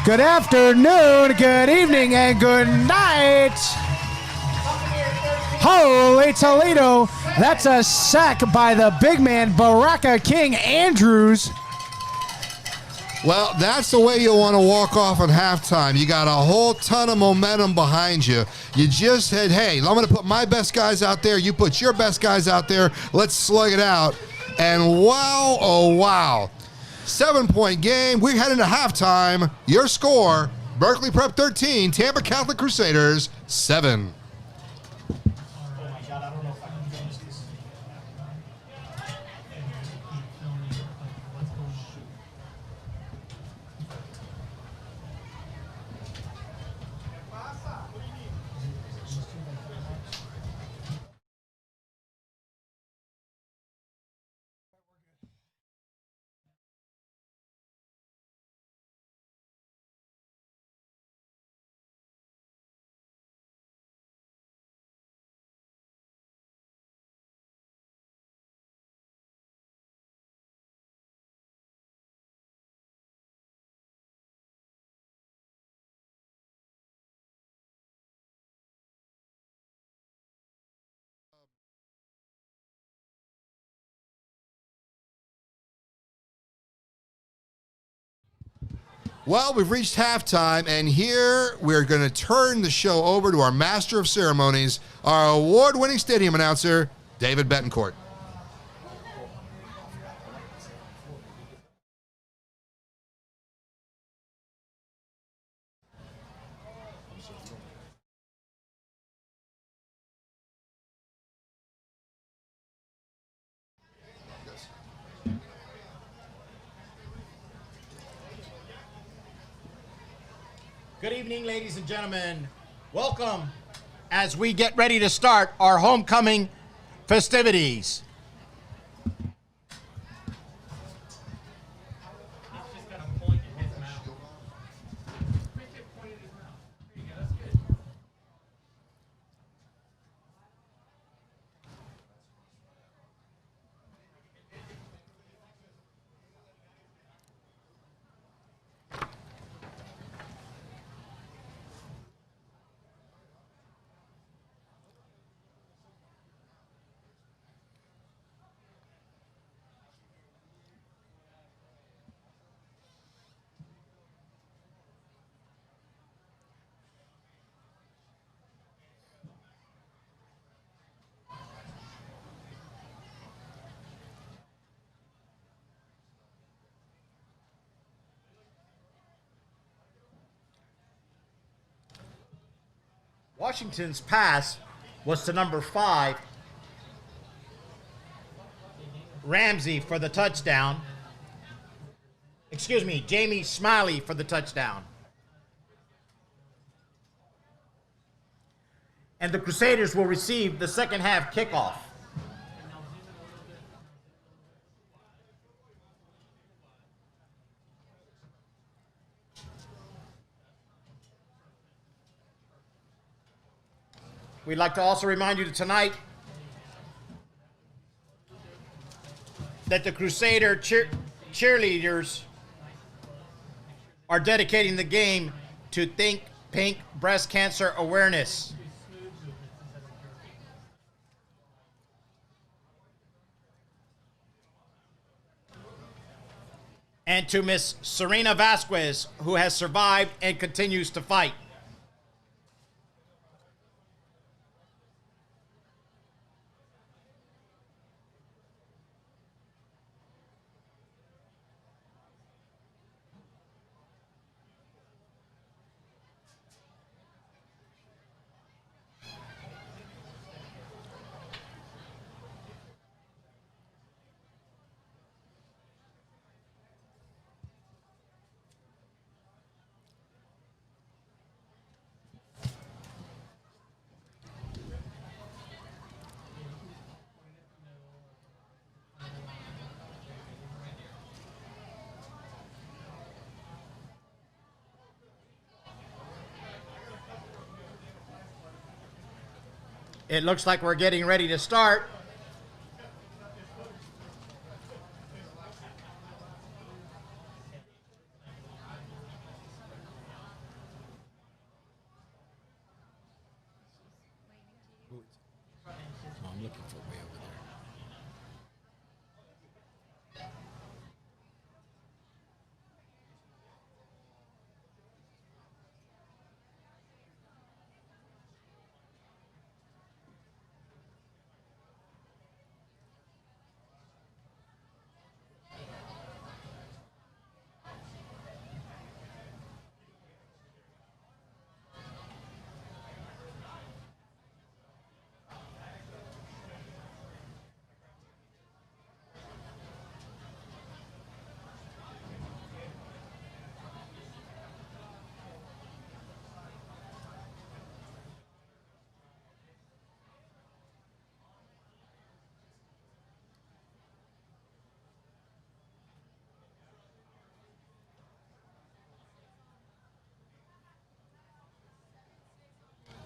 Good afternoon, good evening, and good night. Holy Toledo. That's a sack by the big man, Baraka King Andrews. Well, that's the way you want to walk off at halftime. You got a whole ton of momentum behind you. You just said, hey, I'm going to put my best guys out there. You put your best guys out there. Let's slug it out. And wow, oh, wow. 7-point game. We're heading to halftime. Your score, Berkeley Prep 13, Tampa Catholic Crusaders 7. Well, we've reached halftime, and here we're going to turn the show over to our master of ceremonies, our award-winning stadium announcer, David Betancourt. Good evening, ladies and gentlemen. Welcome as we get ready to start our homecoming festivities. Washington's pass was to number 5, Ramsey for the touchdown. Excuse me, Jamie Smiley for the touchdown. And the Crusaders will receive the second half kickoff. We'd like to also remind you tonight that the Crusader cheerleaders are dedicating the game to Think Pink Breast Cancer Awareness. And to Miss Serena Vasquez, who has survived and continues to fight. It looks like we're getting ready to start. I'm looking for way over there.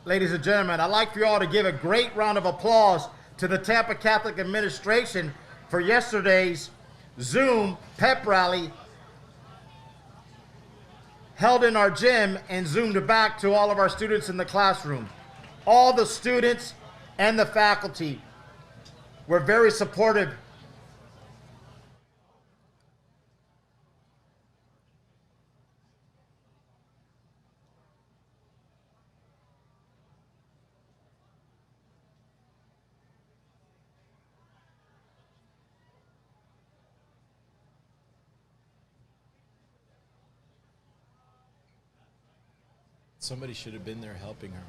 Ladies and gentlemen, I'd like for you all to give a great round of applause to the Tampa Catholic administration for yesterday's Zoom pep rally held in our gym and zoomed back to all of our students in the classroom. All the students and the faculty were very supportive. Somebody should have been there helping her.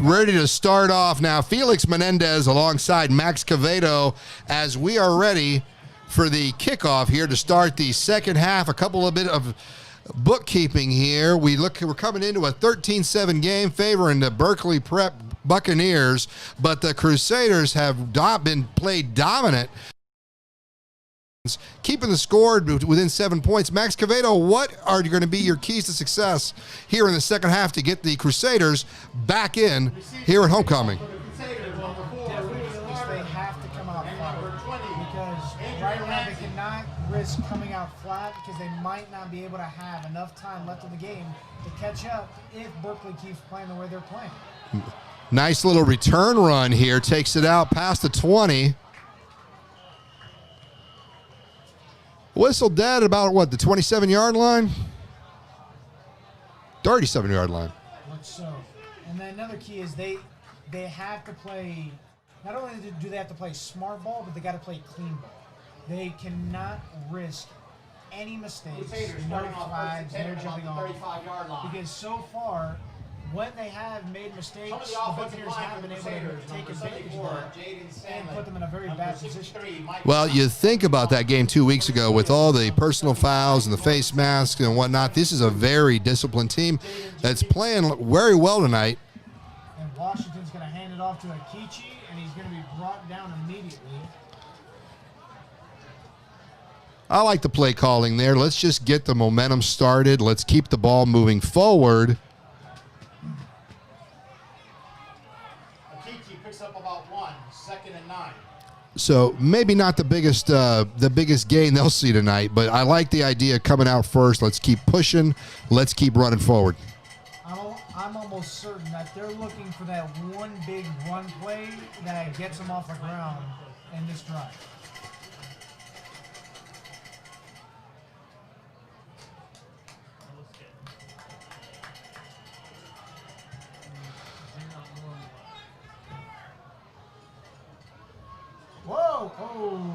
ready to start off now. Felix Menendez alongside Max Cavedo as we are ready for the kickoff here to start the second half. A couple of bit of bookkeeping here. We're coming into a 13-7 game favoring the Berkeley Prep Buccaneers, but the Crusaders have been played dominant, keeping the score within 7 points. Max Cavedo, what are going to be your keys to success here in the second half to get the Crusaders back in here at homecoming? They have to come out flat because right now they cannot risk coming out flat because they might not be able to have enough time left in the game to catch up if Berkeley keeps playing the way they're playing. Nice little return run here, takes it out past the 20. Whistle dead about what, the 27-yard line? 37-yard line. Much so. And then another key is they have to play, not only do they have to play smart ball, but they got to play clean ball. They cannot risk any mistakes, no flags, no jumping off. Because so far, when they have made mistakes, the Buccaneers haven't been able to take advantage of that and put them in a very bad position. Well, you think about that game 2 weeks ago with all the personal fouls and the face masks and whatnot. This is a very disciplined team that's playing very well tonight. And Washington's going to hand it off to Akichi, and he's going to be brought down immediately. I like the play calling there. Let's just get the momentum started. Let's keep the ball moving forward. Up about 1, 2nd and 9. So maybe not the biggest gain they'll see tonight, but I like the idea of coming out first. Let's keep pushing. Let's keep running forward. I'm almost certain that they're looking for that one big run play that gets them off the ground in this drive. Whoa! Oh!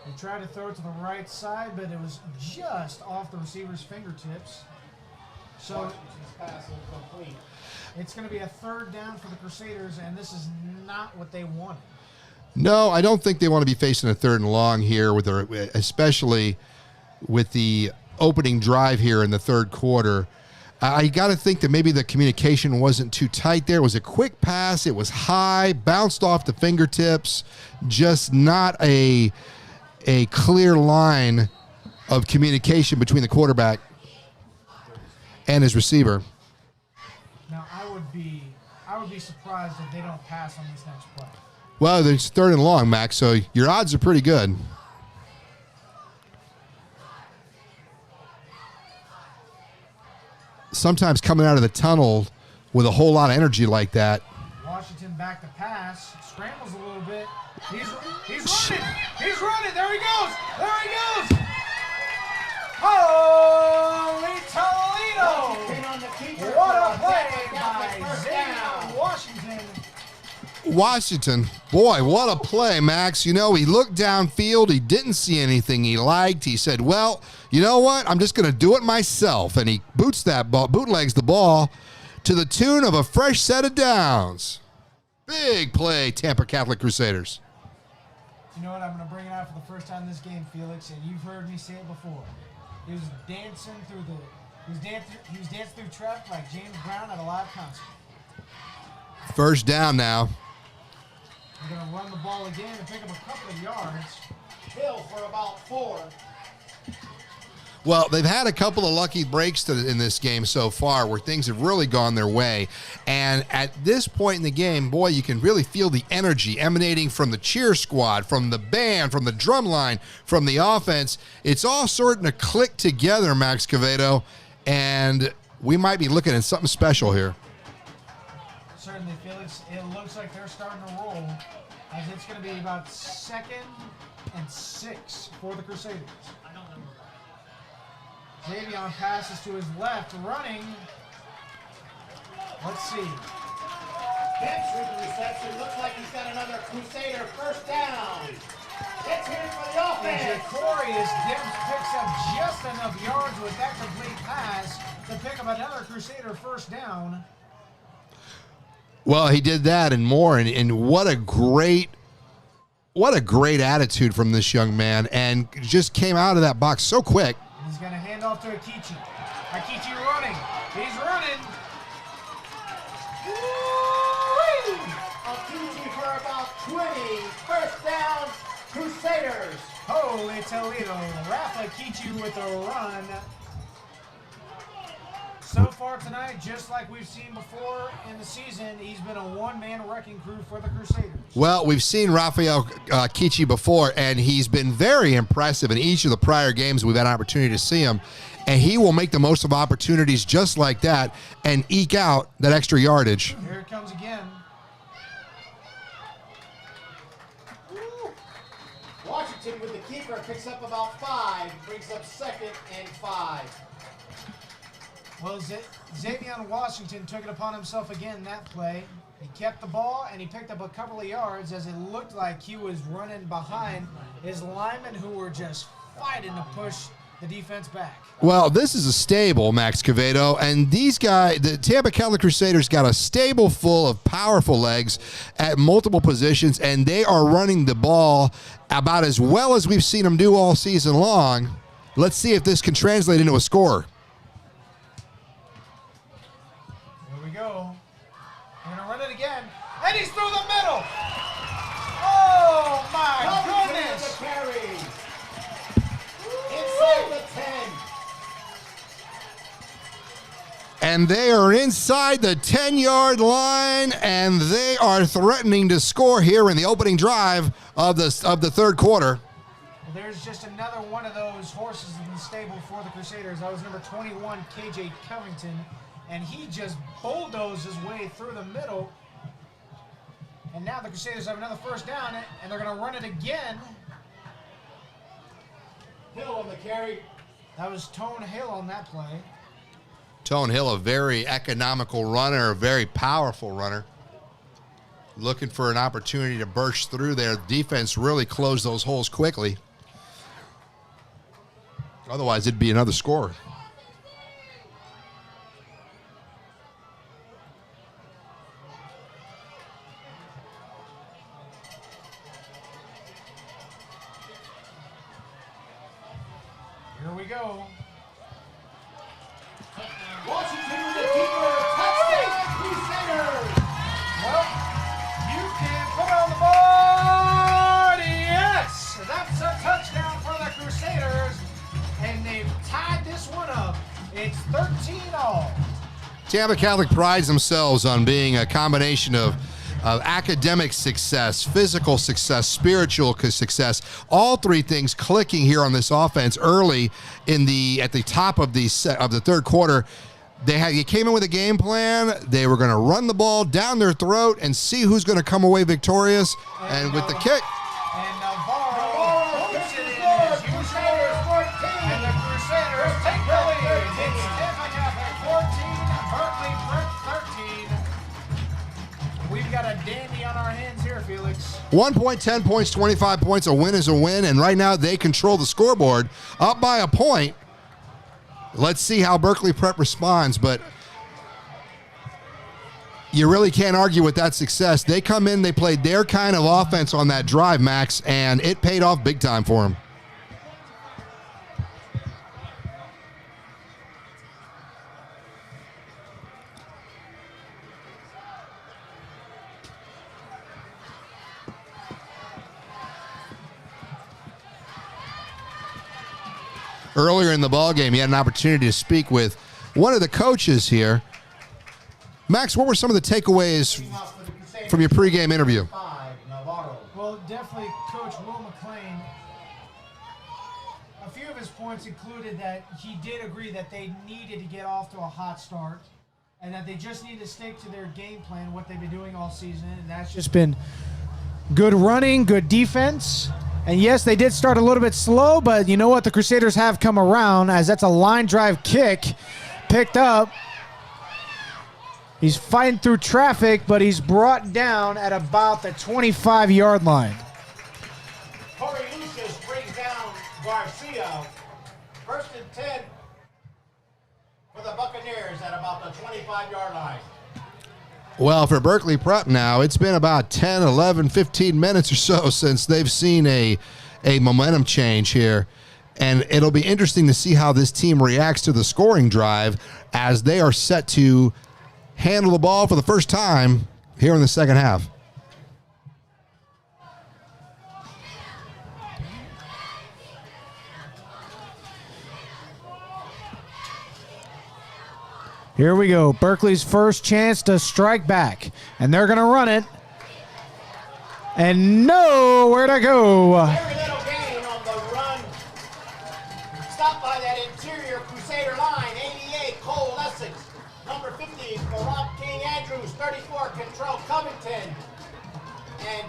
They tried to throw it to the right side, but it was just off the receiver's fingertips. So it's going to be a third down for the Crusaders, and this is not what they wanted. No, I don't think they want to be facing a 3rd and long here, especially with the opening drive here in the third quarter. I got to think that maybe the communication wasn't too tight there. It was a quick pass. It was high, bounced off the fingertips. Just not a clear line of communication between the quarterback and his receiver. Now, I would be surprised if they don't pass on this next play. Well, it's 3rd and long, Max, so your odds are pretty good. Sometimes coming out of the tunnel with a whole lot of energy like that. Washington back to pass, scrambles a little bit. He's running. He's running. There he goes. There he goes. Holy Toledo! What a play by Xavier Washington. Washington, boy, what a play, Max. You know, he looked downfield. He didn't see anything he liked. He said, well, you know what? I'm just going to do it myself. And he bootlegs the ball to the tune of a fresh set of downs. Big play, Tampa Catholic Crusaders. You know what? I'm going to bring it out for the first time this game, Felix, and you've heard me say it before. He was dancing through traffic like James Brown at a live concert. First down now. We're going to run the ball again and pick up a couple of yards. Hill for about 4. Well, they've had a couple of lucky breaks in this game so far where things have really gone their way. And at this point in the game, boy, you can really feel the energy emanating from the cheer squad, from the band, from the drum line, from the offense. It's all starting to click together, Max Cavedo, and we might be looking at something special here. Certainly, Felix. It looks like they're starting to roll, as it's going to be about 2nd and 6 for the Crusaders. Xavier passes to his left, running. Let's see. Gets with the reception. Looks like he's got another Crusader first down. Let's hear it for the offense. Jacorius picks up just enough yards with that complete pass to pick up another Crusader first down. Well, he did that and more, and what a great attitude from this young man, and just came out of that box so quick. He's going to hand off to Akichi. Akichi running. He's running. Woo-wee! Akichi for about 20. First down, Crusaders. Holy Toledo. Rafa Akichi with a run. So far tonight, just like we've seen before in the season, he's been a one-man wrecking crew for the Crusaders. Well, we've seen Rafael Kichi before, and he's been very impressive in each of the prior games we've had an opportunity to see him, and he will make the most of opportunities just like that and eke out that extra yardage. Here it comes again. Woo. Washington with the keeper picks up about 5, brings up 2nd and 5. Well, Xavier Washington took it upon himself again that play. He kept the ball, and he picked up a couple of yards as it looked like he was running behind his linemen who were just fighting to push the defense back. Well, this is a stable, Max Cavedo, and these guys, the Tampa Catholic Crusaders, got a stable full of powerful legs at multiple positions, and they are running the ball about as well as we've seen them do all season long. Let's see if this can translate into a score. Again, and he's through the middle. Oh my goodness! The carry. Inside the 10. And they are inside the 10-yard line, and they are threatening to score here in the opening drive of the third quarter. Well, there's just another one of those horses in the stable for the Crusaders. That was number 21, KJ Covington, and he just bulldozed his way through the middle. And now the Crusaders have another first down, and they're going to run it again. Hill on the carry. That was Tone Hill on that play. Tone Hill, a very economical runner, a very powerful runner. Looking for an opportunity to burst through there. The defense really closed those holes quickly. Otherwise, it'd be another score. Here we go. Washington with the keeper. Touchdown, Crusaders. Well, you can put on the board. Yes, that's a touchdown for the Crusaders, and they've tied this one up. It's 13-all. Tampa Catholic prides themselves on being a combination of academic success, physical success, spiritual success, all three things clicking here on this offense early at the top of the third quarter. They came in with a game plan. They were going to run the ball down their throat and see who's going to come away victorious. And with the kick, And Navarro puts it in as usual, and the Crusaders take the lead. It's Tampa Catholic 14, Berkeley 13. We've got a dandy on our hands here, Felix. 1 point, 10 points, 25 points. A win is a win. And right now they control the scoreboard up by a point. Let's see how Berkeley Prep responds. But you really can't argue with that success. They come in, they played their kind of offense on that drive, Max, and it paid off big time for them. Earlier in the ballgame, you had an opportunity to speak with one of the coaches here. Max, what were some of the takeaways from your pregame interview? Well, definitely Coach Will McLean. A few of his points included that he did agree that they needed to get off to a hot start and that they just need to stick to their game plan, what they've been doing all season, and that's just been good running, good defense. And yes, they did start a little bit slow, but you know what? The Crusaders have come around as that's a line drive kick picked up. He's fighting through traffic, but he's brought down at about the 25-yard line. Corey Lucius brings down Garcia. First and 10 for the Buccaneers at about the 25-yard line. Well, for Berkeley Prep now, it's been about 10, 11, 15 minutes or so since they've seen a momentum change here. And it'll be interesting to see how this team reacts to the scoring drive as they are set to handle the ball for the first time here in the second half. Here we go. Berkeley's first chance to strike back. And they're going to run it. And nowhere to go. Very little gain on the run. Stopped by that interior Crusader line. 88, Cole Essex. Number 50, Barack King Andrews. 34, Control Covington. And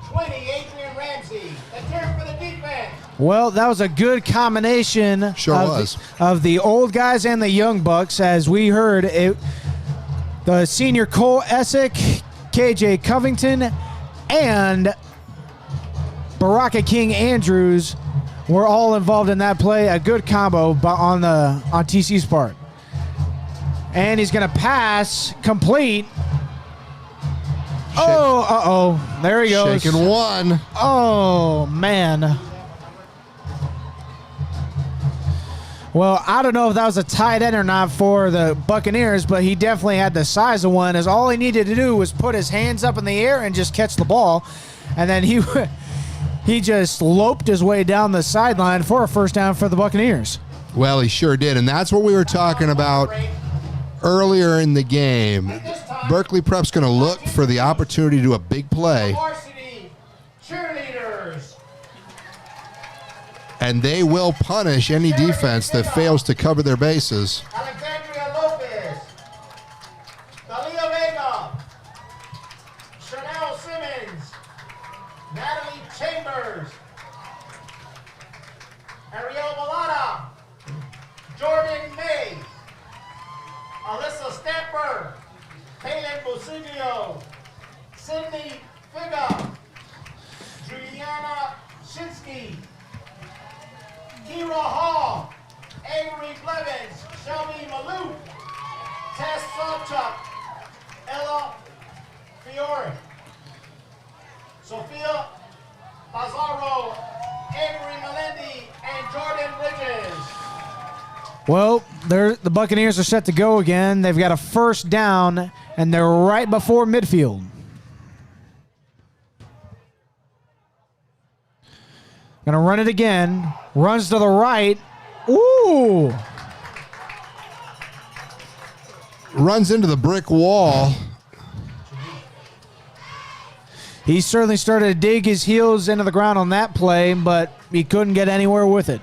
20, Adrian Ramsey. Let's hear it for the defense. Well, that was a good combination of the old guys and the young bucks. As we heard, the senior Cole Essick, KJ Covington, and Baraka King Andrews were all involved in that play. A good combo on TC's part. And he's going to pass complete. There he goes. Shaking one. Oh, man. Well, I don't know if that was a tight end or not for the Buccaneers, but he definitely had the size of one, as all he needed to do was put his hands up in the air and just catch the ball. And then he just loped his way down the sideline for a first down for the Buccaneers. Well, he sure did, and that's what we were talking about earlier in the game. Berkeley Prep's going to look for the opportunity to do a big play. Varsity cheerleaders. And they will punish any defense that fails to cover their bases. Alexandria Lopez. Dalia Vega. Chanel Simmons. Natalie Chambers. Ariel Malata. Jordan May. Alyssa Stamper. Kaylin Bosilio. Sydney Figa. Juliana Shinsky. Kira Hall, Avery Blevins, Shelby Malou, Tess Sawchuk, Ella Fiore, Sophia Pizarro, Avery Melendi, and Jordan Bridges. Well, the Buccaneers are set to go again. They've got a first down, and they're right before midfield. Going to run it again. Runs to the right. Ooh. Runs into the brick wall. He certainly started to dig his heels into the ground on that play, but he couldn't get anywhere with it.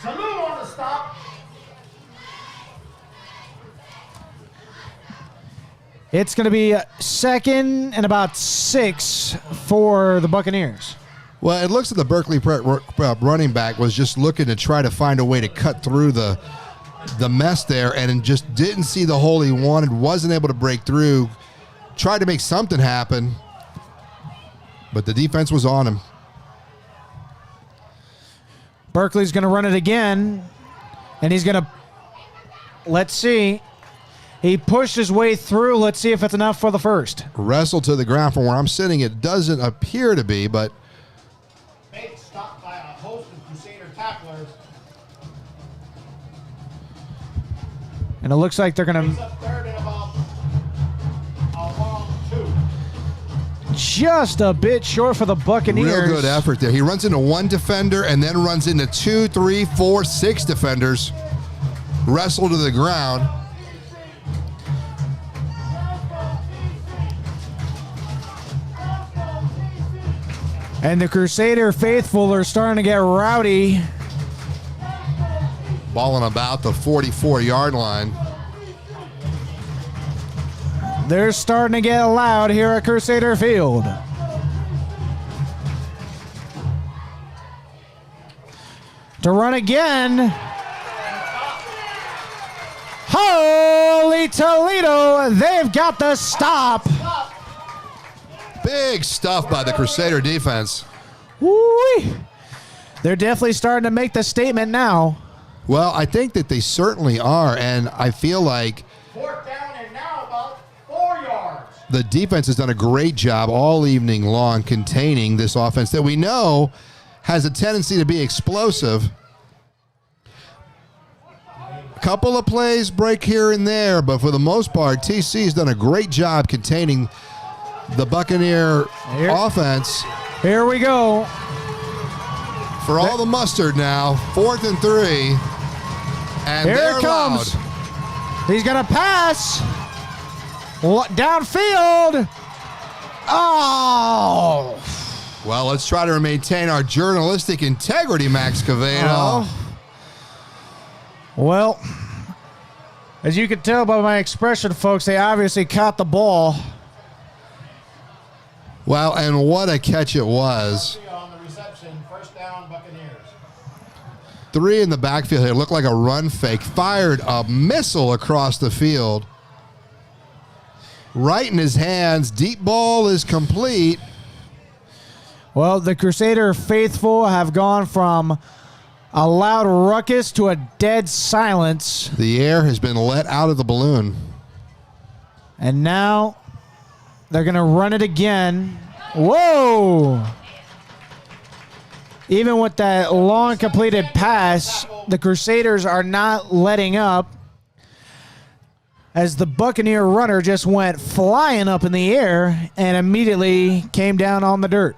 Tallulah on the stop. It's going to be second and about 6 for the Buccaneers. Well, it looks like the Berkeley Prep running back was just looking to try to find a way to cut through the mess there and just didn't see the hole he wanted, wasn't able to break through, tried to make something happen, but the defense was on him. Berkeley's going to run it again, and he's going to, let's see. He pushed his way through. Let's see if it's enough for the first. Wrestled to the ground from where I'm sitting. It doesn't appear to be, but Stopped by a host of Crusader tacklers. And it looks like they're going to Third and about a long 2. just a bit short for the Buccaneers. real good effort there. He runs into one defender and then runs into 2, 3, 4, 6 defenders. Wrestle to the ground. And the Crusader faithful are starting to get rowdy. Balling about the 44-yard line. They're starting to get loud here at Crusader Field. To run again. Holy Toledo, they've got the stop. Big stuff by the Crusader defense. Woo-wee. They're definitely starting to make the statement now. Well, I think that they certainly are, and I feel like Fourth down and now the defense has done a great job all evening long containing this offense that we know has a tendency to be explosive. A couple of plays break here and there, but for the most part, TC has done a great job containing the Buccaneer offense. Here we go. For all the mustard now, 4th and 3. And here it comes. Loud. He's going to pass. Downfield. Oh. Well, let's try to maintain our journalistic integrity, Max Cavedo. Well, as you can tell by my expression, folks, they obviously caught the ball. Well, and what a catch it was. On the reception, first down, Buccaneers. 3 in the backfield here. Looked like a run fake. Fired a missile across the field. Right in his hands. Deep ball is complete. Well, the Crusader faithful have gone from a loud ruckus to a dead silence. The air has been let out of the balloon. And now they're going to run it again. Whoa! Even with that long completed pass, the Crusaders are not letting up, as the Buccaneer runner just went flying up in the air and immediately came down on the dirt.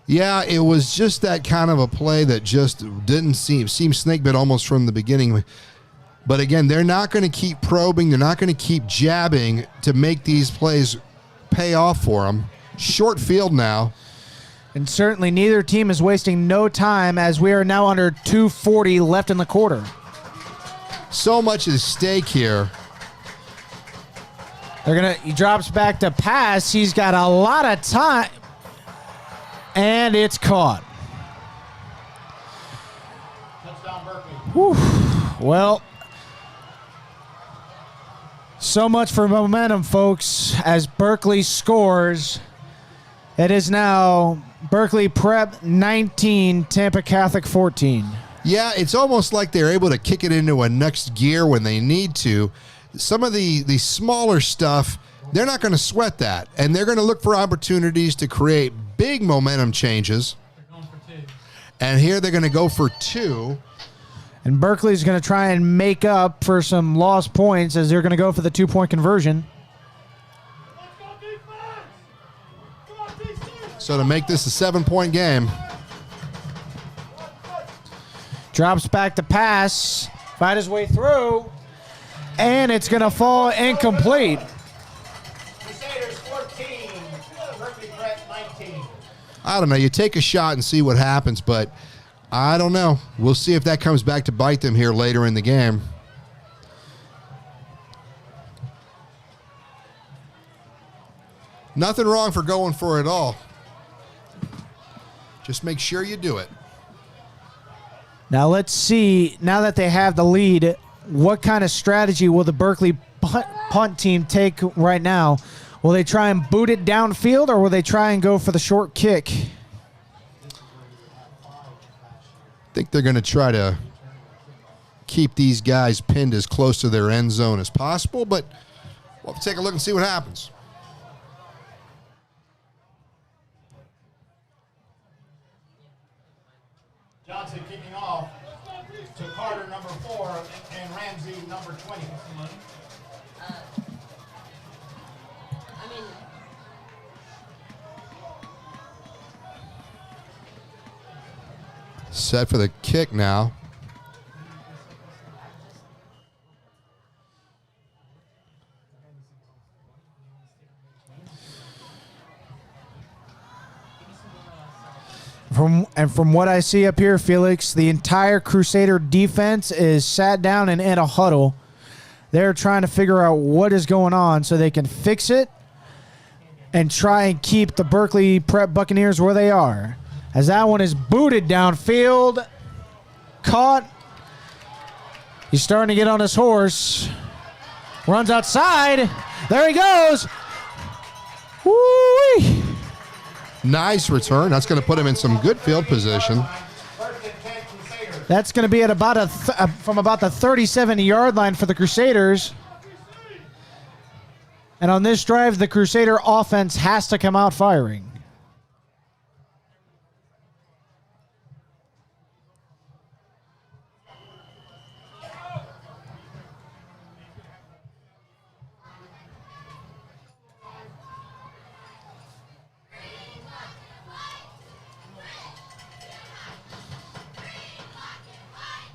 Yeah, it was just that kind of a play that just didn't seem snakebit almost from the beginning. But again, they're not going to keep probing. They're not going to keep jabbing to make these plays pay off for them. Short field now. And certainly neither team is wasting no time, as we are now under 2:40 left in the quarter. So much at stake here. He drops back to pass. He's got a lot of time. And it's caught. Touchdown, Berkeley. Whew. Well, so much for momentum, folks, as Berkeley scores. It is now Berkeley Prep 19, Tampa Catholic 14. Yeah, it's almost like they're able to kick it into a next gear when they need to. Some of the smaller stuff, they're not going to sweat that, and they're going to look for opportunities to create big momentum changes. And here they're going to go for 2. And Berkeley's going to try and make up for some lost points, as they're going to go for the 2-point conversion. So to make this a 7-point game. Drops back to pass. Fight his way through. And it's going to fall incomplete. Crusaders 14, Berkeley Prep 19. I don't know. You take a shot and see what happens, but I don't know. We'll see if that comes back to bite them here later in the game. Nothing wrong for going for it all. Just make sure you do it. Now let's see, now that they have the lead, what kind of strategy will the Berkeley punt team take right now? Will they try and boot it downfield, or will they try and go for the short kick? I think they're going to try to keep these guys pinned as close to their end zone as possible, but we'll have to take a look and see what happens. Johnson kicking off to Carter, number 4, and Ramsey, number 20. Set for the kick now. From what I see up here, Felix, the entire Crusader defense is sat down and in a huddle. They're trying to figure out what is going on so they can fix it and try and keep the Berkeley Prep Buccaneers where they are. As that one is booted downfield, caught. He's starting to get on his horse. Runs outside. There he goes. Woo-wee. Nice return. That's going to put him in some good field position. That's going to be at about from about the 37-yard line for the Crusaders. And on this drive, the Crusader offense has to come out firing.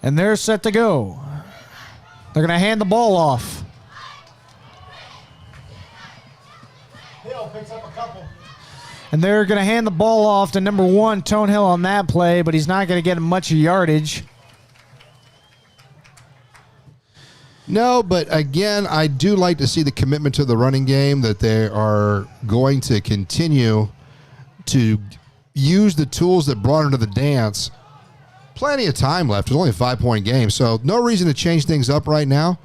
And they're set to go. They're going to hand the ball off. Hill picks up a couple. And they're going to hand the ball off to number 1, Tone Hill, on that play, but he's not going to get much yardage. No, but again, I do like to see the commitment to the running game, that they are going to continue to use the tools that brought into the dance. Plenty of time left. There's only a 5-point game, so no reason to change things up right now.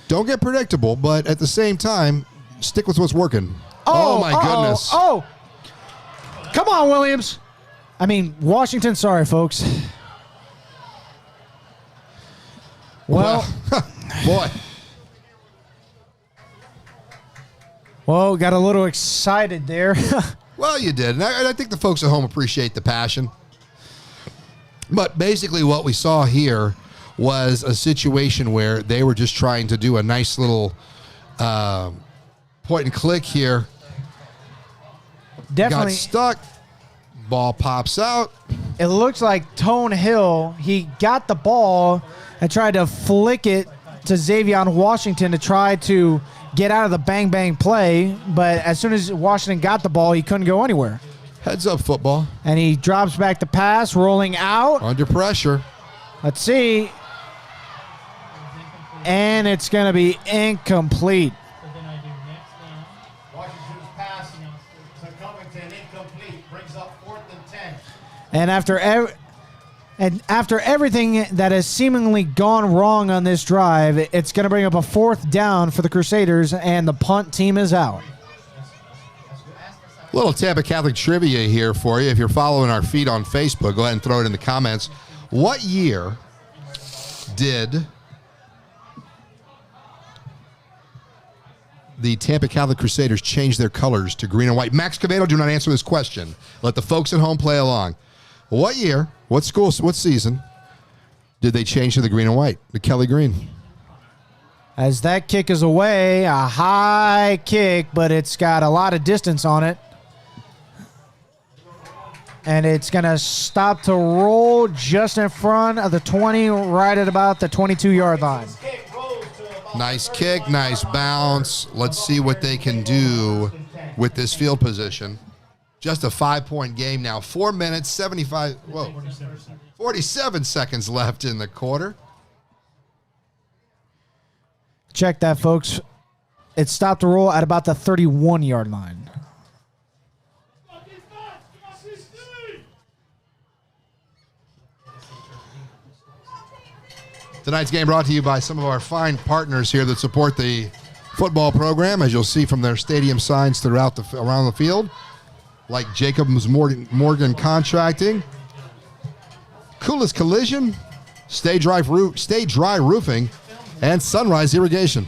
Don't get predictable, but at the same time, stick with what's working. Oh my goodness. Oh, come on, Williams. I mean, Washington, sorry, folks. Well, boy. Well, got a little excited there. Well, you did. And I think the folks at home appreciate the passion. But basically what we saw here was a situation where they were just trying to do a nice little point and click here. Definitely. Got stuck. Ball pops out. It looks like Tone Hill, he got the ball and tried to flick it to Xavier Washington to try to get out of the bang-bang play. But as soon as Washington got the ball, he couldn't go anywhere. Heads up football. And he drops back the pass, rolling out. Under pressure. Let's see. And it's going to be incomplete. Washington's pass to Covington, incomplete, brings up 4th and 10. And after everything that has seemingly gone wrong on this drive, it's going to bring up a 4th down for the Crusaders, and the punt team is out. Little Tampa Catholic trivia here for you. If you're following our feed on Facebook, go ahead and throw it in the comments. What year did the Tampa Catholic Crusaders change their colors to green and white? Max Cavedo, do not answer this question. Let the folks at home play along. What year, what school, what season did they change to the green and white, the Kelly green? As that kick is away, a high kick, but it's got a lot of distance on it. And it's going to stop to roll just in front of the 20, right at about the 22-yard line. Nice kick, nice bounce. Let's see what they can do with this field position. Just a 5-point game now. 4 minutes, 47 seconds left in the quarter. Check that, folks. It stopped to roll at about the 31-yard line. Tonight's game brought to you by some of our fine partners here that support the football program, as you'll see from their stadium signs throughout around the field, like Jacobs Morgan Contracting, Coolest Collision, Stay Dry Roofing, and Sunrise Irrigation.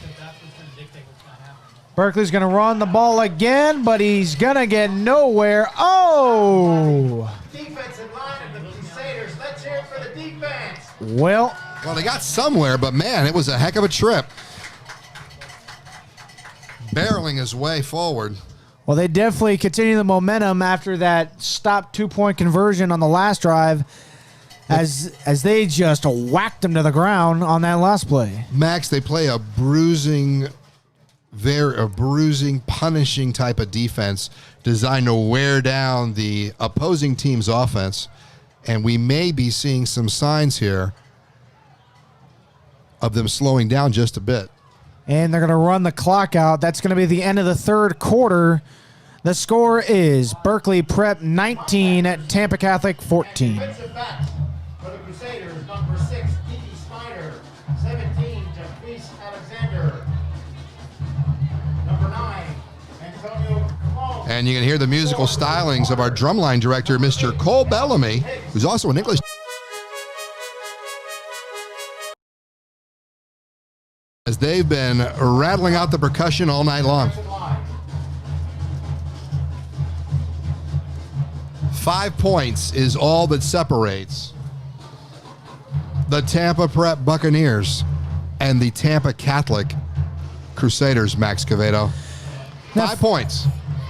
Berkeley's going to run the ball again, but he's going to get nowhere. Oh! Defensive line of the Crusaders. Let's hear it for the defense. Well, they got somewhere, but man, it was a heck of a trip. Barreling his way forward. Well, they definitely continue the momentum after that stop 2-point conversion on the last drive, as they just whacked him to the ground on that last play. Max, they play a bruising, punishing type of defense designed to wear down the opposing team's offense, and we may be seeing some signs here of them slowing down just a bit. And they're going to run the clock out. That's going to be the end of the third quarter. The score is Berkeley Prep 19 at Tampa Catholic 14. Defensive backs for the Crusaders, number 6, Dee Snyder, 17, Jeffries Alexander, number 9, Antonio Paul. And you can hear the musical stylings of our drumline director, Mr. Cole Bellamy, who's also an English as they've been rattling out the percussion all night long. 5 points is all that separates the Tampa Prep Buccaneers and the Tampa Catholic Crusaders, Max Cavedo. 5 points.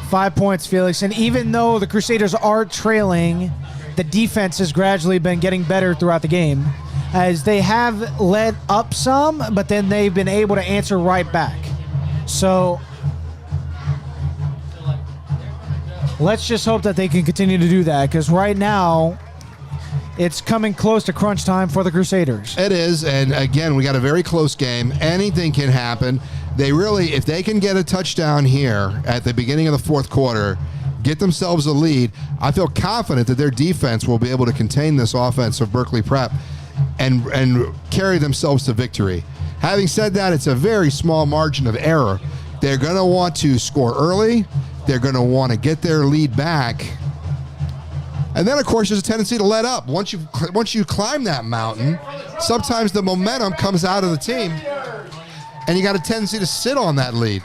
5 points, Felix. And even though the Crusaders are trailing, the defense has gradually been getting better throughout the game, as they have led up some, but then they've been able to answer right back. So let's just hope that they can continue to do that, because right now it's coming close to crunch time for the Crusaders. It is, and again, we got a very close game. Anything can happen. They really, if they can get a touchdown here at the beginning of the fourth quarter, get themselves a lead, I feel confident that their defense will be able to contain this offense of Berkeley Prep and carry themselves to victory. Having said that, it's a very small margin of error. They're going to want to score early. They're going to want to get their lead back. And then, of course, there's a tendency to let up. Once you climb that mountain, sometimes the momentum comes out of the team, and you got a tendency to sit on that lead.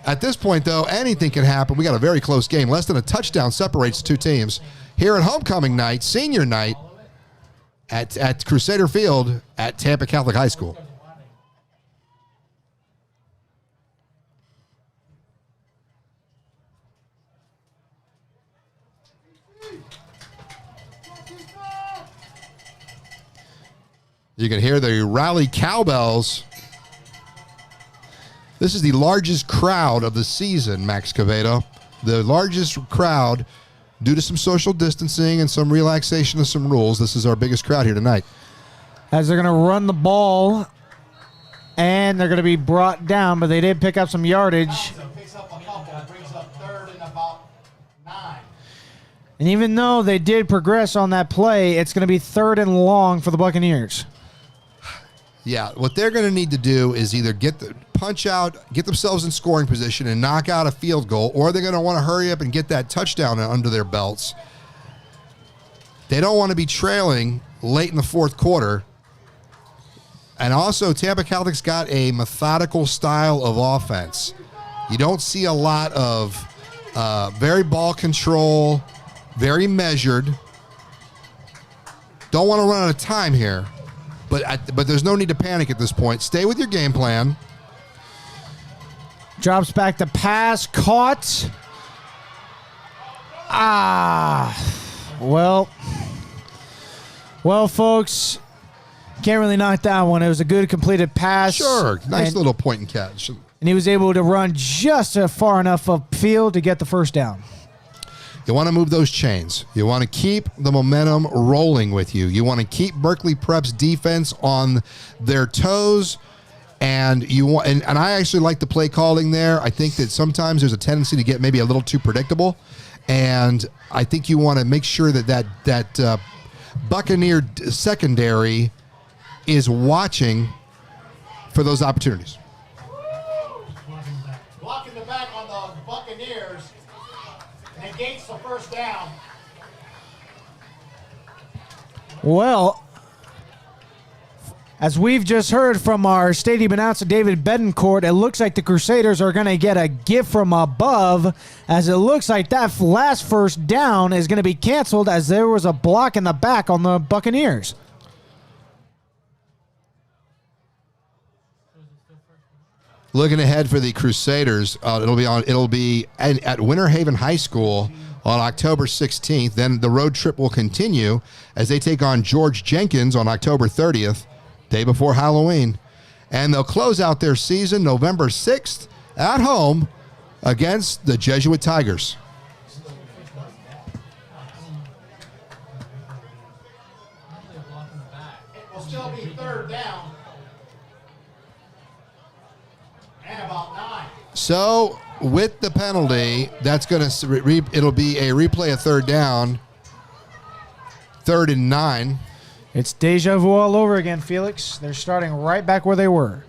At this point, though, anything can happen. We got a very close game. Less than a touchdown separates two teams. Here at homecoming night, senior night, at Crusader Field at Tampa Catholic High School. You can hear the rally cowbells. This is the largest crowd of the season, Max Cavedo. The largest crowd due to some social distancing and some relaxation of some rules. This is our biggest crowd here tonight. As they're going to run the ball, and they're going to be brought down, but they did pick up some yardage. And even though they did progress on that play, it's going to be 3rd and long for the Buccaneers. Yeah, what they're going to need to do is either get themselves in scoring position and knock out a field goal, or they're going to want to hurry up and get that touchdown under their belts. They don't want to be trailing late in the fourth quarter. And also, Tampa Catholic's got a methodical style of offense. You don't see a lot of very ball control, very measured. Don't want to run out of time here. But there's no need to panic at this point. Stay with your game plan. Drops back to pass. Caught. Well, folks, can't really knock that one. It was a good completed pass. Sure. Nice little point and catch. And he was able to run just far enough upfield to get the first down. You want to move those chains. You want to keep the momentum rolling with you. You want to keep Berkeley Prep's defense on their toes. And I actually like the play calling there. I think that sometimes there's a tendency to get maybe a little too predictable. And I think you want to make sure that Buccaneer secondary is watching for those opportunities. Blocking the back on the Buccaneers negates the first down. Well, as we've just heard from our stadium announcer, David Bedencourt, it looks like the Crusaders are going to get a gift from above, as it looks like that last first down is going to be canceled as there was a block in the back on the Buccaneers. Looking ahead for the Crusaders, it'll be at Winter Haven High School on October 16th. Then the road trip will continue as they take on George Jenkins on October 30th, day before Halloween. And they'll close out their season November 6th at home against the Jesuit Tigers. It will still be 3rd down. And about 9. So with the penalty, that's going to it'll be a replay of 3rd down, 3rd and 9. It's deja vu all over again, Felix. They're starting right back where they were.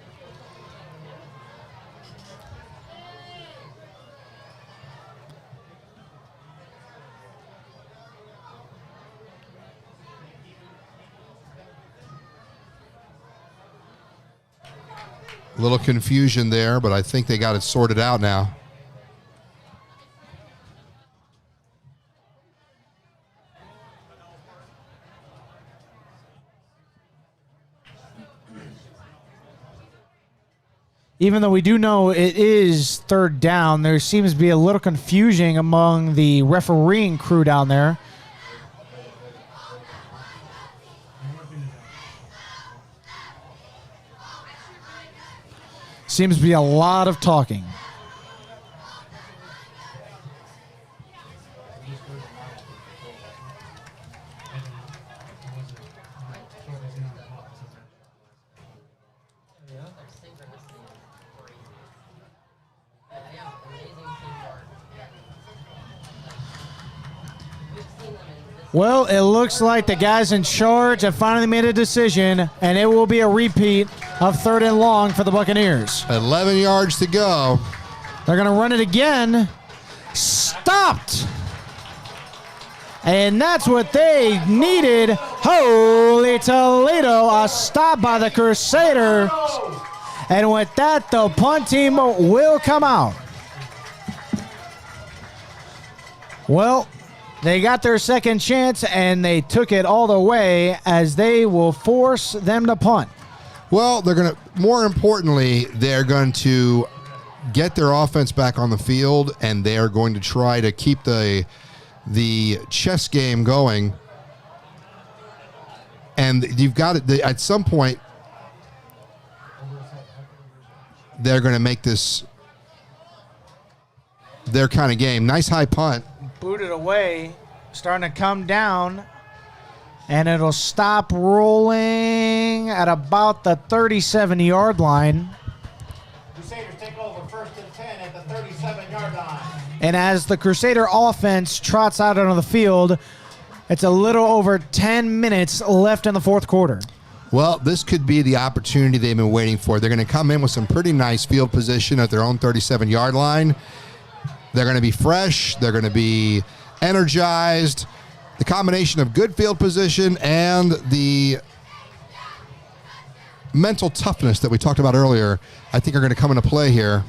A little confusion there, but I think they got it sorted out now. Even though we do know it is third down, there seems to be a little confusion among the refereeing crew down there. Seems to be a lot of talking. Well, it looks like the guys in charge have finally made a decision, and it will be a repeat of third and long for the Buccaneers. 11 yards to go. They're going to run it again. Stopped. And that's what they needed. Holy Toledo, a stop by the Crusaders. And with that, the punt team will come out. Well, they got their second chance, and they took it all the way as they will force them to punt. Well, they're going to, more importantly, they're going to get their offense back on the field, and they are going to try to keep the chess game going. And you've got it, at some point, they're going to make this their kind of game. Nice high punt. Booted away, starting to come down, and it'll stop rolling at about the 37-yard line. Crusaders take over 1st and 10 at the 37-yard line. And as the Crusader offense trots out onto the field, it's a little over 10 minutes left in the fourth quarter. Well, this could be the opportunity they've been waiting for. They're going to come in with some pretty nice field position at their own 37-yard line. They're going to be fresh. They're going to be energized. The combination of good field position and the mental toughness that we talked about earlier, I think are going to come into play here.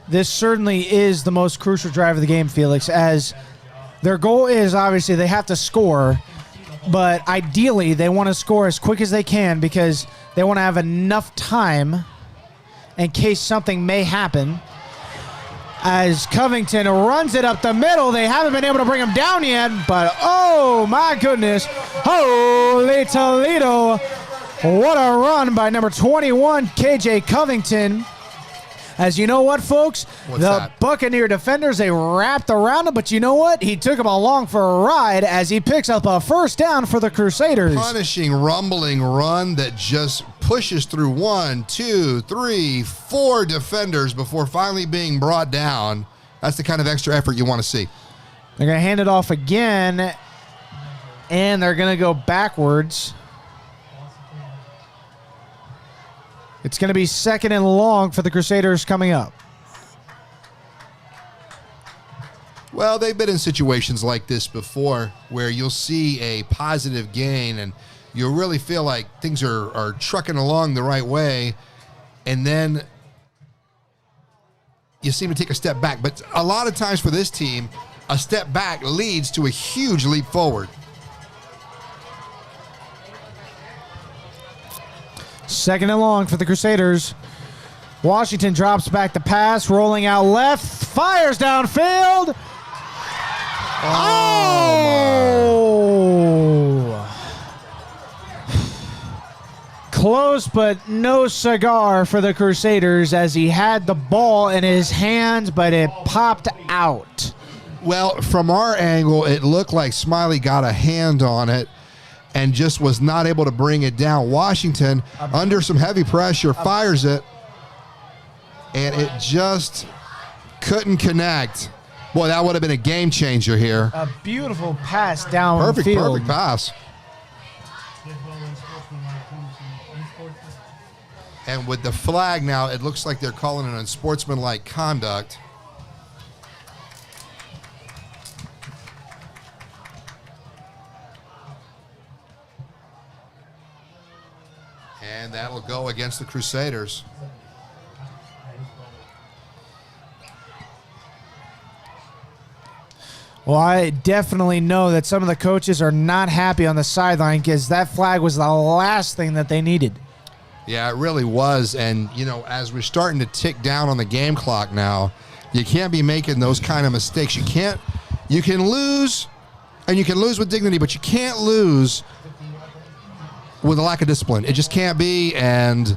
This certainly is the most crucial drive of the game, Felix, as their goal is obviously they have to score, but ideally they want to score as quick as they can because they want to have enough time in case something may happen. As Covington runs it up the middle, they haven't been able to bring him down yet, but oh my goodness, holy Toledo, what a run by number 21, KJ Covington. As you know what, folks? Buccaneer defenders, they wrapped around him, but you know what? He took him along for a ride as he picks up a first down for the Crusaders. Punishing, rumbling run that just pushes through 1, 2, 3, 4 defenders before finally being brought down. That's the kind of extra effort you want to see. They're going to hand it off again, and they're going to go backwards. It's going to be second and long for the Crusaders coming up. Well, they've been in situations like this before where you'll see a positive gain and you'll really feel like things are trucking along the right way, and then you seem to take a step back. But a lot of times for this team, a step back leads to a huge leap forward. Second and long for the Crusaders. Washington drops back the pass, rolling out left, fires downfield. Close, but no cigar for the Crusaders as he had the ball in his hands, but it popped out. Well, from our angle, it looked like Smiley got a hand on it and just was not able to bring it down. Washington, under some heavy pressure, fires it, and it just couldn't connect. Boy, that would have been a game changer here. A beautiful pass downfield. Perfect pass. And with the flag now, it looks like they're calling it unsportsmanlike conduct. And that'll go against the Crusaders. Well, I definitely know that some of the coaches are not happy on the sideline because that flag was the last thing that they needed. Yeah, it really was. And, as we're starting to tick down on the game clock now, you can't be making those kind of mistakes. You can lose, and you can lose with dignity, but you can't lose with a lack of discipline. It just can't be. And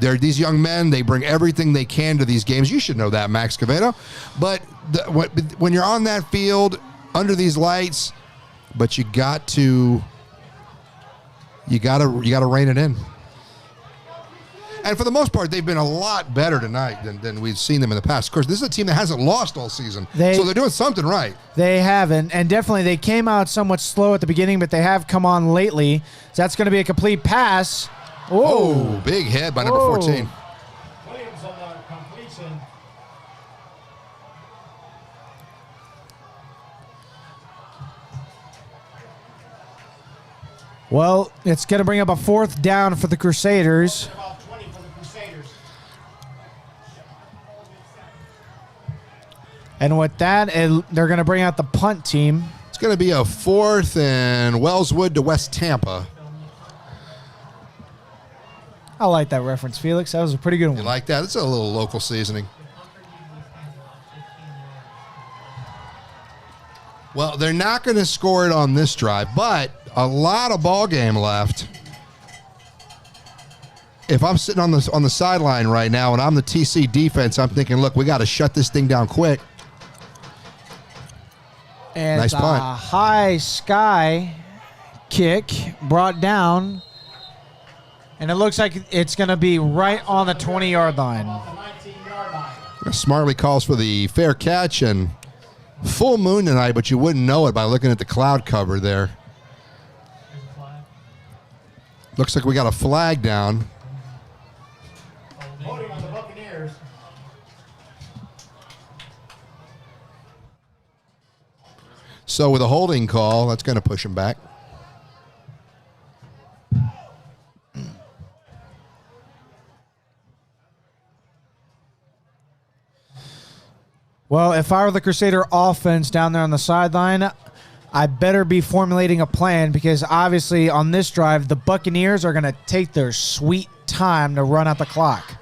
they're these young men. They bring everything they can to these games. You should know that, Max Cavedo. But when you're on that field under these lights, but you got to rein it in. And for the most part, they've been a lot better tonight than we've seen them in the past. Of course, this is a team that hasn't lost all season, so they're doing something right. They haven't, and definitely they came out somewhat slow at the beginning, but they have come on lately. So that's going to be a complete pass. Oh, big hit by number 14. Williams on the completion. Well, it's going to bring up a 4th down for the Crusaders. About 20 for the Crusaders. And with that, they're going to bring out the punt team. It's going to be a 4th and Wellswood to West Tampa. I like that reference, Felix. That was a pretty good one. You like that? It's a little local seasoning. Well, they're not going to score it on this drive, but a lot of ball game left. If I'm sitting on the sideline right now and I'm the TC defense, I'm thinking, look, we got to shut this thing down quick. And nice punt. a high sky kick brought down. And it looks like it's going to be right on the 20-yard line. Smartly calls for the fair catch and full moon tonight, but you wouldn't know it by looking at the cloud cover there. Looks like we got a flag down. Holding on the Buccaneers. So with a holding call, that's going to push him back. Well, if I were the Crusader offense down there on the sideline, I better be formulating a plan because obviously on this drive, the Buccaneers are going to take their sweet time to run out the clock.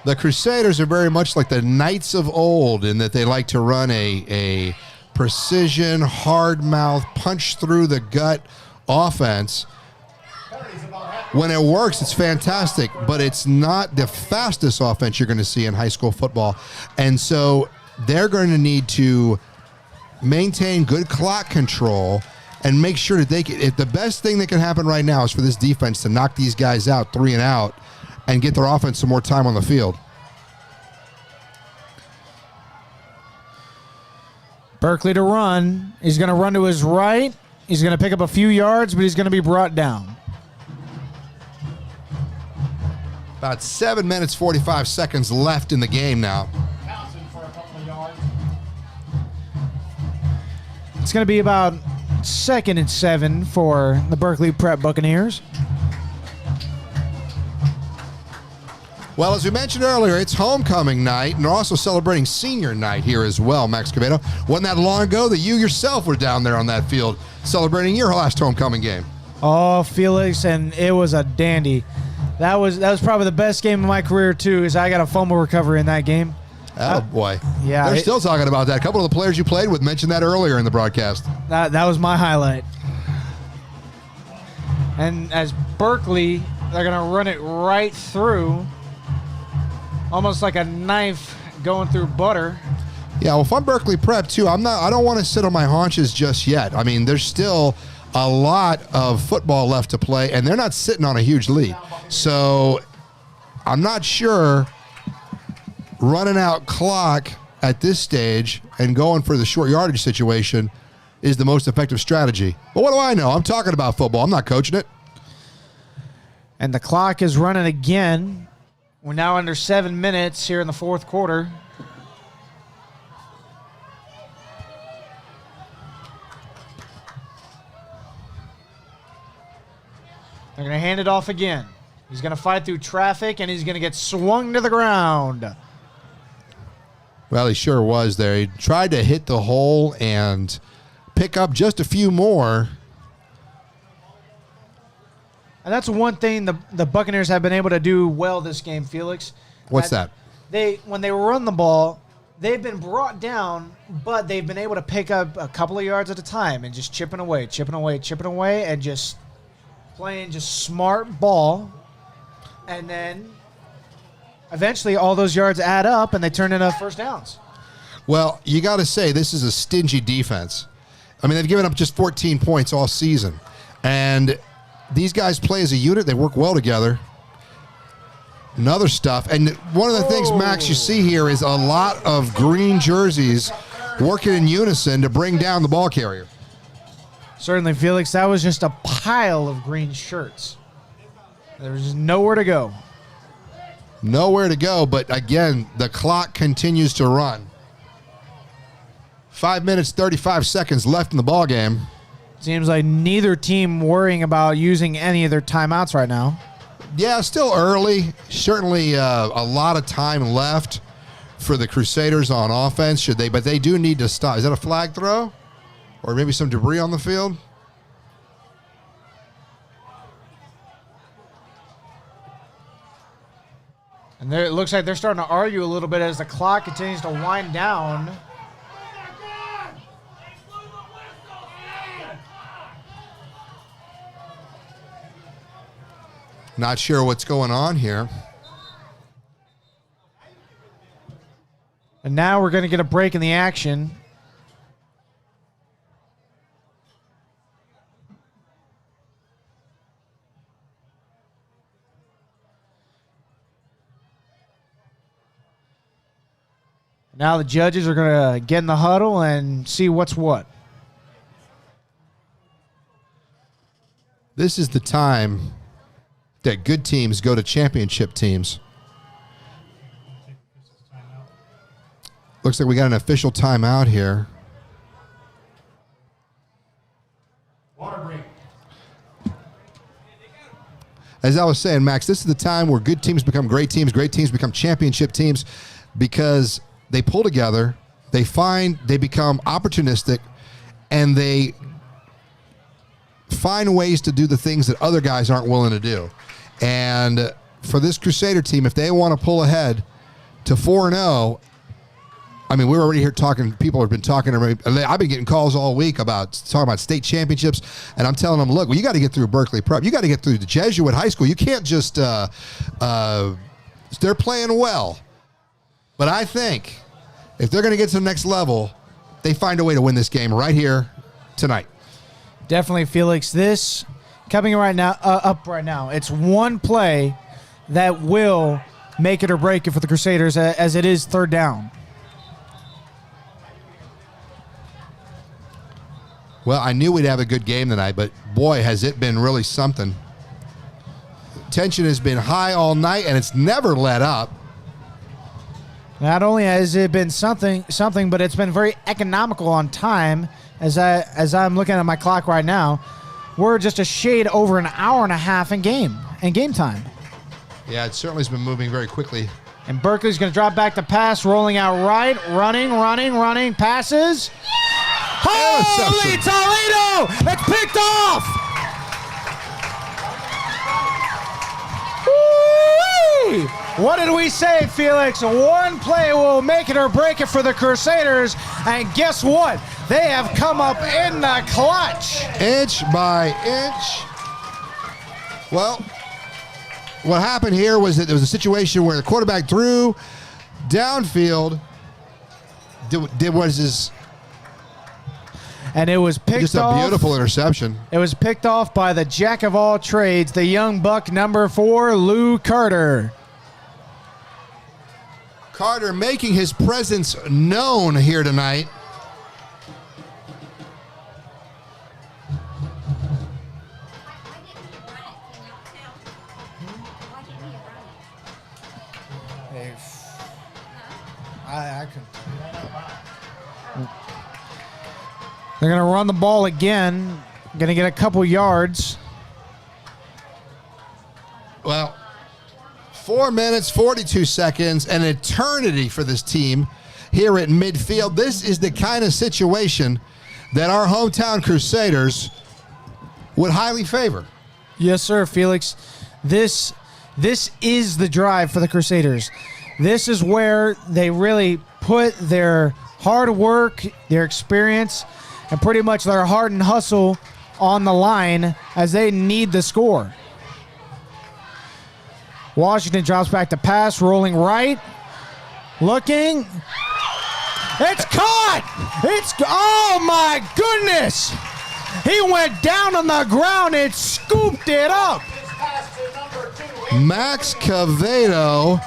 The Crusaders are very much like the Knights of old in that they like to run a precision, hard-mouth, punch-through-the-gut offense. When it works, it's fantastic, but it's not the fastest offense you're going to see in high school football. And so they're going to need to maintain good clock control and make sure that if the best thing that can happen right now is for this defense to knock these guys out 3 and out and get their offense some more time on the field. Berkeley to run. He's going to run to his right. He's going to pick up a few yards, but he's going to be brought down. About 7 minutes, 45 seconds left in the game now. It's going to be about 2nd and 7 for the Berkeley Prep Buccaneers. Well, as we mentioned earlier, it's homecoming night, and they're also celebrating senior night here as well, Max Cavedo. Wasn't that long ago that you yourself were down there on that field celebrating your last homecoming game? Oh, Felix, and it was a dandy. That was probably the best game of my career, too, as I got a fumble recovery in that game. Oh, boy. Yeah. They're still talking about that. A couple of the players you played with mentioned that earlier in the broadcast. That was my highlight. And as Berkeley, they're going to run it right through, almost like a knife going through butter. Yeah, well, if I'm Berkeley Prep, too, I don't want to sit on my haunches just yet. I mean, there's still a lot of football left to play, and they're not sitting on a huge lead. So I'm not sure running out clock at this stage and going for the short yardage situation is the most effective strategy. But what do I know? I'm talking about football. I'm not coaching it. And the clock is running again. We're now under 7 minutes here in the fourth quarter. They're going to hand it off again. He's going to fight through traffic, and he's going to get swung to the ground. Well, he sure was there. He tried to hit the hole, and pick up just a few more. And that's one thing the Buccaneers have been able to do well this game, Felix. What's that? When they run the ball, they've been brought down, but they've been able to pick up a couple of yards at a time and just chipping away, and just playing just smart ball. And then eventually all those yards add up and they turn into first downs. Well, you got to say this is a stingy defense. I mean, they've given up just 14 points all season. And these guys play as a unit. They work well together. Another stuff. And one of the things, Max, you see here is a lot of green jerseys working in unison to bring down the ball carrier. Certainly, Felix, that was just a pile of green shirts. There was just nowhere to go. Nowhere to go, but again, the clock continues to run. 5 minutes, 35 seconds left in the ball game. Seems like neither team worrying about using any of their timeouts right now. Yeah, still early. Certainly a lot of time left for the Crusaders on offense. But they do need to stop. Is that a flag throw? Or maybe some debris on the field? And it looks like they're starting to argue a little bit as the clock continues to wind down. Not sure what's going on here. And now we're going to get a break in the action. Now the judges are going to get in the huddle and see what's what. This is the time that good teams go to championship teams. Looks like we got an official timeout here. Water break. As I was saying, Max, this is the time where good teams become great teams become championship teams, because they pull together, they become opportunistic, and they find ways to do the things that other guys aren't willing to do. And for this Crusader team, if they want to pull ahead to 4-0, I mean, we're already here talking. People have been talking to me. I've been getting calls all week talking about state championships, and I'm telling them, look, well, you got to get through Berkeley Prep. You got to get through the Jesuit High School. You can't just they're playing well. But I think if they're going to get to the next level, they find a way to win this game right here tonight. Definitely, Felix. This coming right now, up right now. It's one play that will make it or break it for the Crusaders, as it is third down. Well, I knew we'd have a good game tonight, but boy, has it been really something. Tension has been high all night, and it's never let up. Not only has it been something, but it's been very economical on time. As I'm looking at my clock right now, we're just a shade over an hour and a half in game time. Yeah, it certainly has been moving very quickly. And Berkeley's going to drop back to pass, rolling out right, running, passes. Holy Toledo! It's picked off! Woo-wee! What did we say, Felix? One play will make it or break it for the Crusaders. And guess what? They have come up in the clutch. Inch by inch. Well, what happened here was that there was a situation where the quarterback threw downfield. And it was picked off. Just a beautiful interception. It was picked off by the jack of all trades, the young buck number 4, Lou Carter. Carter making his presence known here tonight. I couldn't. They're going to run the ball again. Going to get a couple yards. Well, 4 minutes, 42 seconds, an eternity for this team here at midfield. This is the kind of situation that our hometown Crusaders would highly favor. Yes, sir, Felix. This is the drive for the Crusaders. This is where they really put their hard work, their experience, and pretty much their heart and hustle on the line as they need the score. Washington drops back to pass, rolling right, looking. It's caught! Oh my goodness! He went down on the ground and scooped it up. Max Cavedo,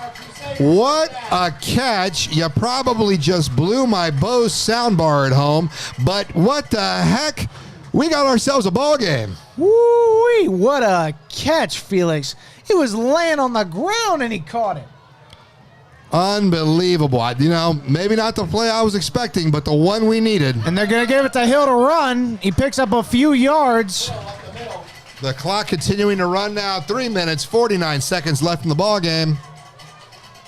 what a catch. You probably just blew my Bose soundbar at home, but what the heck? We got ourselves a ball game. Woo-wee, what a catch, Felix. He was laying on the ground and he caught it. Unbelievable. Maybe not the play I was expecting, but the one we needed. And they're going to give it to Hill to run. He picks up a few yards. The clock continuing to run now. 3 minutes, 49 seconds left in the ball game.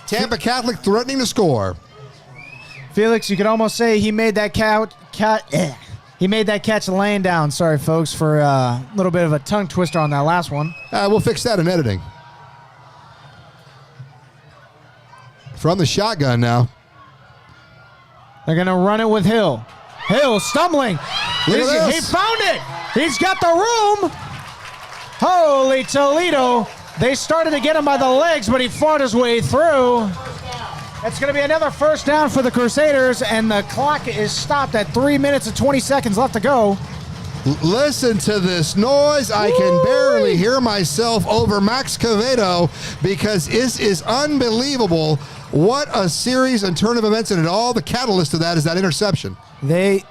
Tampa Catholic threatening to score. Felix, you could almost say he made that he made that catch laying down. Sorry, folks, for a little bit of a tongue twister on that last one. We'll fix that in editing. From the shotgun now. They're going to run it with Hill. Hill stumbling. He found it. He's got the room. Holy Toledo. They started to get him by the legs, but he fought his way through. It's going to be another first down for the Crusaders, and the clock is stopped at 3 minutes and 20 seconds left to go. Listen to this noise. I can barely hear myself over Max Cavedo because this is unbelievable. What a series and turn of events, and all the catalyst of that is that interception. The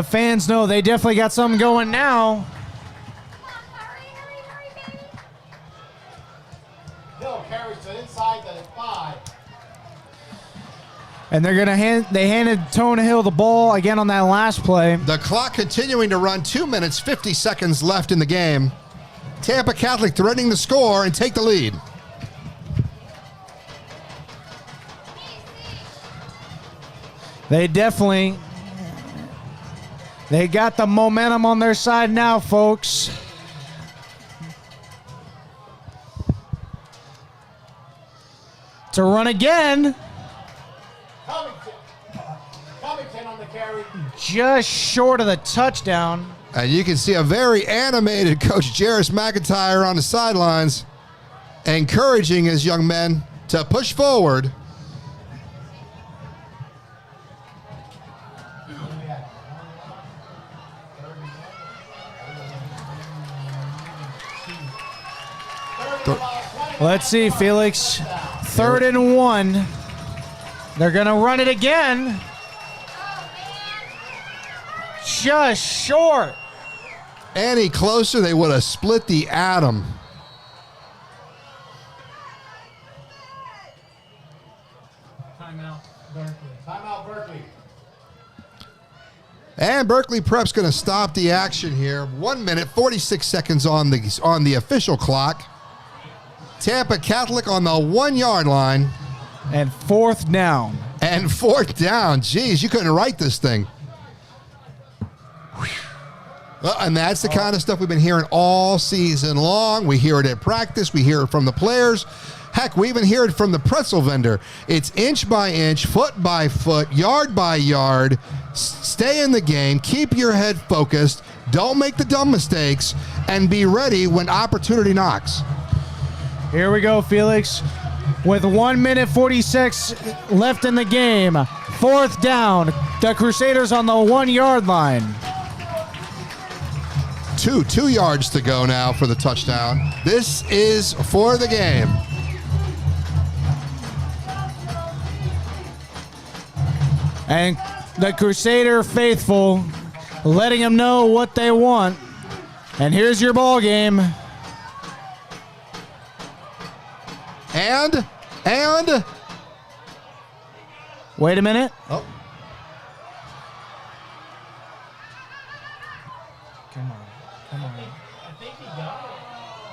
fans know they definitely got something going now. Hill carries to inside the 5. And they handed Tone Hill the ball again on that last play. The clock continuing to run. 2 minutes, 50 seconds left in the game. Tampa Catholic threatening to score and take the lead. They got the momentum on their side now, folks. To run again. Covington on the carry. Just short of the touchdown. And you can see a very animated Coach Jairus McIntyre on the sidelines, encouraging his young men to push forward. Let's see, Felix. 3rd and 1. They're going to run it again. Just short. Any closer, they would have split the atom. Timeout, Berkeley. Timeout, Berkeley. And Berkeley Prep's going to stop the action here. 1 minute, 46 seconds on the official clock. Tampa Catholic on the 1 yard line. And 4th down. And 4th down. Jeez, you couldn't write this thing. And that's the kind of stuff we've been hearing all season long. We hear it at practice. We hear it from the players. Heck, we even hear it from the pretzel vendor. It's inch by inch, foot by foot, yard by yard. Stay in the game. Keep your head focused. Don't make the dumb mistakes. And be ready when opportunity knocks. Here we go, Felix. With 1 minute 46 left in the game. 4th down. The Crusaders on the 1 yard line. Two yards to go now for the touchdown. This is for the game. And the Crusader faithful letting them know what they want. And here's your ball game. And wait a minute. Oh. Come on. I think he got it.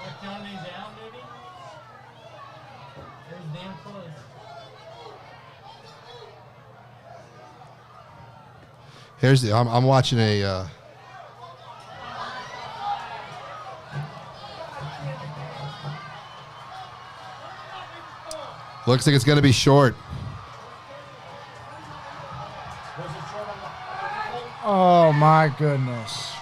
They're counting down, maybe? They're damn close. Here's the. I'm watching a. Looks like it's going to be short. Oh my goodness.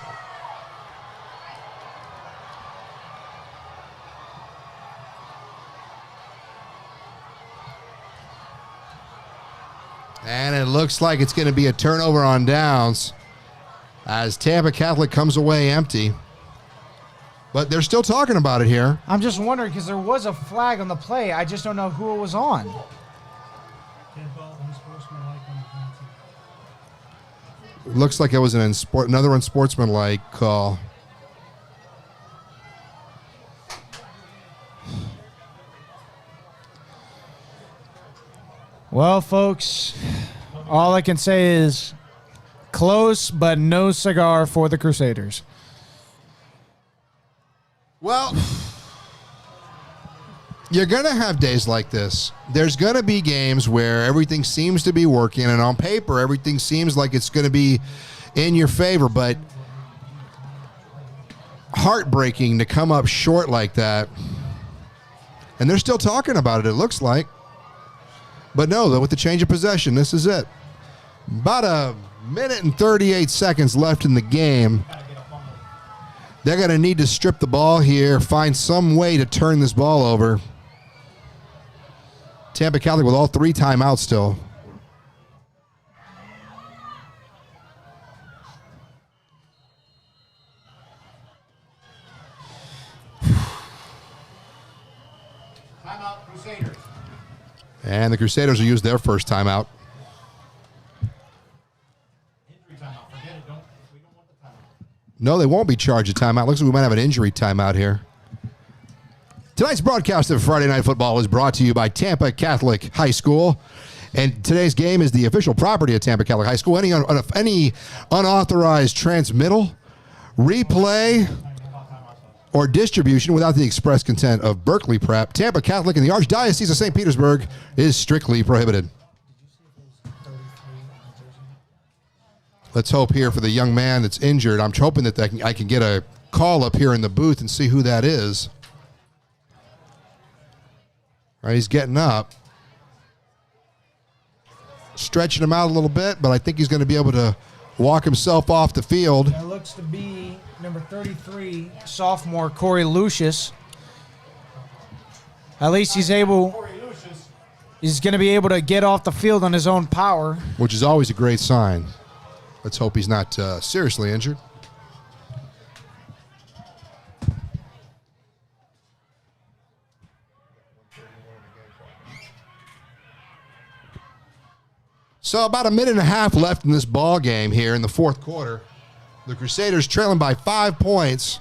And it looks like it's going to be a turnover on downs as Tampa Catholic comes away empty. But they're still talking about it here. I'm just wondering because there was a flag on the play. I just don't know who it was on. It looks like it was another unsportsmanlike call. Well, folks, all I can say is close, but no cigar for the Crusaders. Well, you're going to have days like this. There's going to be games where everything seems to be working, and on paper, everything seems like it's going to be in your favor, but heartbreaking to come up short like that. And they're still talking about it, it looks like. But no, with the change of possession, this is it. About a minute and 38 seconds left in the game. They're going to need to strip the ball here, find some way to turn this ball over. Tampa Catholic with all 3 timeouts still. Timeout, Crusaders. And the Crusaders will use their first timeout. No, they won't be charged a timeout. Looks like we might have an injury timeout here. Tonight's broadcast of Friday Night Football is brought to you by Tampa Catholic High School. And today's game is the official property of Tampa Catholic High School. Any unauthorized transmittal, replay, or distribution without the express consent of Berkeley Prep, Tampa Catholic, and the Archdiocese of St. Petersburg is strictly prohibited. Let's hope here for the young man that's injured. I'm hoping that I can get a call up here in the booth and see who that is. All right, he's getting up. Stretching him out a little bit, but I think he's going to be able to walk himself off the field. It looks to be number 33, sophomore Corey Lucius. At least he's going to be able to get off the field on his own power. Which is always a great sign. Let's hope he's not seriously injured. So about a minute and a half left in this ball game here in the fourth quarter. The Crusaders trailing by 5 points.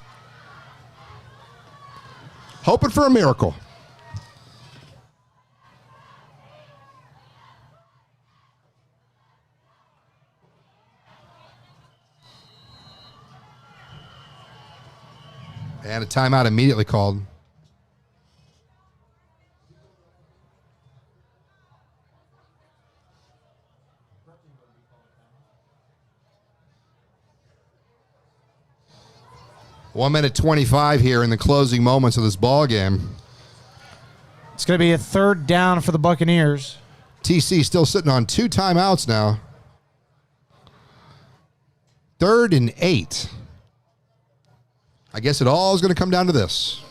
Hoping for a miracle. And a timeout immediately called. One minute 25 here in the closing moments of this ball game. It's going to be a third down for the Buccaneers. TC still sitting on 2 timeouts now. 3rd and 8. I guess it all is going to come down to this.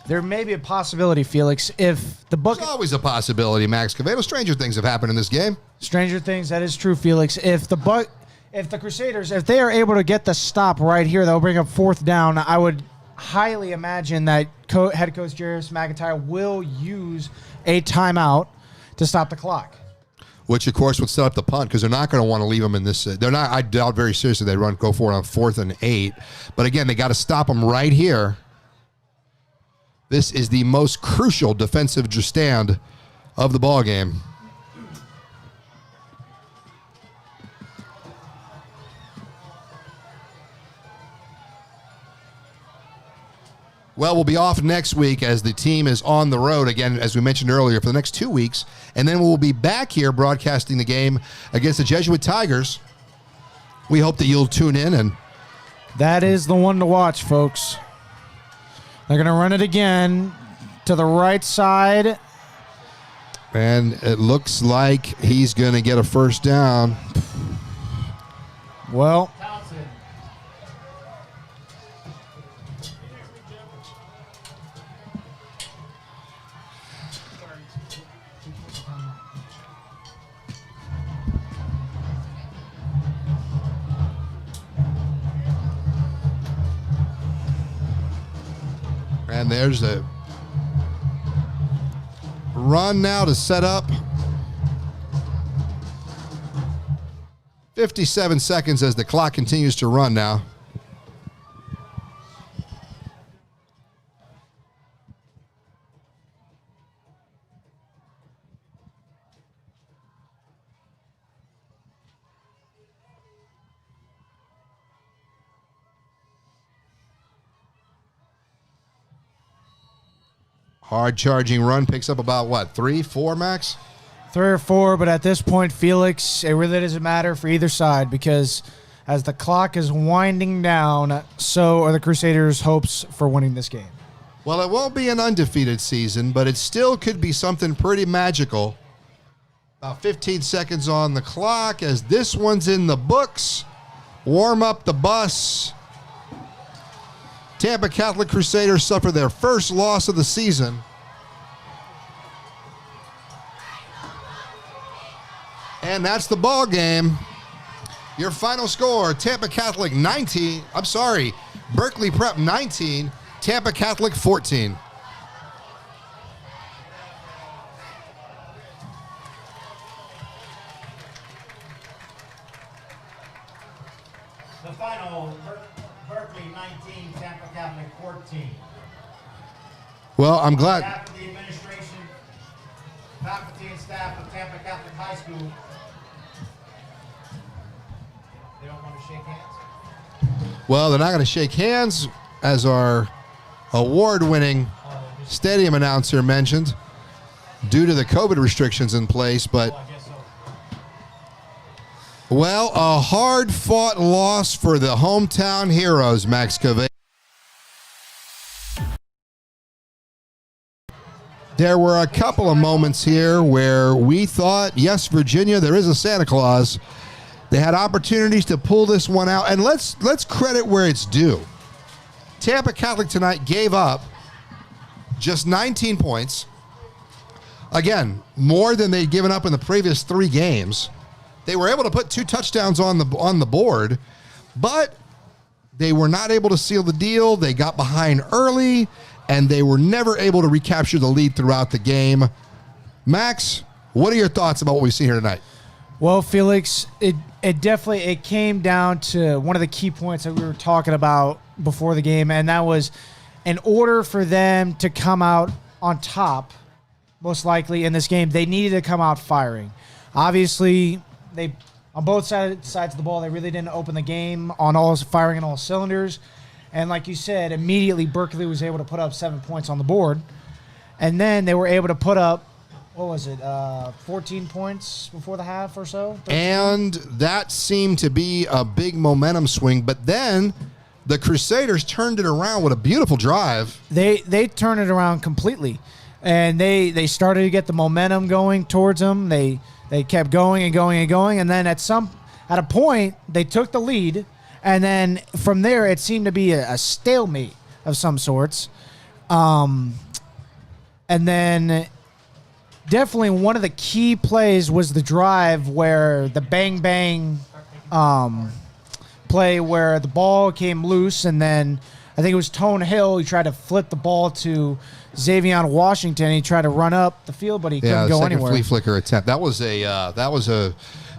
There may be a possibility, Felix, if the There's always a possibility, Max Cavedo. Stranger things have happened in this game. Stranger things, that is true, Felix. If the Crusaders, if they are able to get the stop right here, they'll bring up 4th down. I would highly imagine that head coach Jairus McIntyre will use a timeout to stop the clock. Which, of course, would set up the punt because they're not going to want to leave them in this. They're not. I doubt very seriously they'd go for it on 4th and 8. But again, they got to stop them right here. This is the most crucial defensive stand of the ball game. Well, we'll be off next week as the team is on the road again, as we mentioned earlier, for the next 2 weeks. And then we'll be back here broadcasting the game against the Jesuit Tigers. We hope that you'll tune in. And that is the one to watch, folks. They're going to run it again to the right side. And it looks like he's going to get a first down. Well, and there's the run now to set up. 57 seconds as the clock continues to run now. Hard charging run picks up about what, 3, 4, Max? 3 or 4, but at this point, Felix, it really doesn't matter for either side because as the clock is winding down, so are the Crusaders' hopes for winning this game. Well, it won't be an undefeated season, but it still could be something pretty magical. About 15 seconds on the clock as this one's in the books. Warm up the bus. Tampa Catholic Crusaders suffer their first loss of the season. And that's the ball game. Your final score, Tampa Catholic 19. I'm sorry, Berkeley Prep 19, Tampa Catholic 14. The final, Berkeley 19, Tampa Catholic 14. Well, I'm glad. On behalf of the administration, faculty, and staff of Tampa Catholic High School, they don't want to shake hands? Well, they're not going to shake hands, as our award-winning stadium announcer mentioned, due to the COVID restrictions in place. But, well, a hard-fought loss for the hometown heroes, Max Cave. There were a couple of moments here where we thought, yes, Virginia, there is a Santa Claus. They had opportunities to pull this one out. And let's credit where it's due. Tampa Catholic tonight gave up just 19 points. Again, more than they'd given up in the previous 3 games. They were able to put 2 touchdowns on the board, but they were not able to seal the deal. They got behind early, and they were never able to recapture the lead throughout the game. Max, what are your thoughts about what we've seen here tonight? Well, Felix, it definitely came down to one of the key points that we were talking about before the game, and that was in order for them to come out on top, most likely in this game, they needed to come out firing. Obviously, they on both sides of the ball, they really didn't open the game on firing on all cylinders. And like you said, immediately Berkeley was able to put up 7 points on the board. And then they were able to put up, 14 points before the half or so? 13? And that seemed to be a big momentum swing. But then the Crusaders turned it around with a beautiful drive. They turned it around completely. And they started to get the momentum going towards them. They kept going and going and going. And then at a point, they took the lead. And then from there, it seemed to be a stalemate of some sorts. And then definitely one of the key plays was the drive where the bang-bang play where the ball came loose. And then I think it was Tone Hill. He tried to flip the ball to Xavion Washington. He tried to run up the field, but he couldn't go anywhere. Flea flicker attempt. That was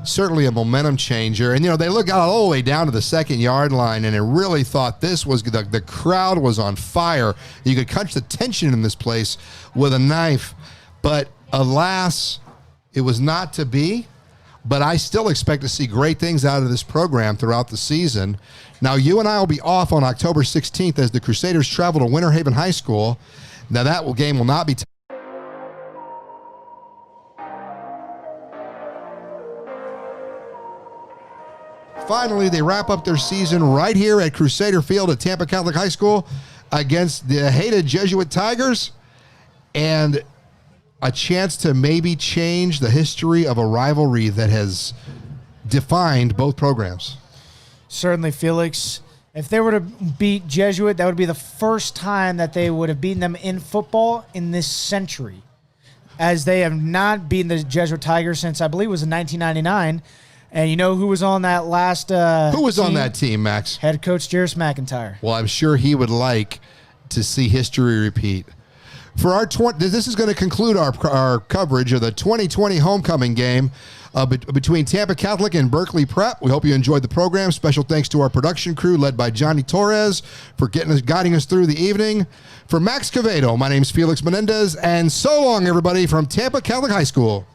certainly a momentum changer. And, they got all the way down to the 2-yard line, and it really thought this was the crowd was on fire. You could catch the tension in this place with a knife. But alas, it was not to be. but I still expect to see great things out of this program throughout the season. Now, you and I will be off on October 16th as the Crusaders travel to Winter Haven High School. Now, that game will not be Finally, they wrap up their season right here at Crusader Field at Tampa Catholic High School against the hated Jesuit Tigers, and a chance to maybe change the history of a rivalry that has defined both programs. Certainly, Felix. If they were to beat Jesuit, that would be the first time that they would have beaten them in football in this century, as they have not beaten the Jesuit Tigers since, I believe, it was in 1999. And you know who was on that last Who was on that team, Max? Head coach Jairus McIntyre. Well, I'm sure he would like to see history repeat. For our this is going to conclude our coverage of the 2020 homecoming game between Tampa Catholic and Berkeley Prep. We hope you enjoyed the program. Special thanks to our production crew led by Johnny Torres for guiding us through the evening. For Max Cavedo, my name's Felix Menendez, and so long, everybody, from Tampa Catholic High School.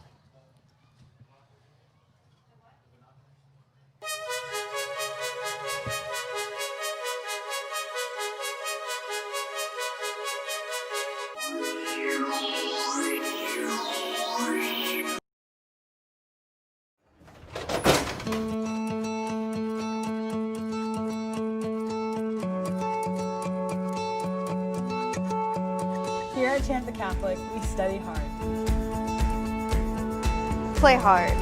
Here at Tampa Catholic, we study hard. Play hard.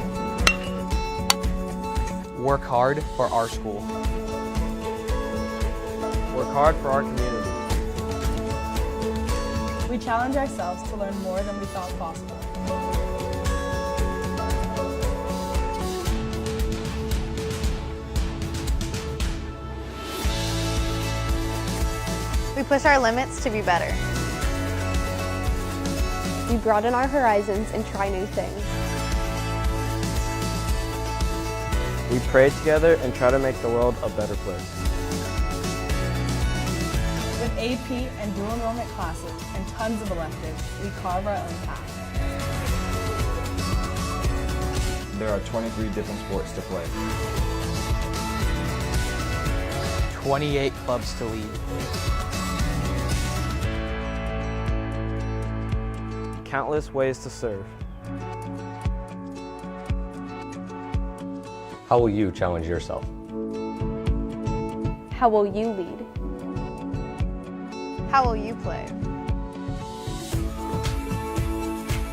Work hard for our school. Work hard for our community. We challenge ourselves to learn more than we thought possible. We push our limits to be better. We broaden our horizons and try new things. We pray together and try to make the world a better place. With AP and dual enrollment classes and tons of electives, we carve our own path. There are 23 different sports to play. 28 clubs to lead. Countless ways to serve. How will you challenge yourself? How will you lead? How will you play?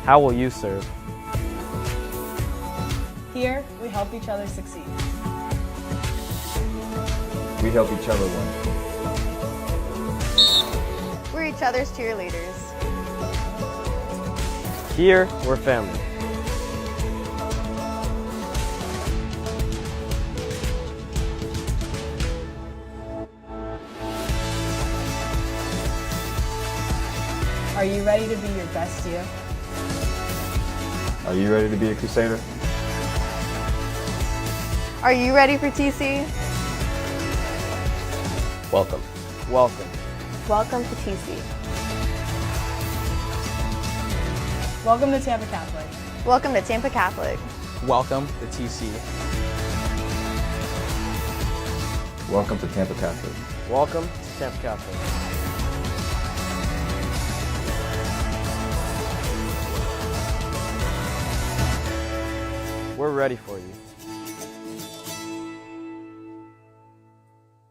How will you serve? Here, we help each other succeed. We help each other win. We're each other's cheerleaders. Here, we're family. Are you ready to be your best you? Are you ready to be a Crusader? Are you ready for TC? Welcome. Welcome. Welcome to TC. Welcome to Tampa Catholic. Welcome to Tampa Catholic. Welcome to TC. Welcome to Tampa Catholic. Welcome to Tampa Catholic. We're ready for you.